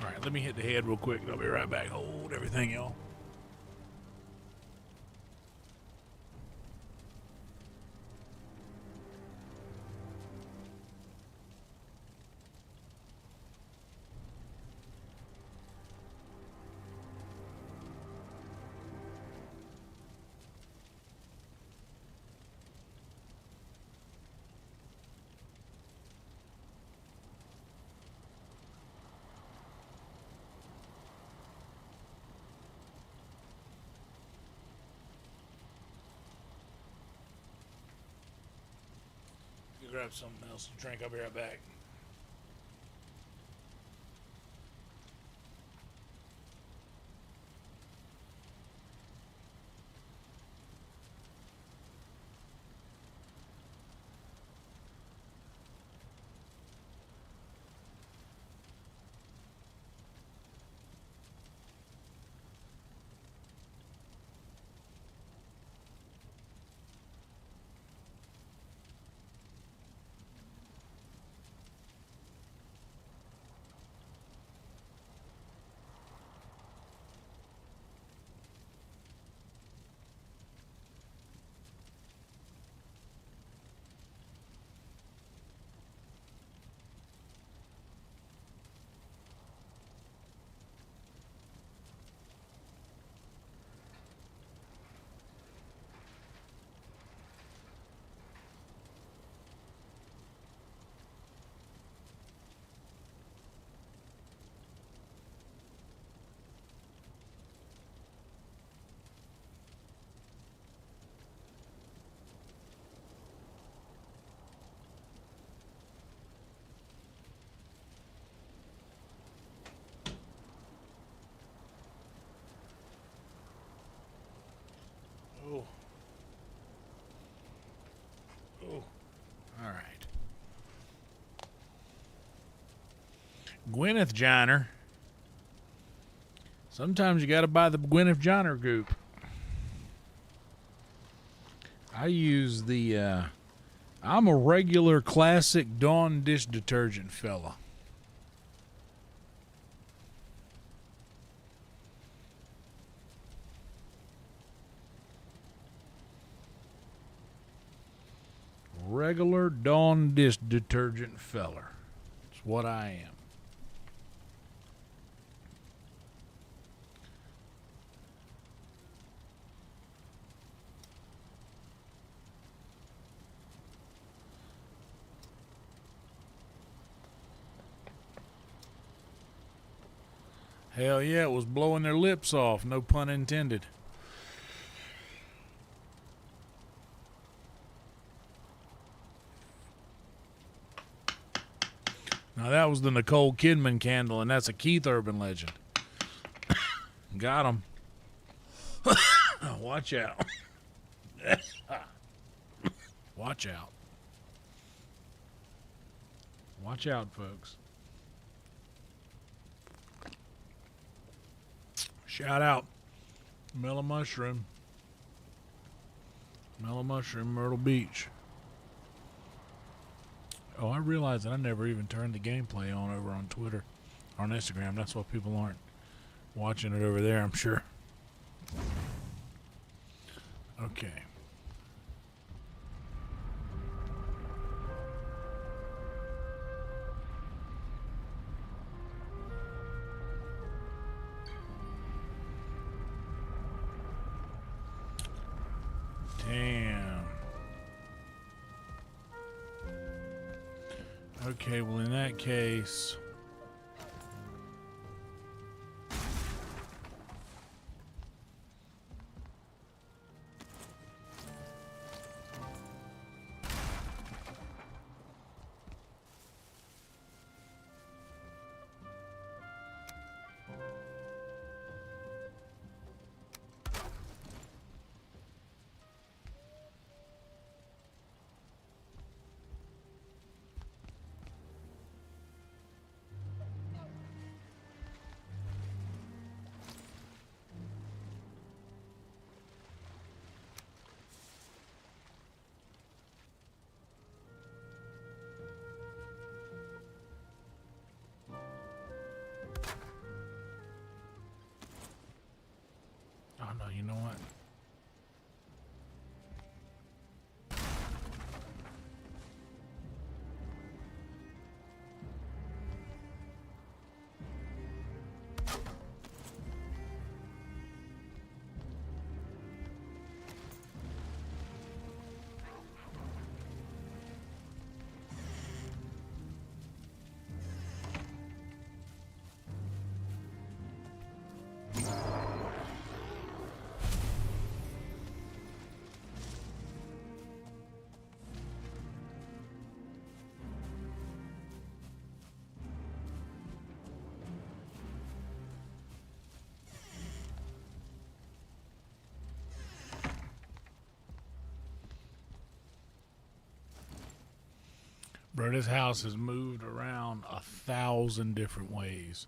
All right, let me hit the head real quick. I'll be right back. Hold everything, y'all. Grab something else to drink. I'll be right back. Oh. Oh. All right. Gwyneth Joyner. Sometimes you got to buy the Gwyneth Joyner goop. I use the, I'm a regular classic Dawn dish detergent fella. Regular Dawn dish detergent feller. That's what I am. Hell yeah, it was blowing their lips off, no pun intended. Now that was the Nicole Kidman candle, and that's a Keith Urban legend. Got him. Watch out. Watch out. Watch out, folks. Shout out. Mellow Mushroom. Mellow Mushroom, Myrtle Beach. Oh, I realized that I never even turned the gameplay on over on Twitter, on Instagram. That's why people aren't watching it over there, I'm sure. Okay. Damn. Okay, well, in that case... no, you know what? Bro, this house has moved around 1,000 different ways.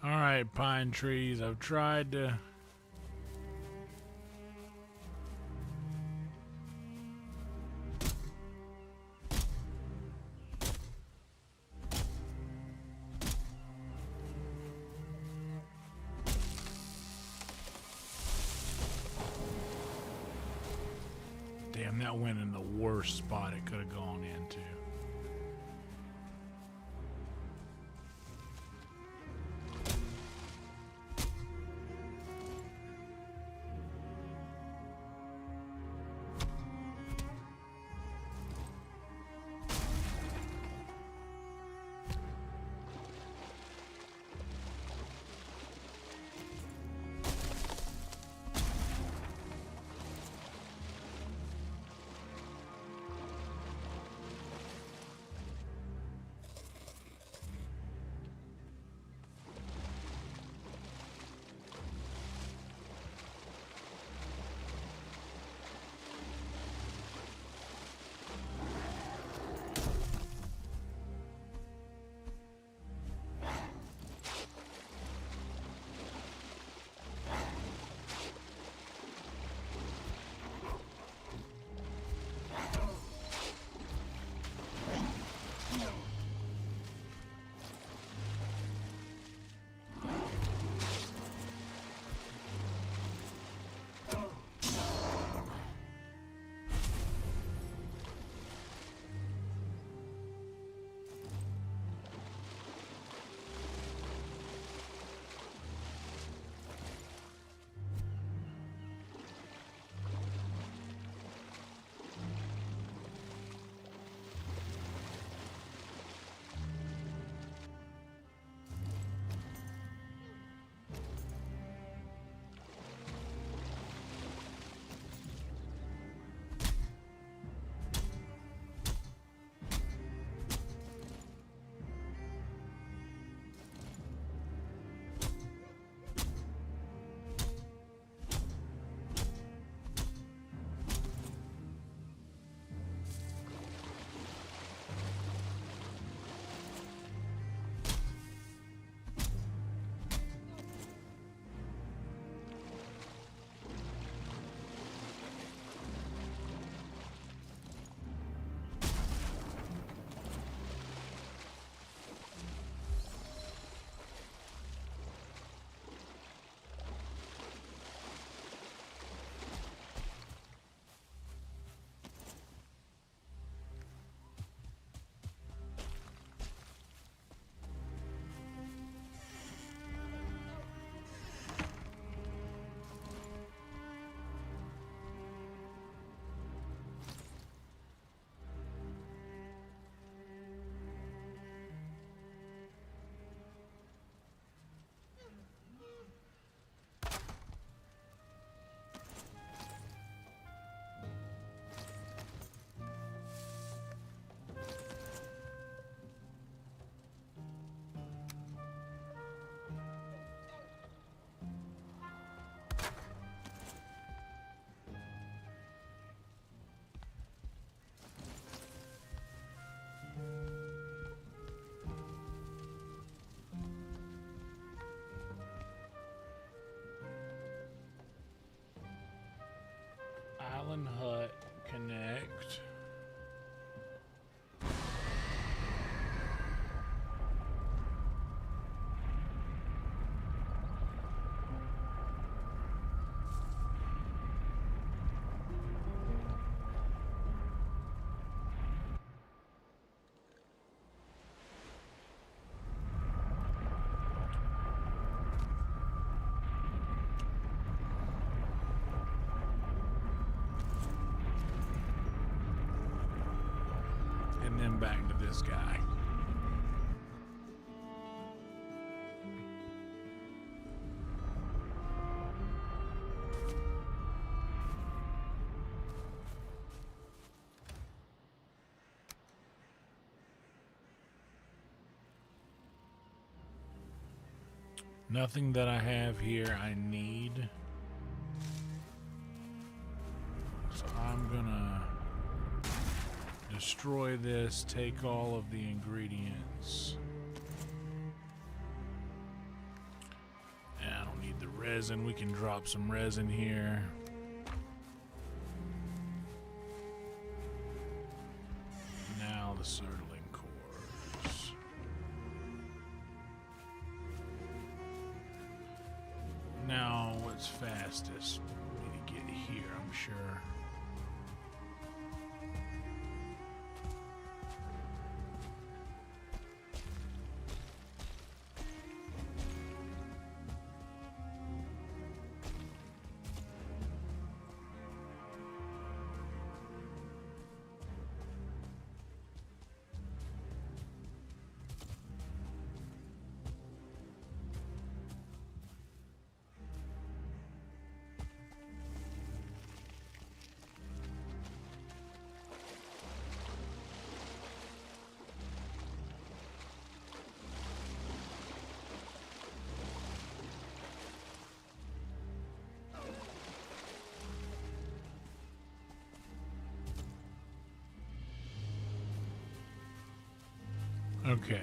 All right, pine trees. I've tried to... Damn, that went in the worst spot it could have gone into. Island hut connect. And then back to this guy. Nothing that I have here I need. So I'm gonna destroy this, take all of the ingredients. And I don't need the resin. We can drop some resin here. Now the Sertling cores. Now what's fastest? We need to get here, I'm sure. Okay.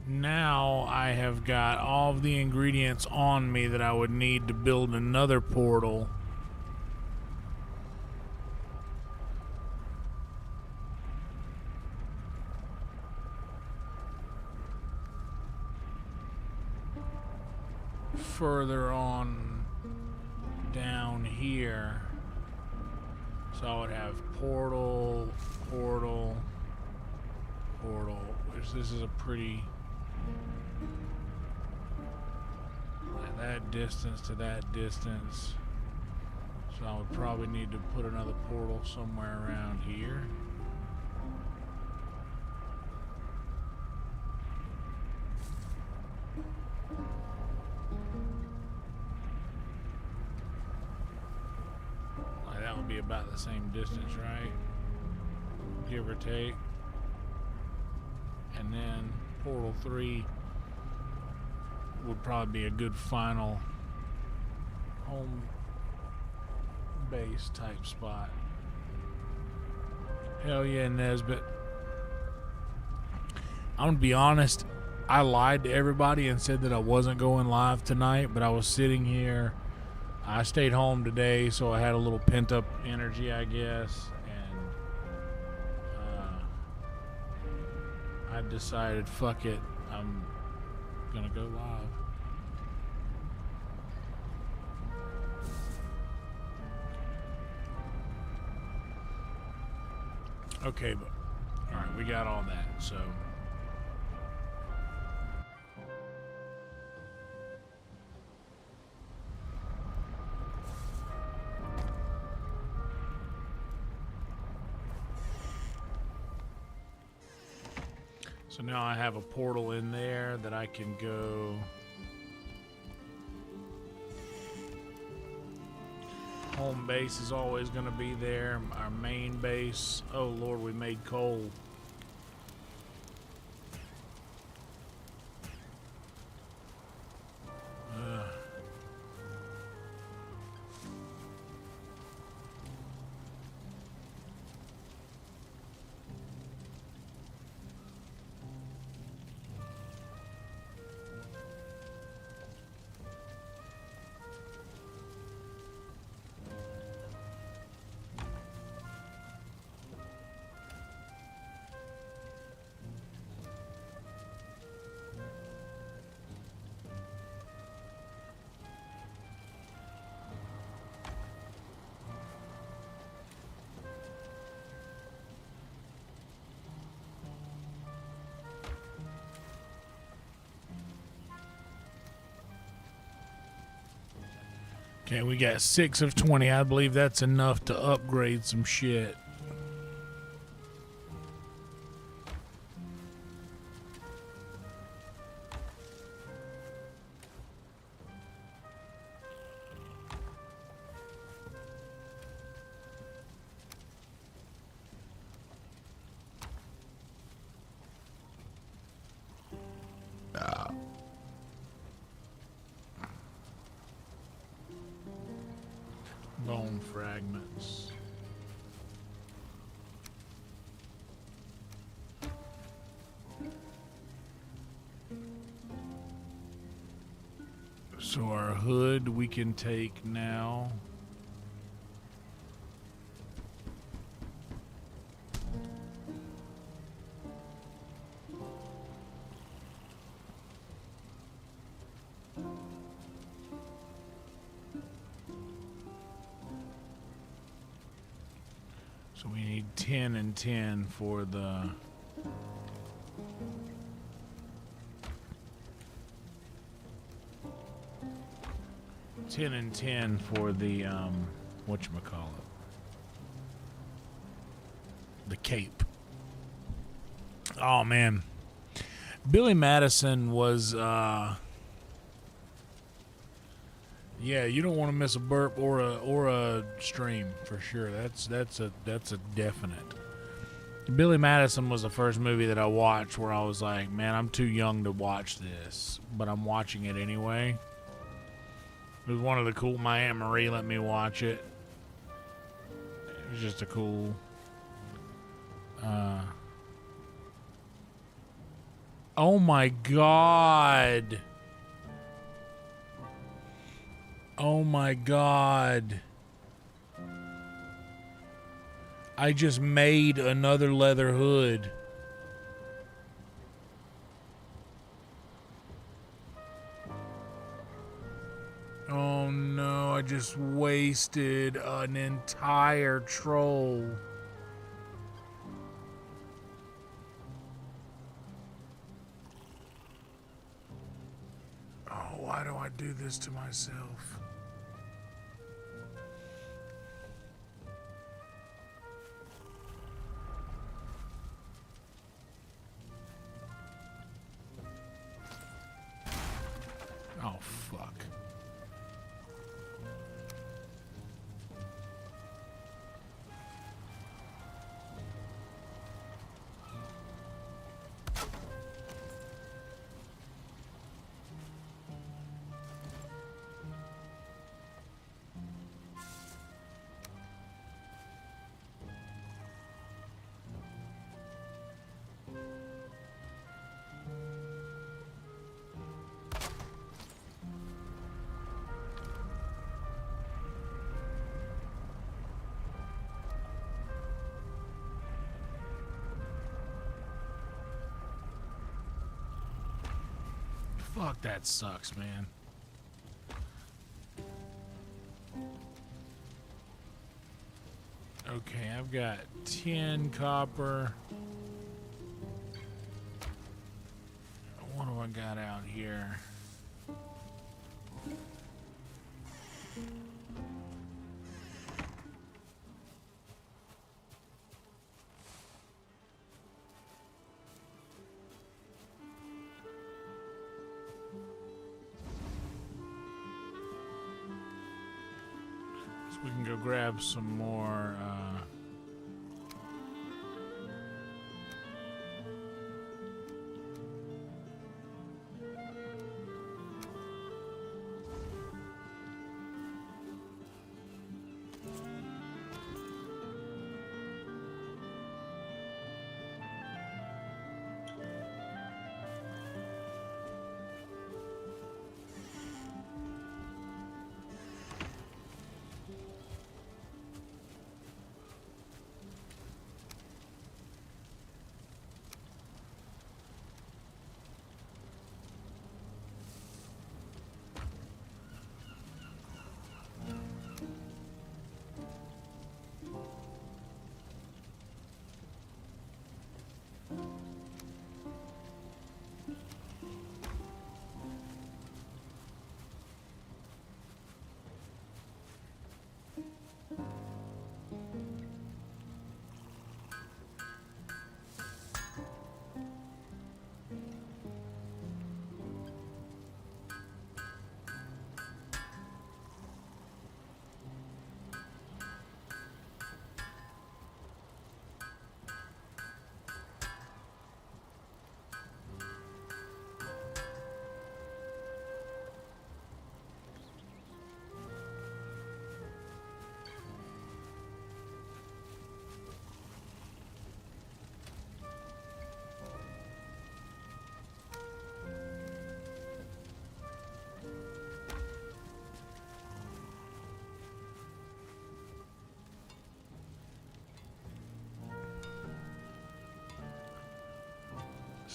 Now I have got all of the ingredients on me that I would need to build another portal. Further on down here. So I would have portal, portal, portal, which this is a pretty, like that distance to that distance. So I would probably need to put another portal somewhere around here. Be about the same distance, right? Give or take. And then portal 3 would probably be a good final home base type spot. Hell yeah, Nesbit. I'm gonna be honest, I lied to everybody and said that I wasn't going live tonight, but I was sitting here. I stayed home today, so I had a little pent-up energy, I guess, and I decided, fuck it, I'm gonna go live. Okay, but all right, we got all that, so. So now I have a portal in there that I can go. Home base is always going to be there. Our main base. Oh Lord, we made coal. Okay, we got 6 of 20. I believe that's enough to upgrade some shit. Bone fragments. So our hood we can take now. So we need 10 and 10 for the... Ten and 10 for the, whatchamacallit? The cape. Oh, man. Billy Madison was, yeah, you don't want to miss a burp or a stream for sure. That's a definite. Billy Madison was the first movie that I watched where I was like, man, I'm too young to watch this, but I'm watching it anyway. It was one of the cool. My Aunt Marie let me watch it. It was just a cool. Oh my god. Oh my god. I just made another leather hood. Oh no, I just wasted an entire troll. Oh, why do I do this to myself? Oh, fuck. Fuck, that sucks, man. Okay, I've got 10 copper. What do I got out here? We can go grab some more,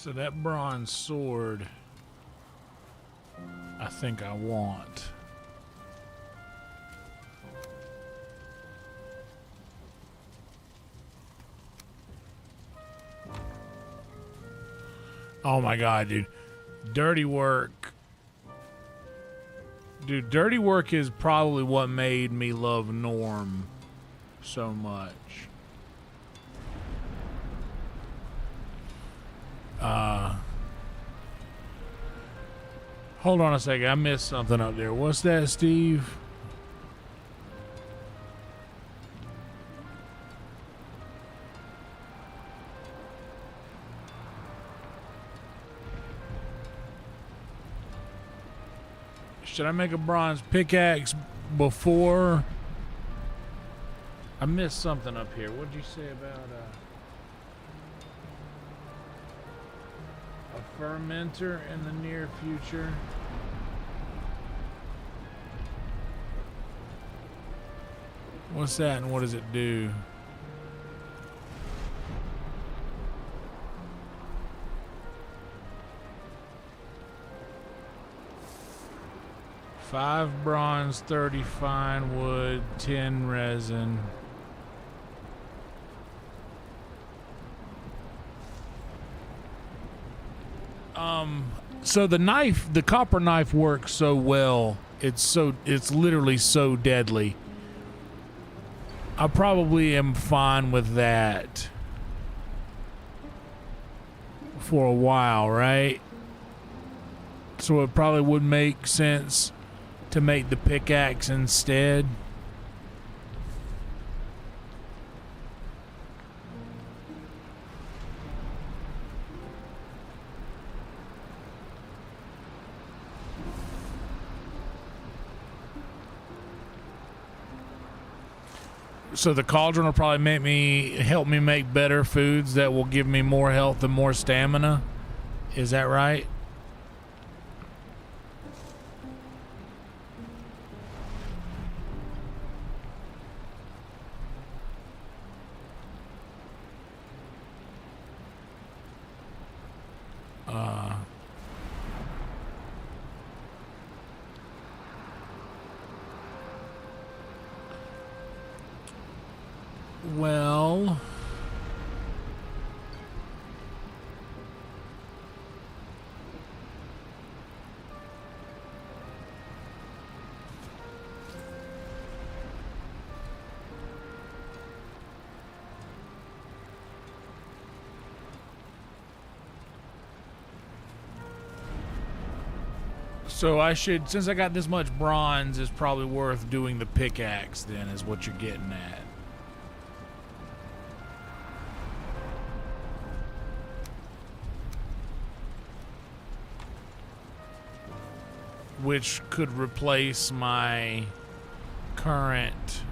So that bronze sword, I think I want. Oh my god, dude. Dirty work. Dude, dirty work is probably what made me love Norm so much. Hold on a second. I missed something up there. What's that, Steve? Should I make a bronze pickaxe before? I missed something up here. What'd you say about a fermenter in the near future? What's that and what does it do? Five bronze, 30 fine wood, 10 resin. So the knife, the copper knife works so well. It's literally so deadly. I probably am fine with that for a while, right? So it probably would make sense to make the pickaxe instead. So the cauldron will probably help me make better foods that will give me more health and more stamina. Is that right? Well, so I should, since I got this much bronze, it's probably worth doing the pickaxe then, is what you're getting at. Which could replace my current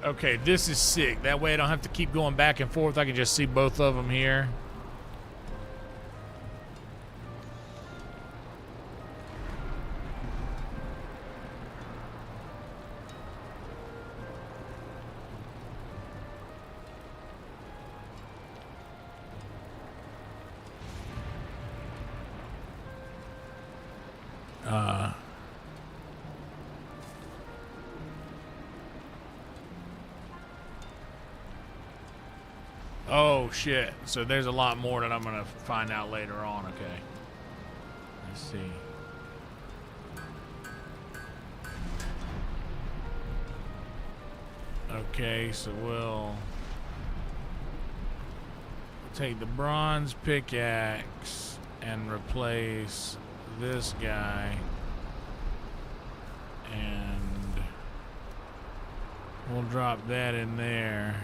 Okay, this is sick. That way I don't have to keep going back and forth. I can just see both of them here. Oh shit. So there's a lot more that I'm gonna find out later on. Okay. Let's see. Okay, so we'll take the bronze pickaxe and replace this guy, and we'll drop that in there.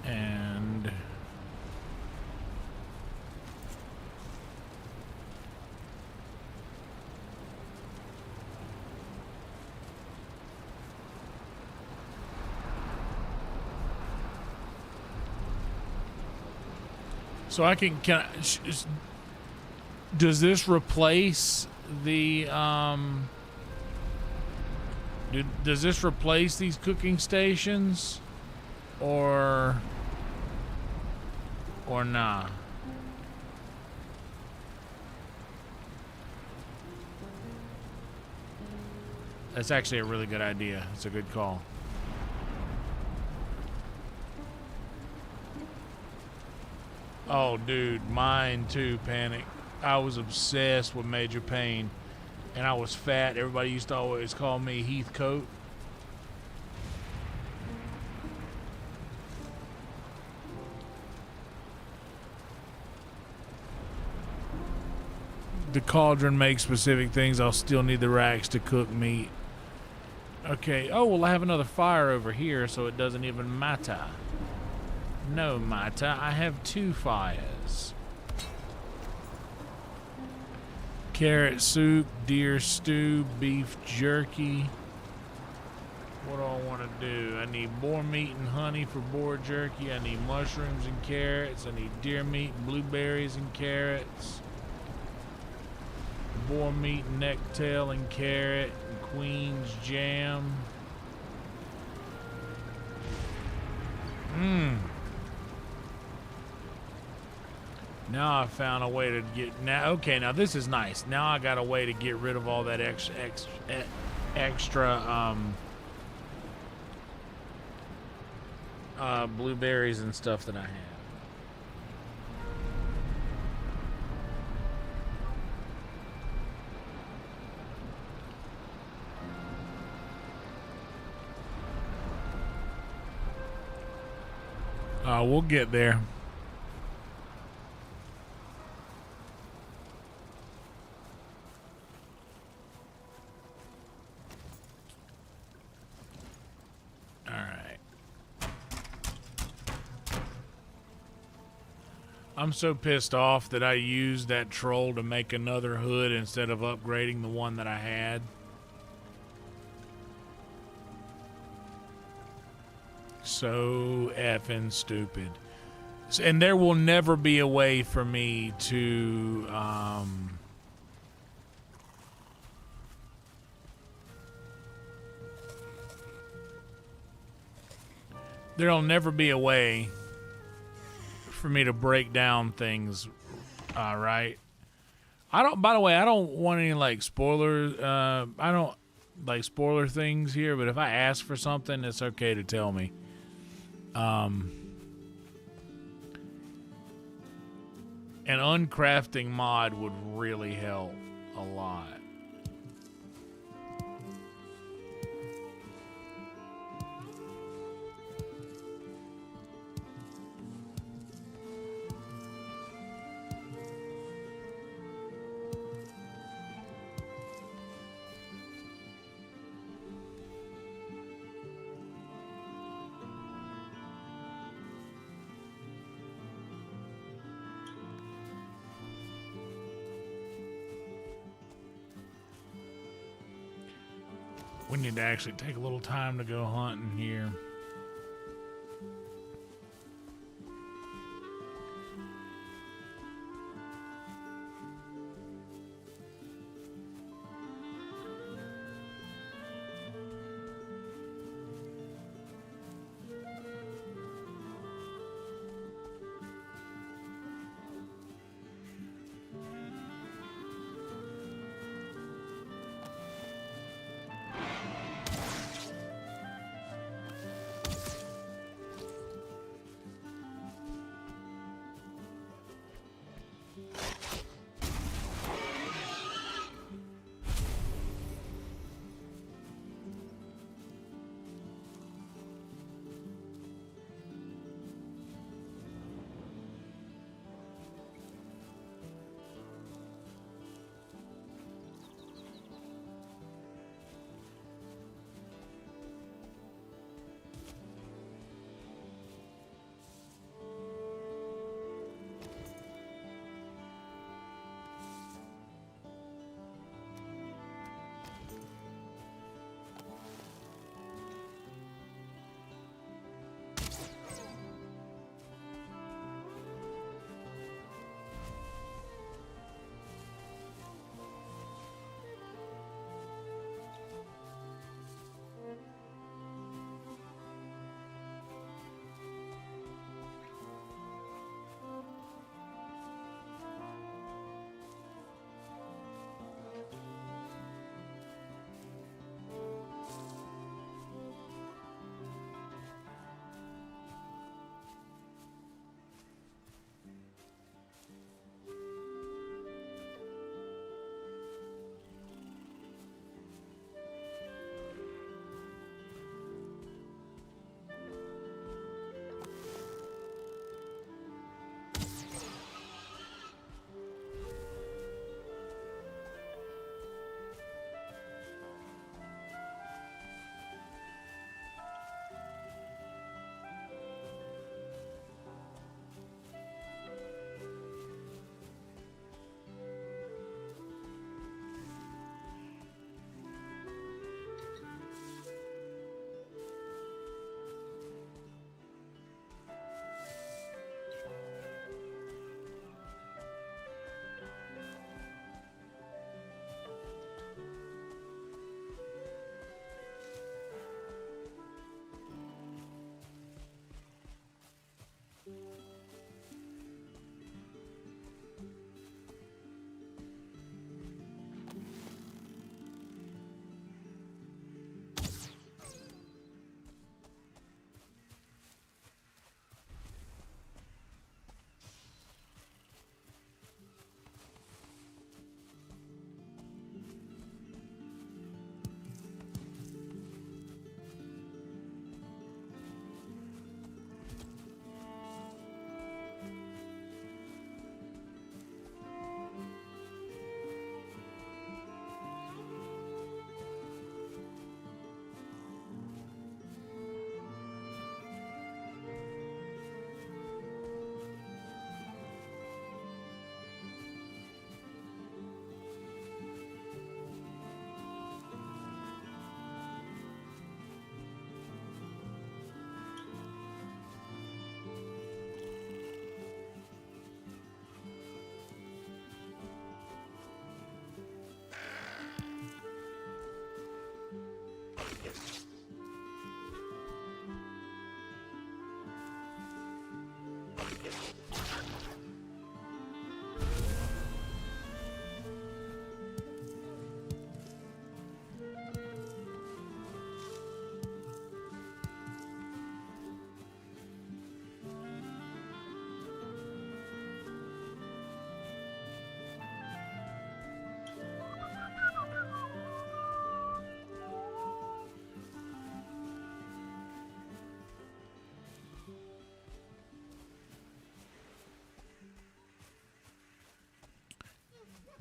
And So I can does this replace the does this replace these cooking stations or nah? That's actually a really good idea. It's a good call. Oh, dude, mine too, Panic. I was obsessed with Major Payne, and I was fat. Everybody used to always call me Heathcote. The cauldron makes specific things. I'll still need the racks to cook meat. Okay. Oh, well, I have another fire over here, so it doesn't even matter. No matter. I have 2 fires. Carrot soup, deer stew, beef jerky. What do I want to do? I need boar meat and honey for boar jerky. I need mushrooms and carrots. I need deer meat, blueberries and carrots. Boar meat, necktail and carrot, and Queen's jam. Now I found a way to get okay, now this is nice. Now I got a way to get rid of all that extra blueberries and stuff that I have. We'll get there. All right. I'm so pissed off that I used that troll to make another hood instead of upgrading the one that I had. So effing stupid. And there will never be a way for me to there'll never be a way for me to break down things right. I don't, by the way, I don't want any like spoilers. I don't like spoiler things here, but if I ask for something, it's okay to tell me. An uncrafting mod would really help a lot. We need to actually take a little time to go hunting here.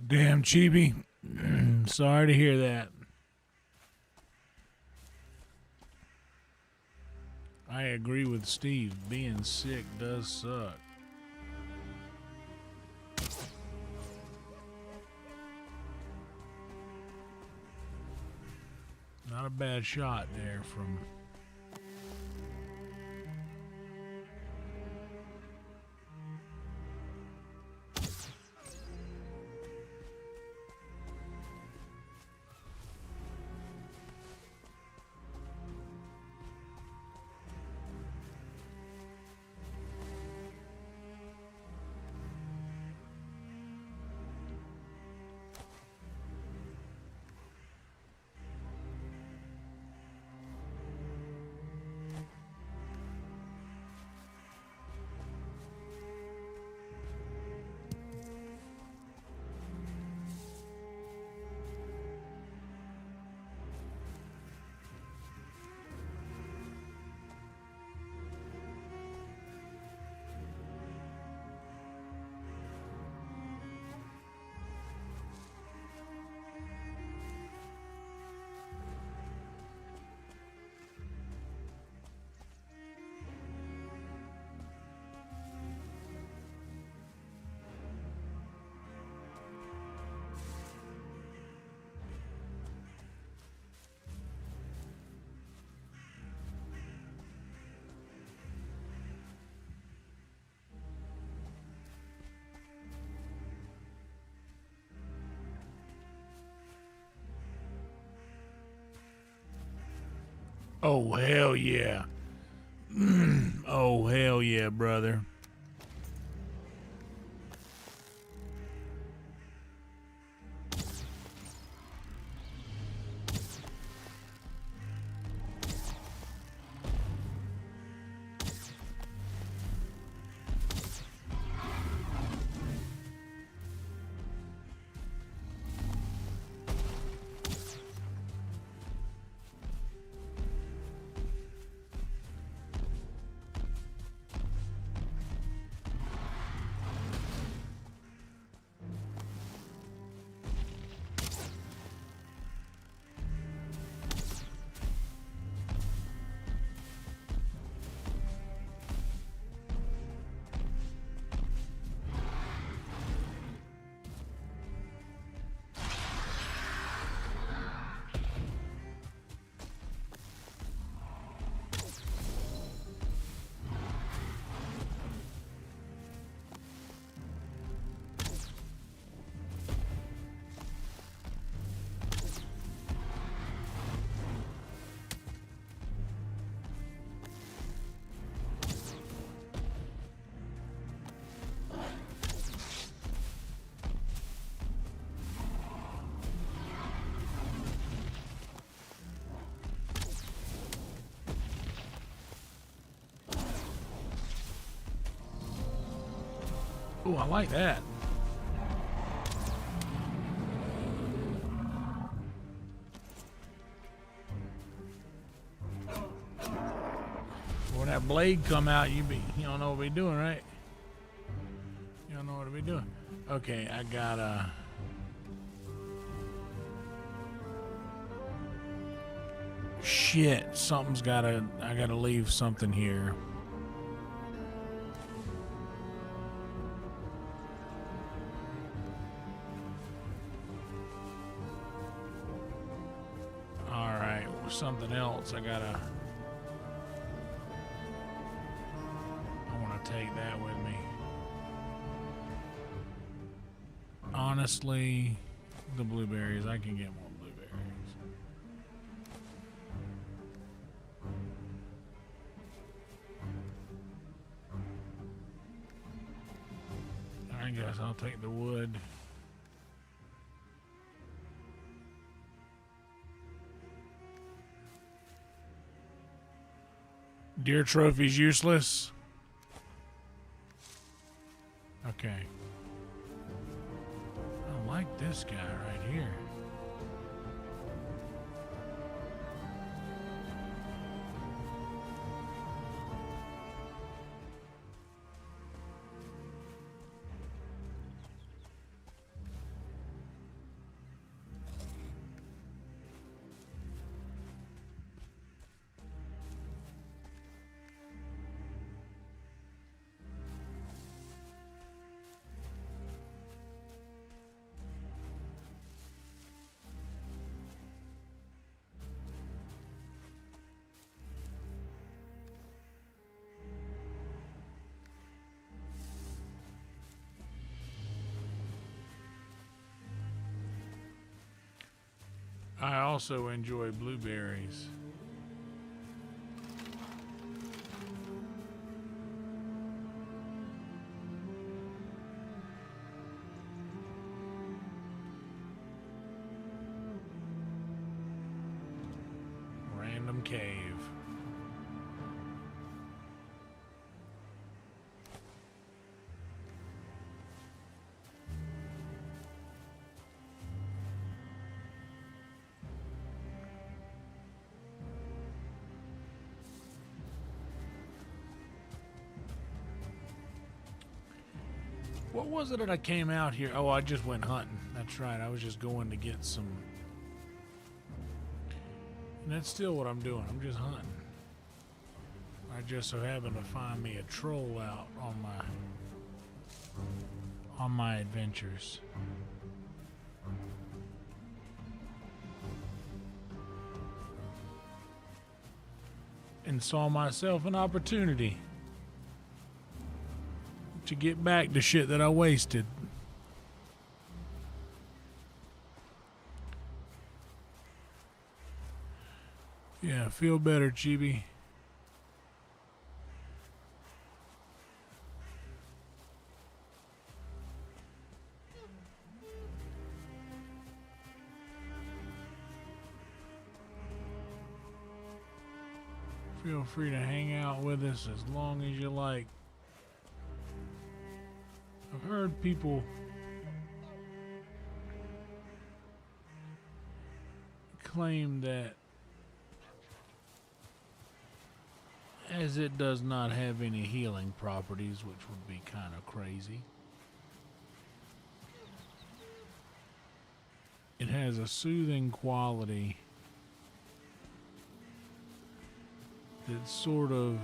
Damn, Chibi. Sorry to hear that. I agree with Steve. Being sick does suck. Not a bad shot there from... Oh, hell yeah. Oh, hell yeah, brother. Oh, I like that. When that blade come out, you don't know what we doing, right? You don't know what we doing. Okay, I gotta... Shit, I gotta leave something here. Alright, something else I want to take that with me. Honestly, the blueberries, I can get more blueberries. I guess I'll take the wood. Deer trophy's useless. Okay. I like this guy right here. I also enjoy blueberries. Random cave. What was it that I came out here? Oh, I just went hunting. That's right. I was just going to get some. And that's still what I'm doing. I'm just hunting. I just so happen to find me a troll out on my adventures. And saw myself an opportunity to get back the shit that I wasted. Yeah, feel better, Chibi. Feel free to hang out with us as long as you like. I've heard people claim that as it does not have any healing properties, which would be kind of crazy, it has a soothing quality that sort of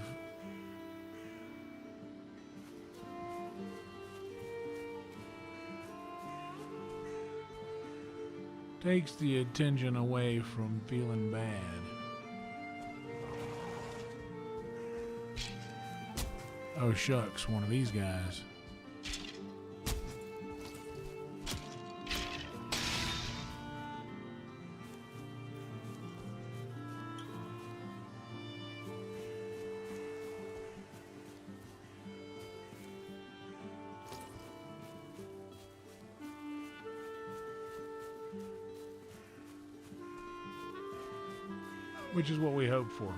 takes the attention away from feeling bad. Oh shucks, one of these guys. Which is what we hope for.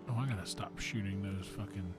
Oh, I gotta stop shooting those fucking...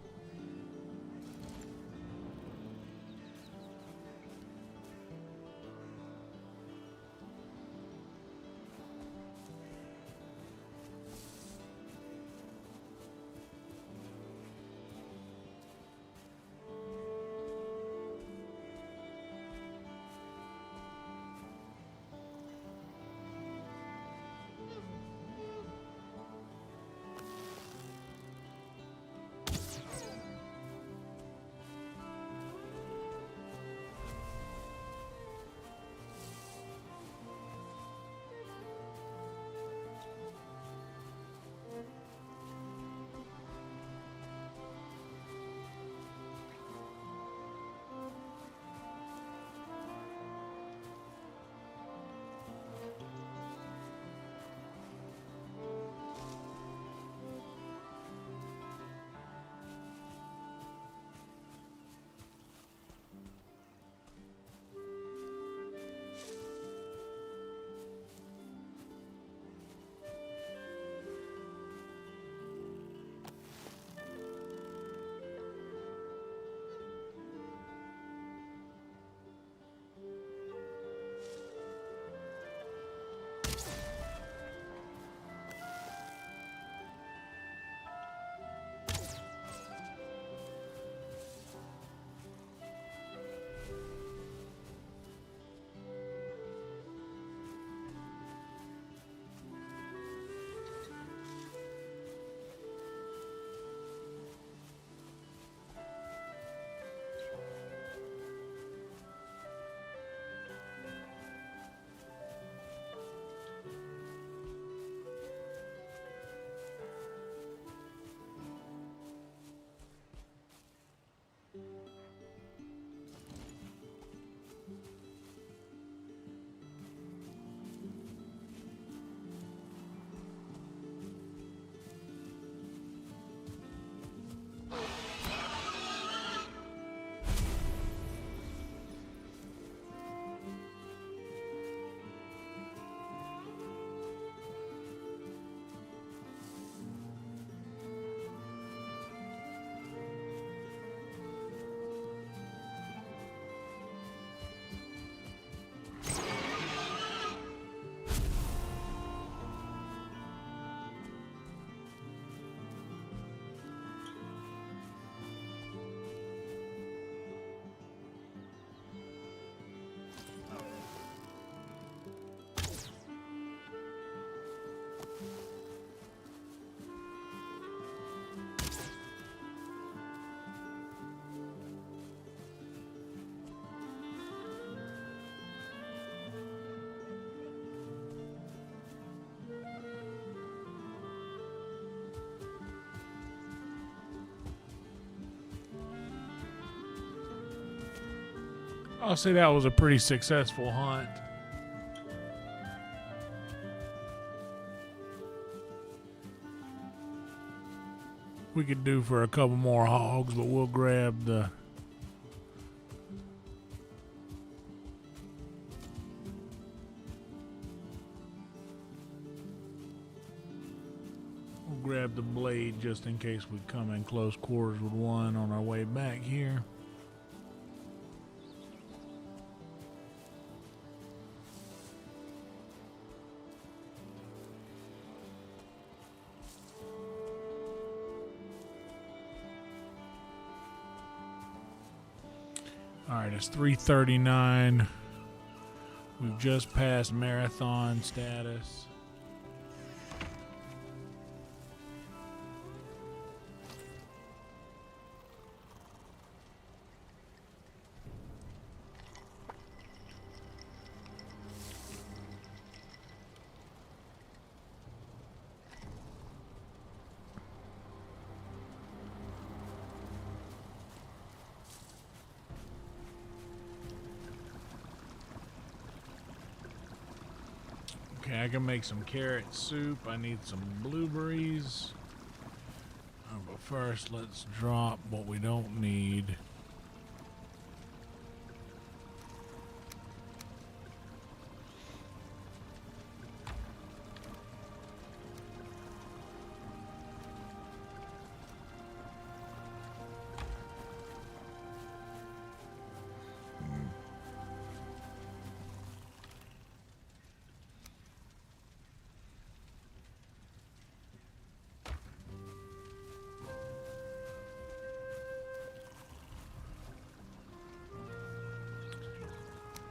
I'll say that was a pretty successful hunt. We could do for a couple more hogs, but we'll grab the blade just in case we come in close quarters with one on our way back here. All right, it's 3:39. We've just passed marathon status. Okay, I can make some carrot soup. I need some blueberries. But first, let's drop what we don't need.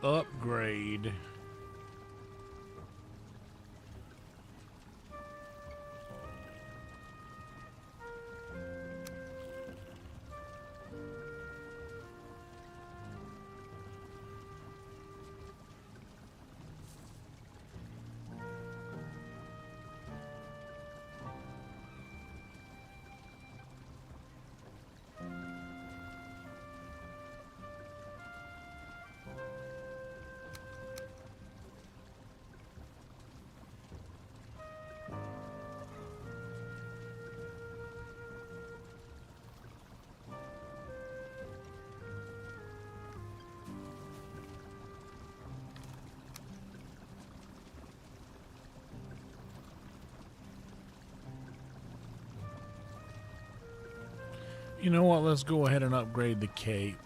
Upgrade. You know what? Let's go ahead and upgrade the cape.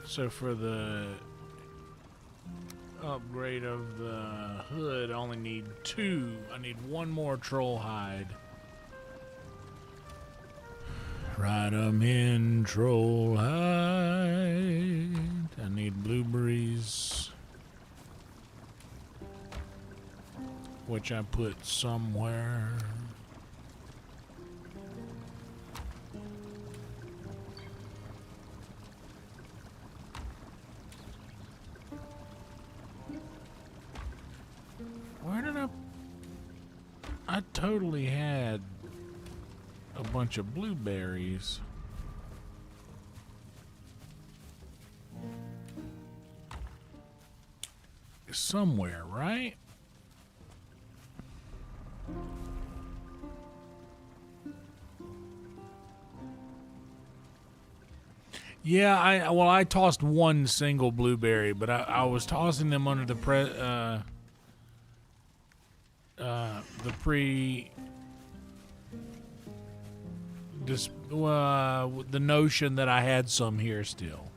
So for the upgrade of the hood, I only need 2. I need 1 more troll hide. Ride 'em in troll hide. I need blueberries, which I put somewhere. Where did I totally had a bunch of blueberries. Somewhere, right? Yeah, I tossed 1 single blueberry, but I was tossing them under the the notion that I had some here still.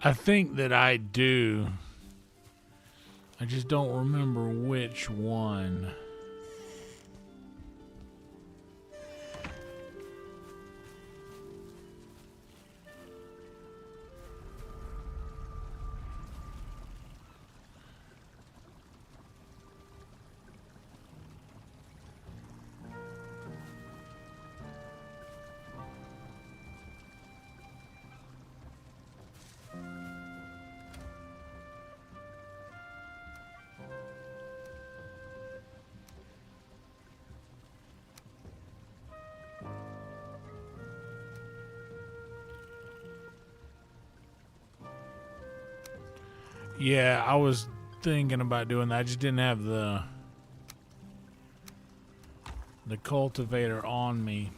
I think that I do. I just don't remember which one. Yeah, I was thinking about doing that. I just didn't have the cultivator on me.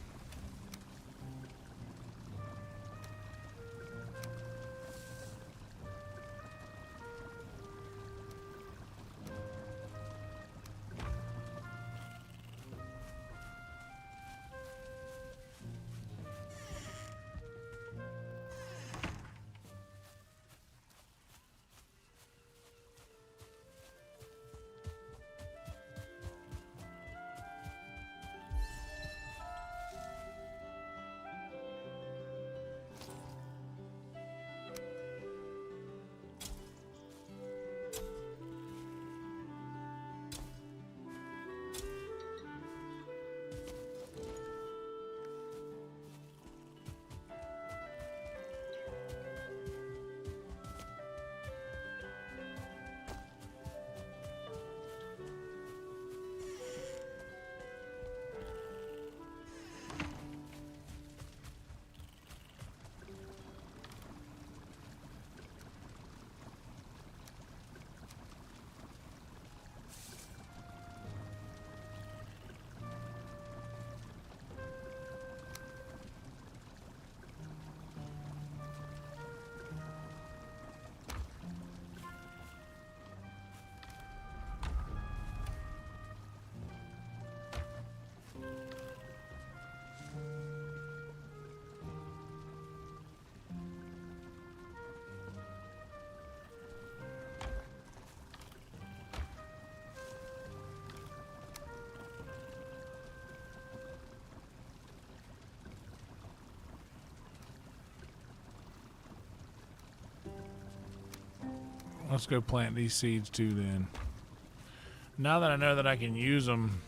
Let's go plant these seeds too then. Now that I know that I can use them.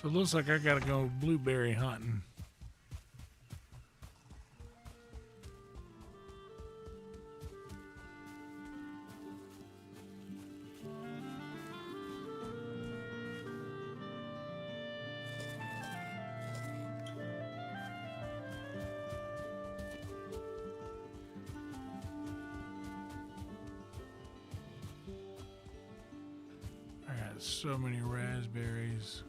So it looks like I gotta go blueberry hunting. I got so many raspberries.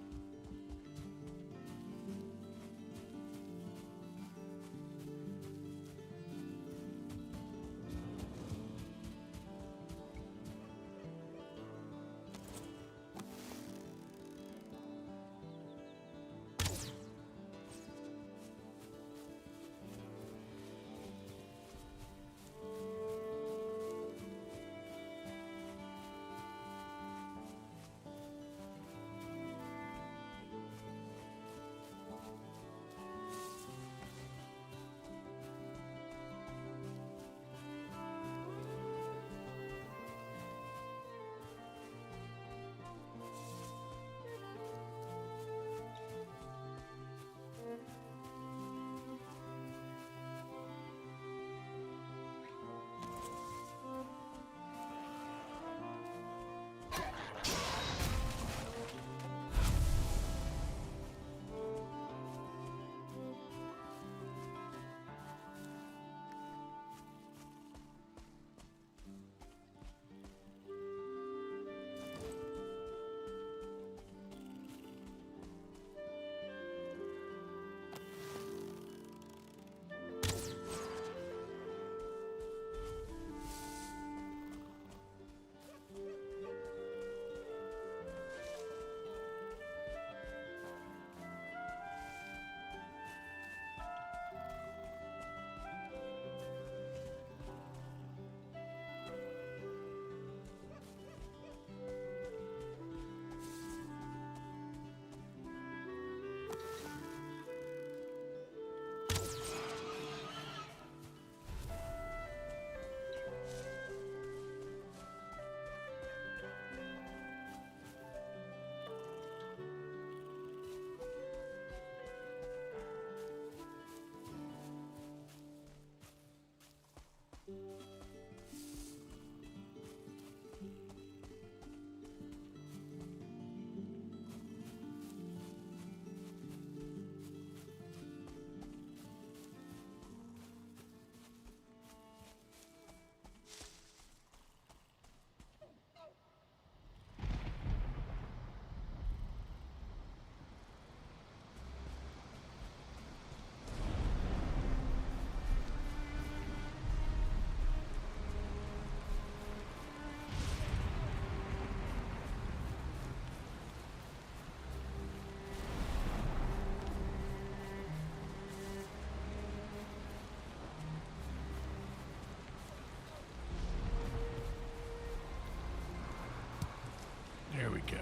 There we go.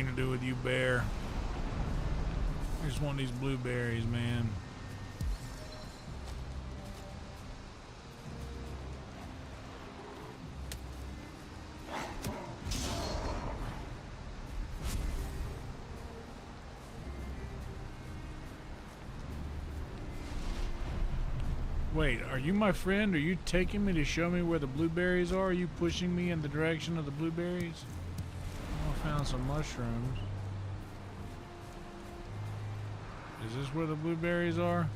anything to do with you, bear. I just want these blueberries, man. Wait, are you my friend? Are you taking me to show me where the blueberries are? Are you pushing me in the direction of the blueberries? Oh, I found some mushrooms. Is this where the blueberries are?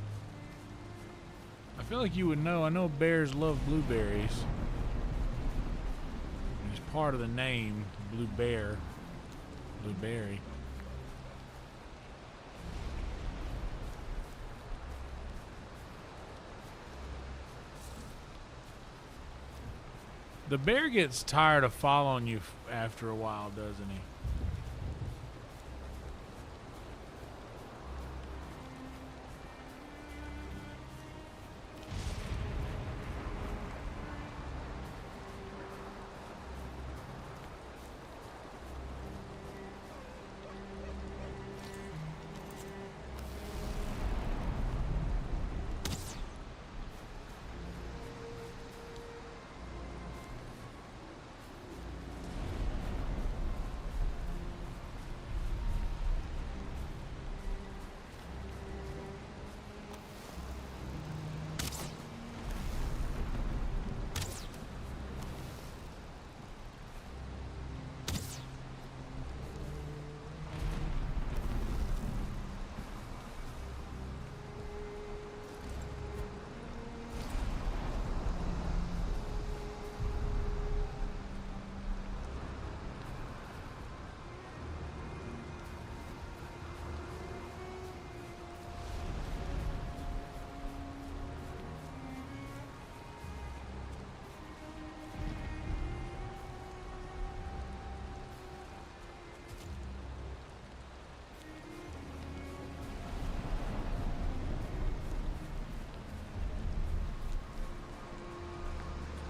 I feel like you would know. I know bears love blueberries. It's part of the name, blue bear. Blueberry. The bear gets tired of following you after a while, doesn't he?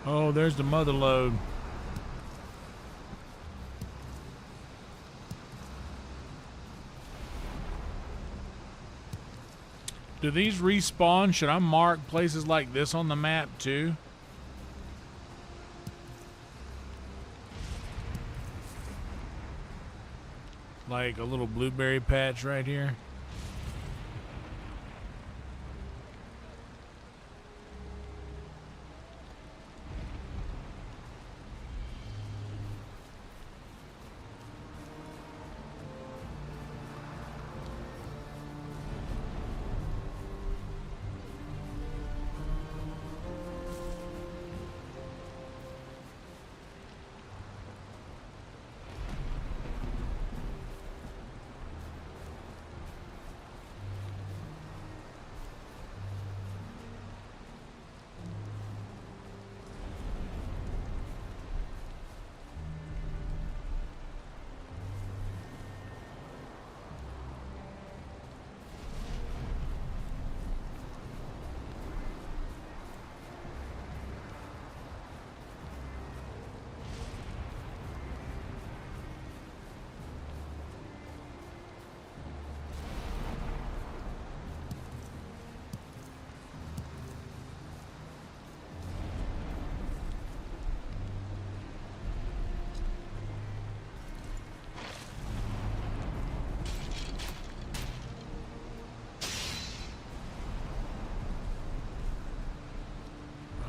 Oh, there's the mother lode. Do these respawn? Should I mark places like this on the map too? Like a little blueberry patch right here.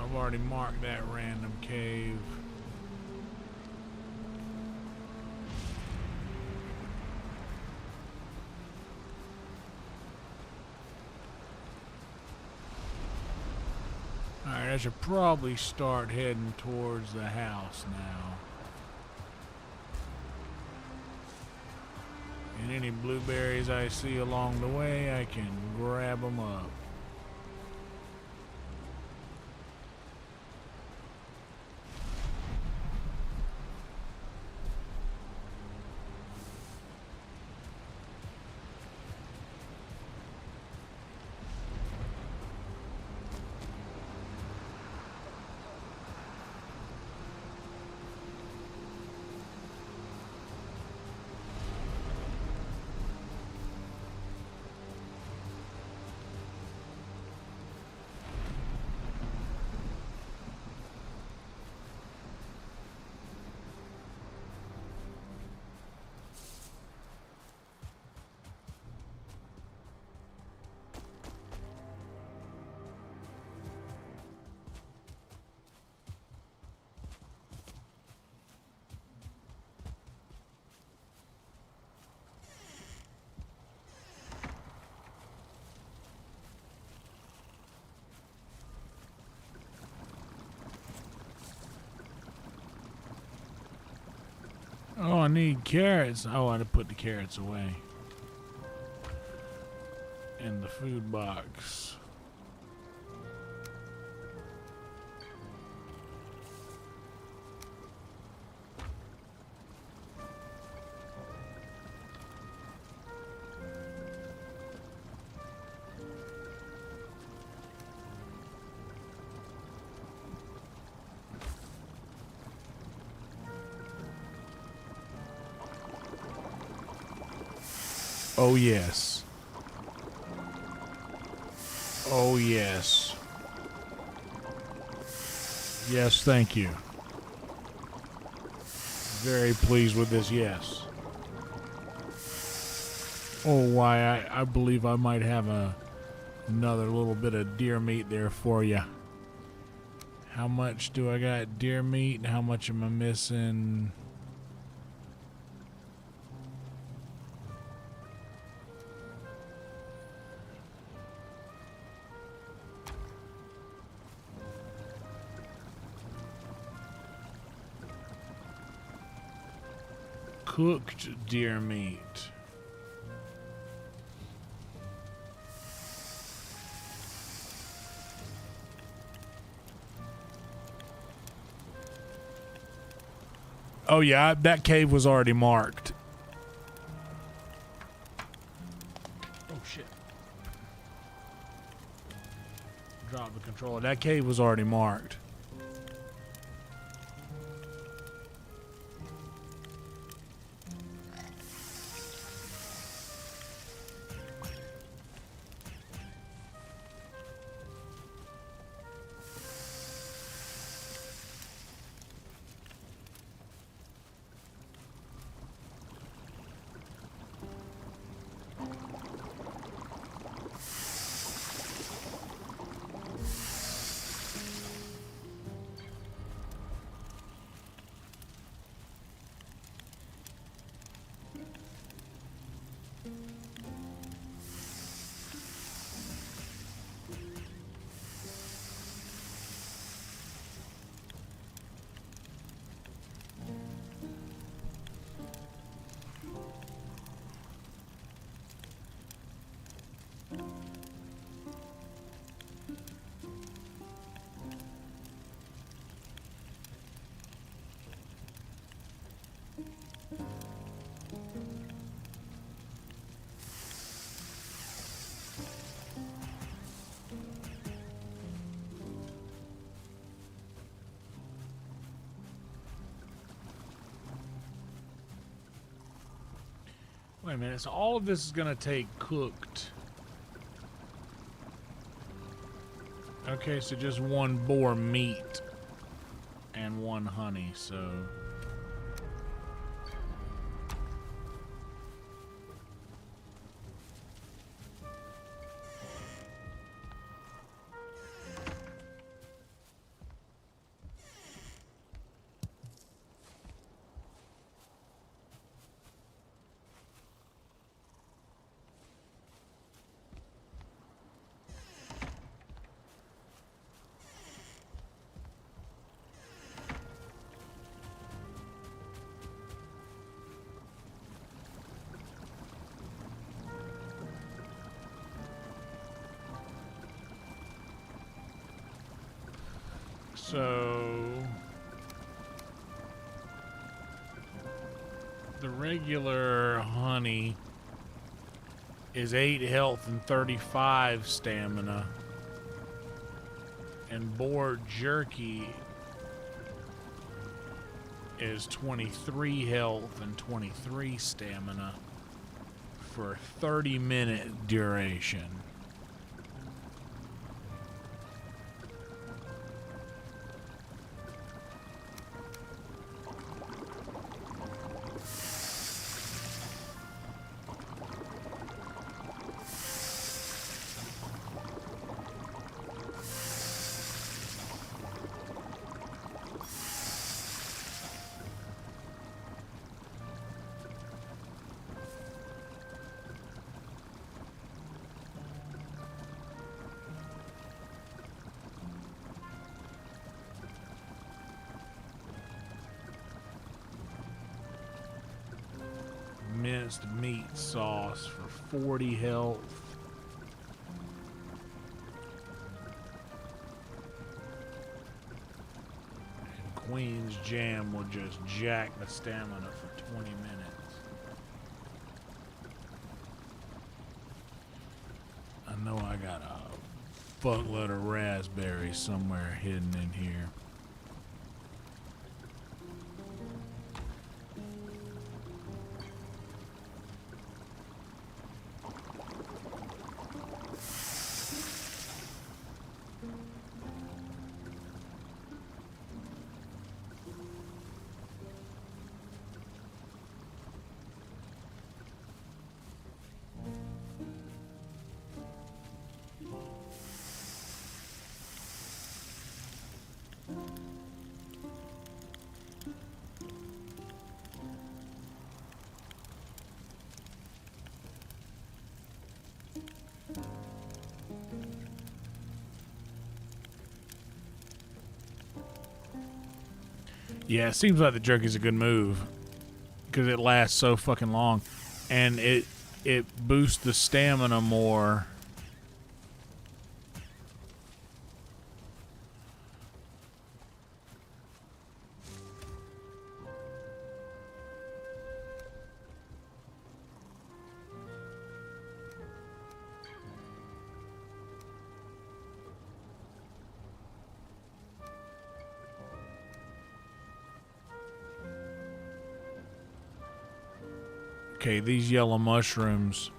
I've already marked that random cave. Alright, I should probably start heading towards the house now. And any blueberries I see along the way, I can grab them up. Oh, I need carrots. Oh, I had to put the carrots away. In the food box. Oh, yes. Oh, yes. Yes, thank you. Very pleased with this, yes. Oh, why, I believe I might have another little bit of deer meat there for you. How much do I got deer meat? How much am I missing? Cooked deer meat. Oh yeah, that cave was already marked. Oh shit. Drop the controller. That cave was already marked. Wait a minute, so all of this is gonna take cooked. Okay, so just one boar meat and one honey, so the regular honey is 8 health and 35 stamina, and boar jerky is 23 health and 23 stamina for a 30-minute duration. minced meat sauce for 40 health. And Queen's Jam will just jack the stamina for 20 minutes. I know I got a fuckload of raspberries somewhere hidden in here. Yeah, it seems like the jerky's a good move because it lasts so fucking long, and it boosts the stamina more. Okay, these yellow mushrooms.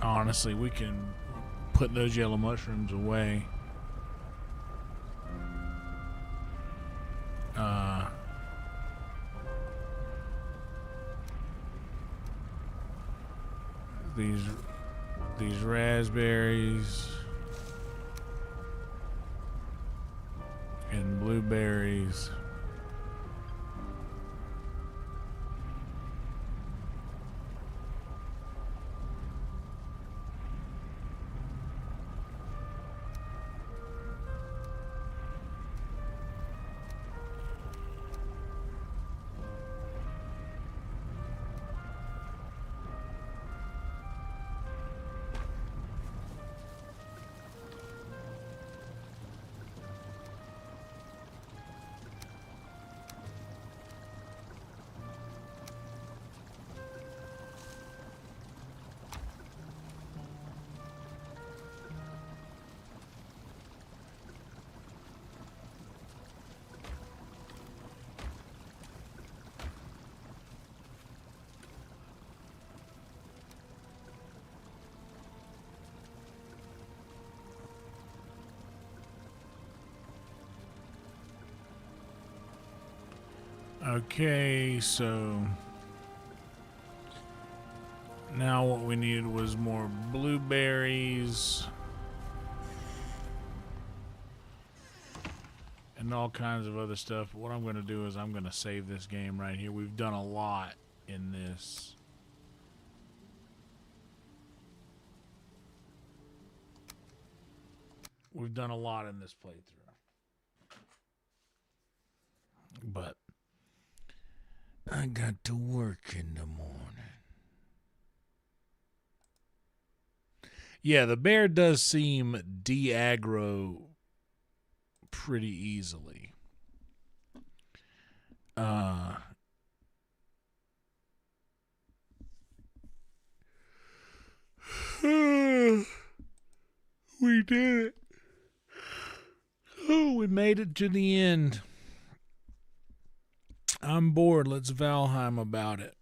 Honestly, we can put those yellow mushrooms away. These raspberries and blueberries. Okay, so now what we needed was more blueberries and all kinds of other stuff. What I'm going to do is I'm going to save this game right here. We've done a lot in this. We've done a lot in this playthrough. But I got to work in the morning. Yeah, the bear does seem de-aggro pretty easily. We did it. Oh, we made it to the end. I'm bored. Let's Valheim about it.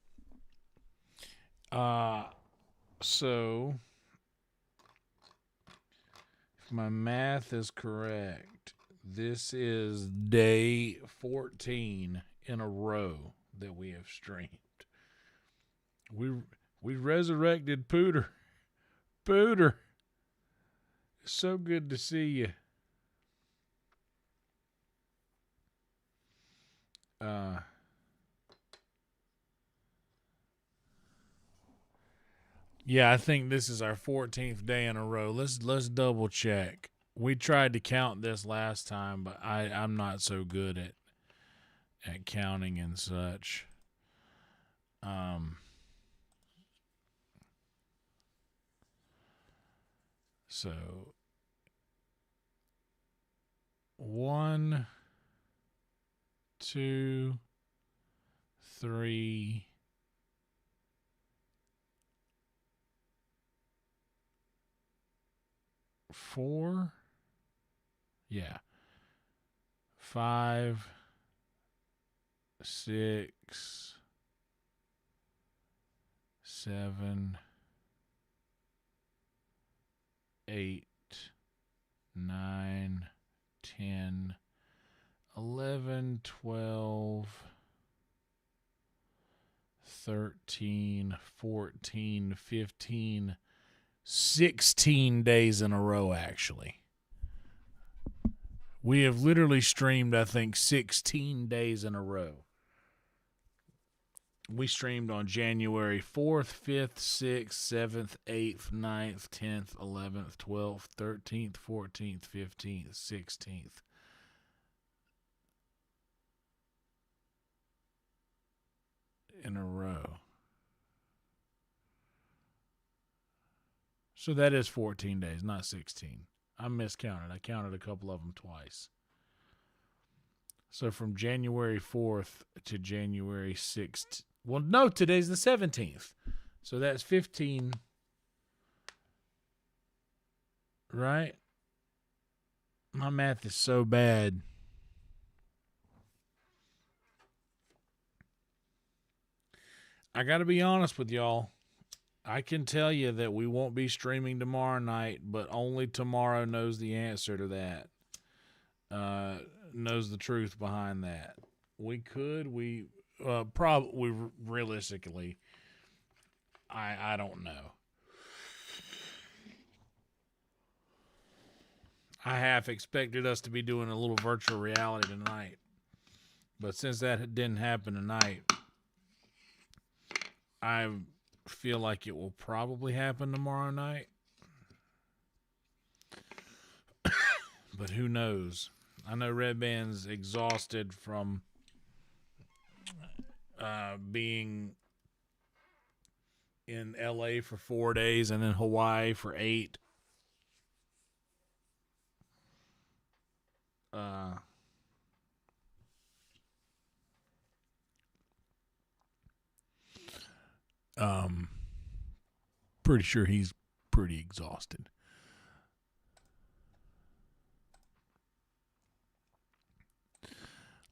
So if my math is correct, this is day 14 in a row that we have streamed. We resurrected Pooter. Pooter, it's so good to see you. Yeah, I think this is our 14th day in a row. Let's double check. We tried to count this last time, but I'm not so good at counting and such. So 1, 2, 3, 4. Yeah. 5, 6, 7, 8, 9, 10, 11, 12, 13, 14, 15, 16 days in a row, actually. We have literally streamed, I think, 16 days in a row. We streamed on January 4th, 5th, 6th, 7th, 8th, 9th, 10th, 11th, 12th, 13th, 14th, 15th, 16th. In a row. So that is 14 days, not 16. I miscounted. I counted a couple of them twice. So from January 4th to January 6th. Well, no, today's the 17th. So that's 15. Right? My math is so bad. I got to be honest with y'all. I can tell you that we won't be streaming tomorrow night, but only tomorrow knows the answer to that. Knows the truth behind that. We probably realistically, I don't know. I half expected us to be doing a little virtual reality tonight, but since that didn't happen tonight, I feel like it will probably happen tomorrow night. But who knows? I know Red Band's exhausted from being in LA for 4 days and then Hawaii for 8. Pretty sure he's pretty exhausted.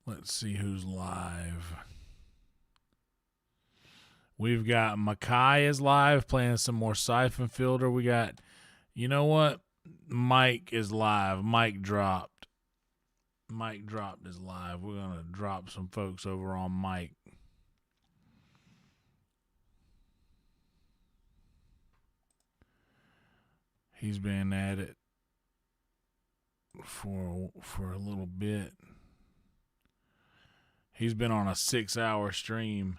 Let's see who's live. We've got Makai is live playing some more Siphon Filter. We got, you know what? Mike is live. Mike dropped. Mike dropped is live. We're going to drop some folks over on Mike. He's been at it for a little bit. He's been on a 6-hour stream.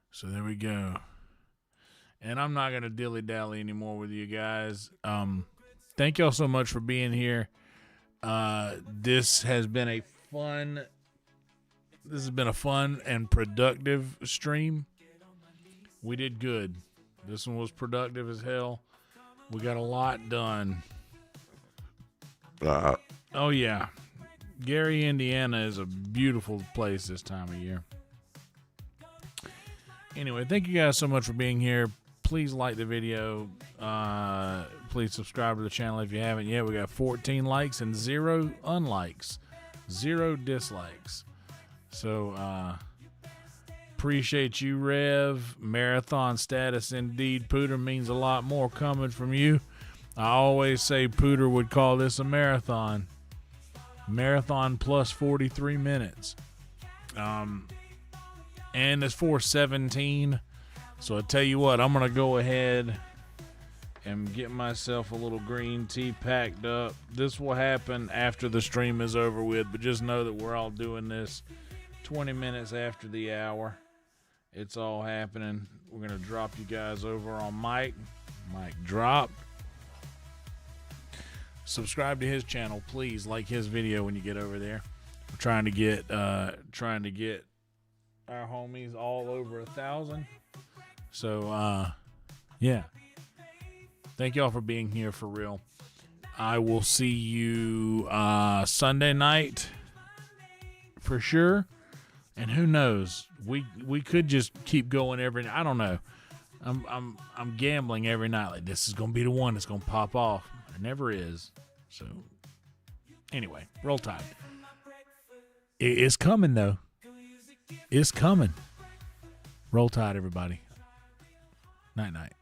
So there we go. And I'm not going to dilly-dally anymore with you guys. Thank y'all so much for being here. This has been a fun and productive stream. We did good. This one was productive as hell. We got a lot done. Oh, yeah. Gary, Indiana is a beautiful place this time of year. Anyway, thank you guys so much for being here. Please like the video. Please subscribe to the channel if you haven't yet. We got 14 likes and 0 unlikes. 0 dislikes. So, appreciate you, Rev. Marathon status indeed. Pooter means a lot more coming from you. I always say Pooter would call this a marathon. Marathon plus 43 minutes. And it's 4:17. So I tell you what, I'm going to go ahead and get myself a little green tea packed up. This will happen after the stream is over with, but just know that we're all doing this 20 minutes after the hour. It's all happening. We're going to drop you guys over on Mike. Mike dropped. Subscribe to his channel, please. Like his video when you get over there. We're trying to get our homies all over 1,000. So yeah. Thank y'all for being here for real. I will see you Sunday night for sure. And who knows? We could just keep going every night. I don't know. I'm gambling every night like this is gonna be the one that's gonna pop off. It never is. So anyway, roll tide. It's coming though. It's coming. Roll tide, everybody. Night night.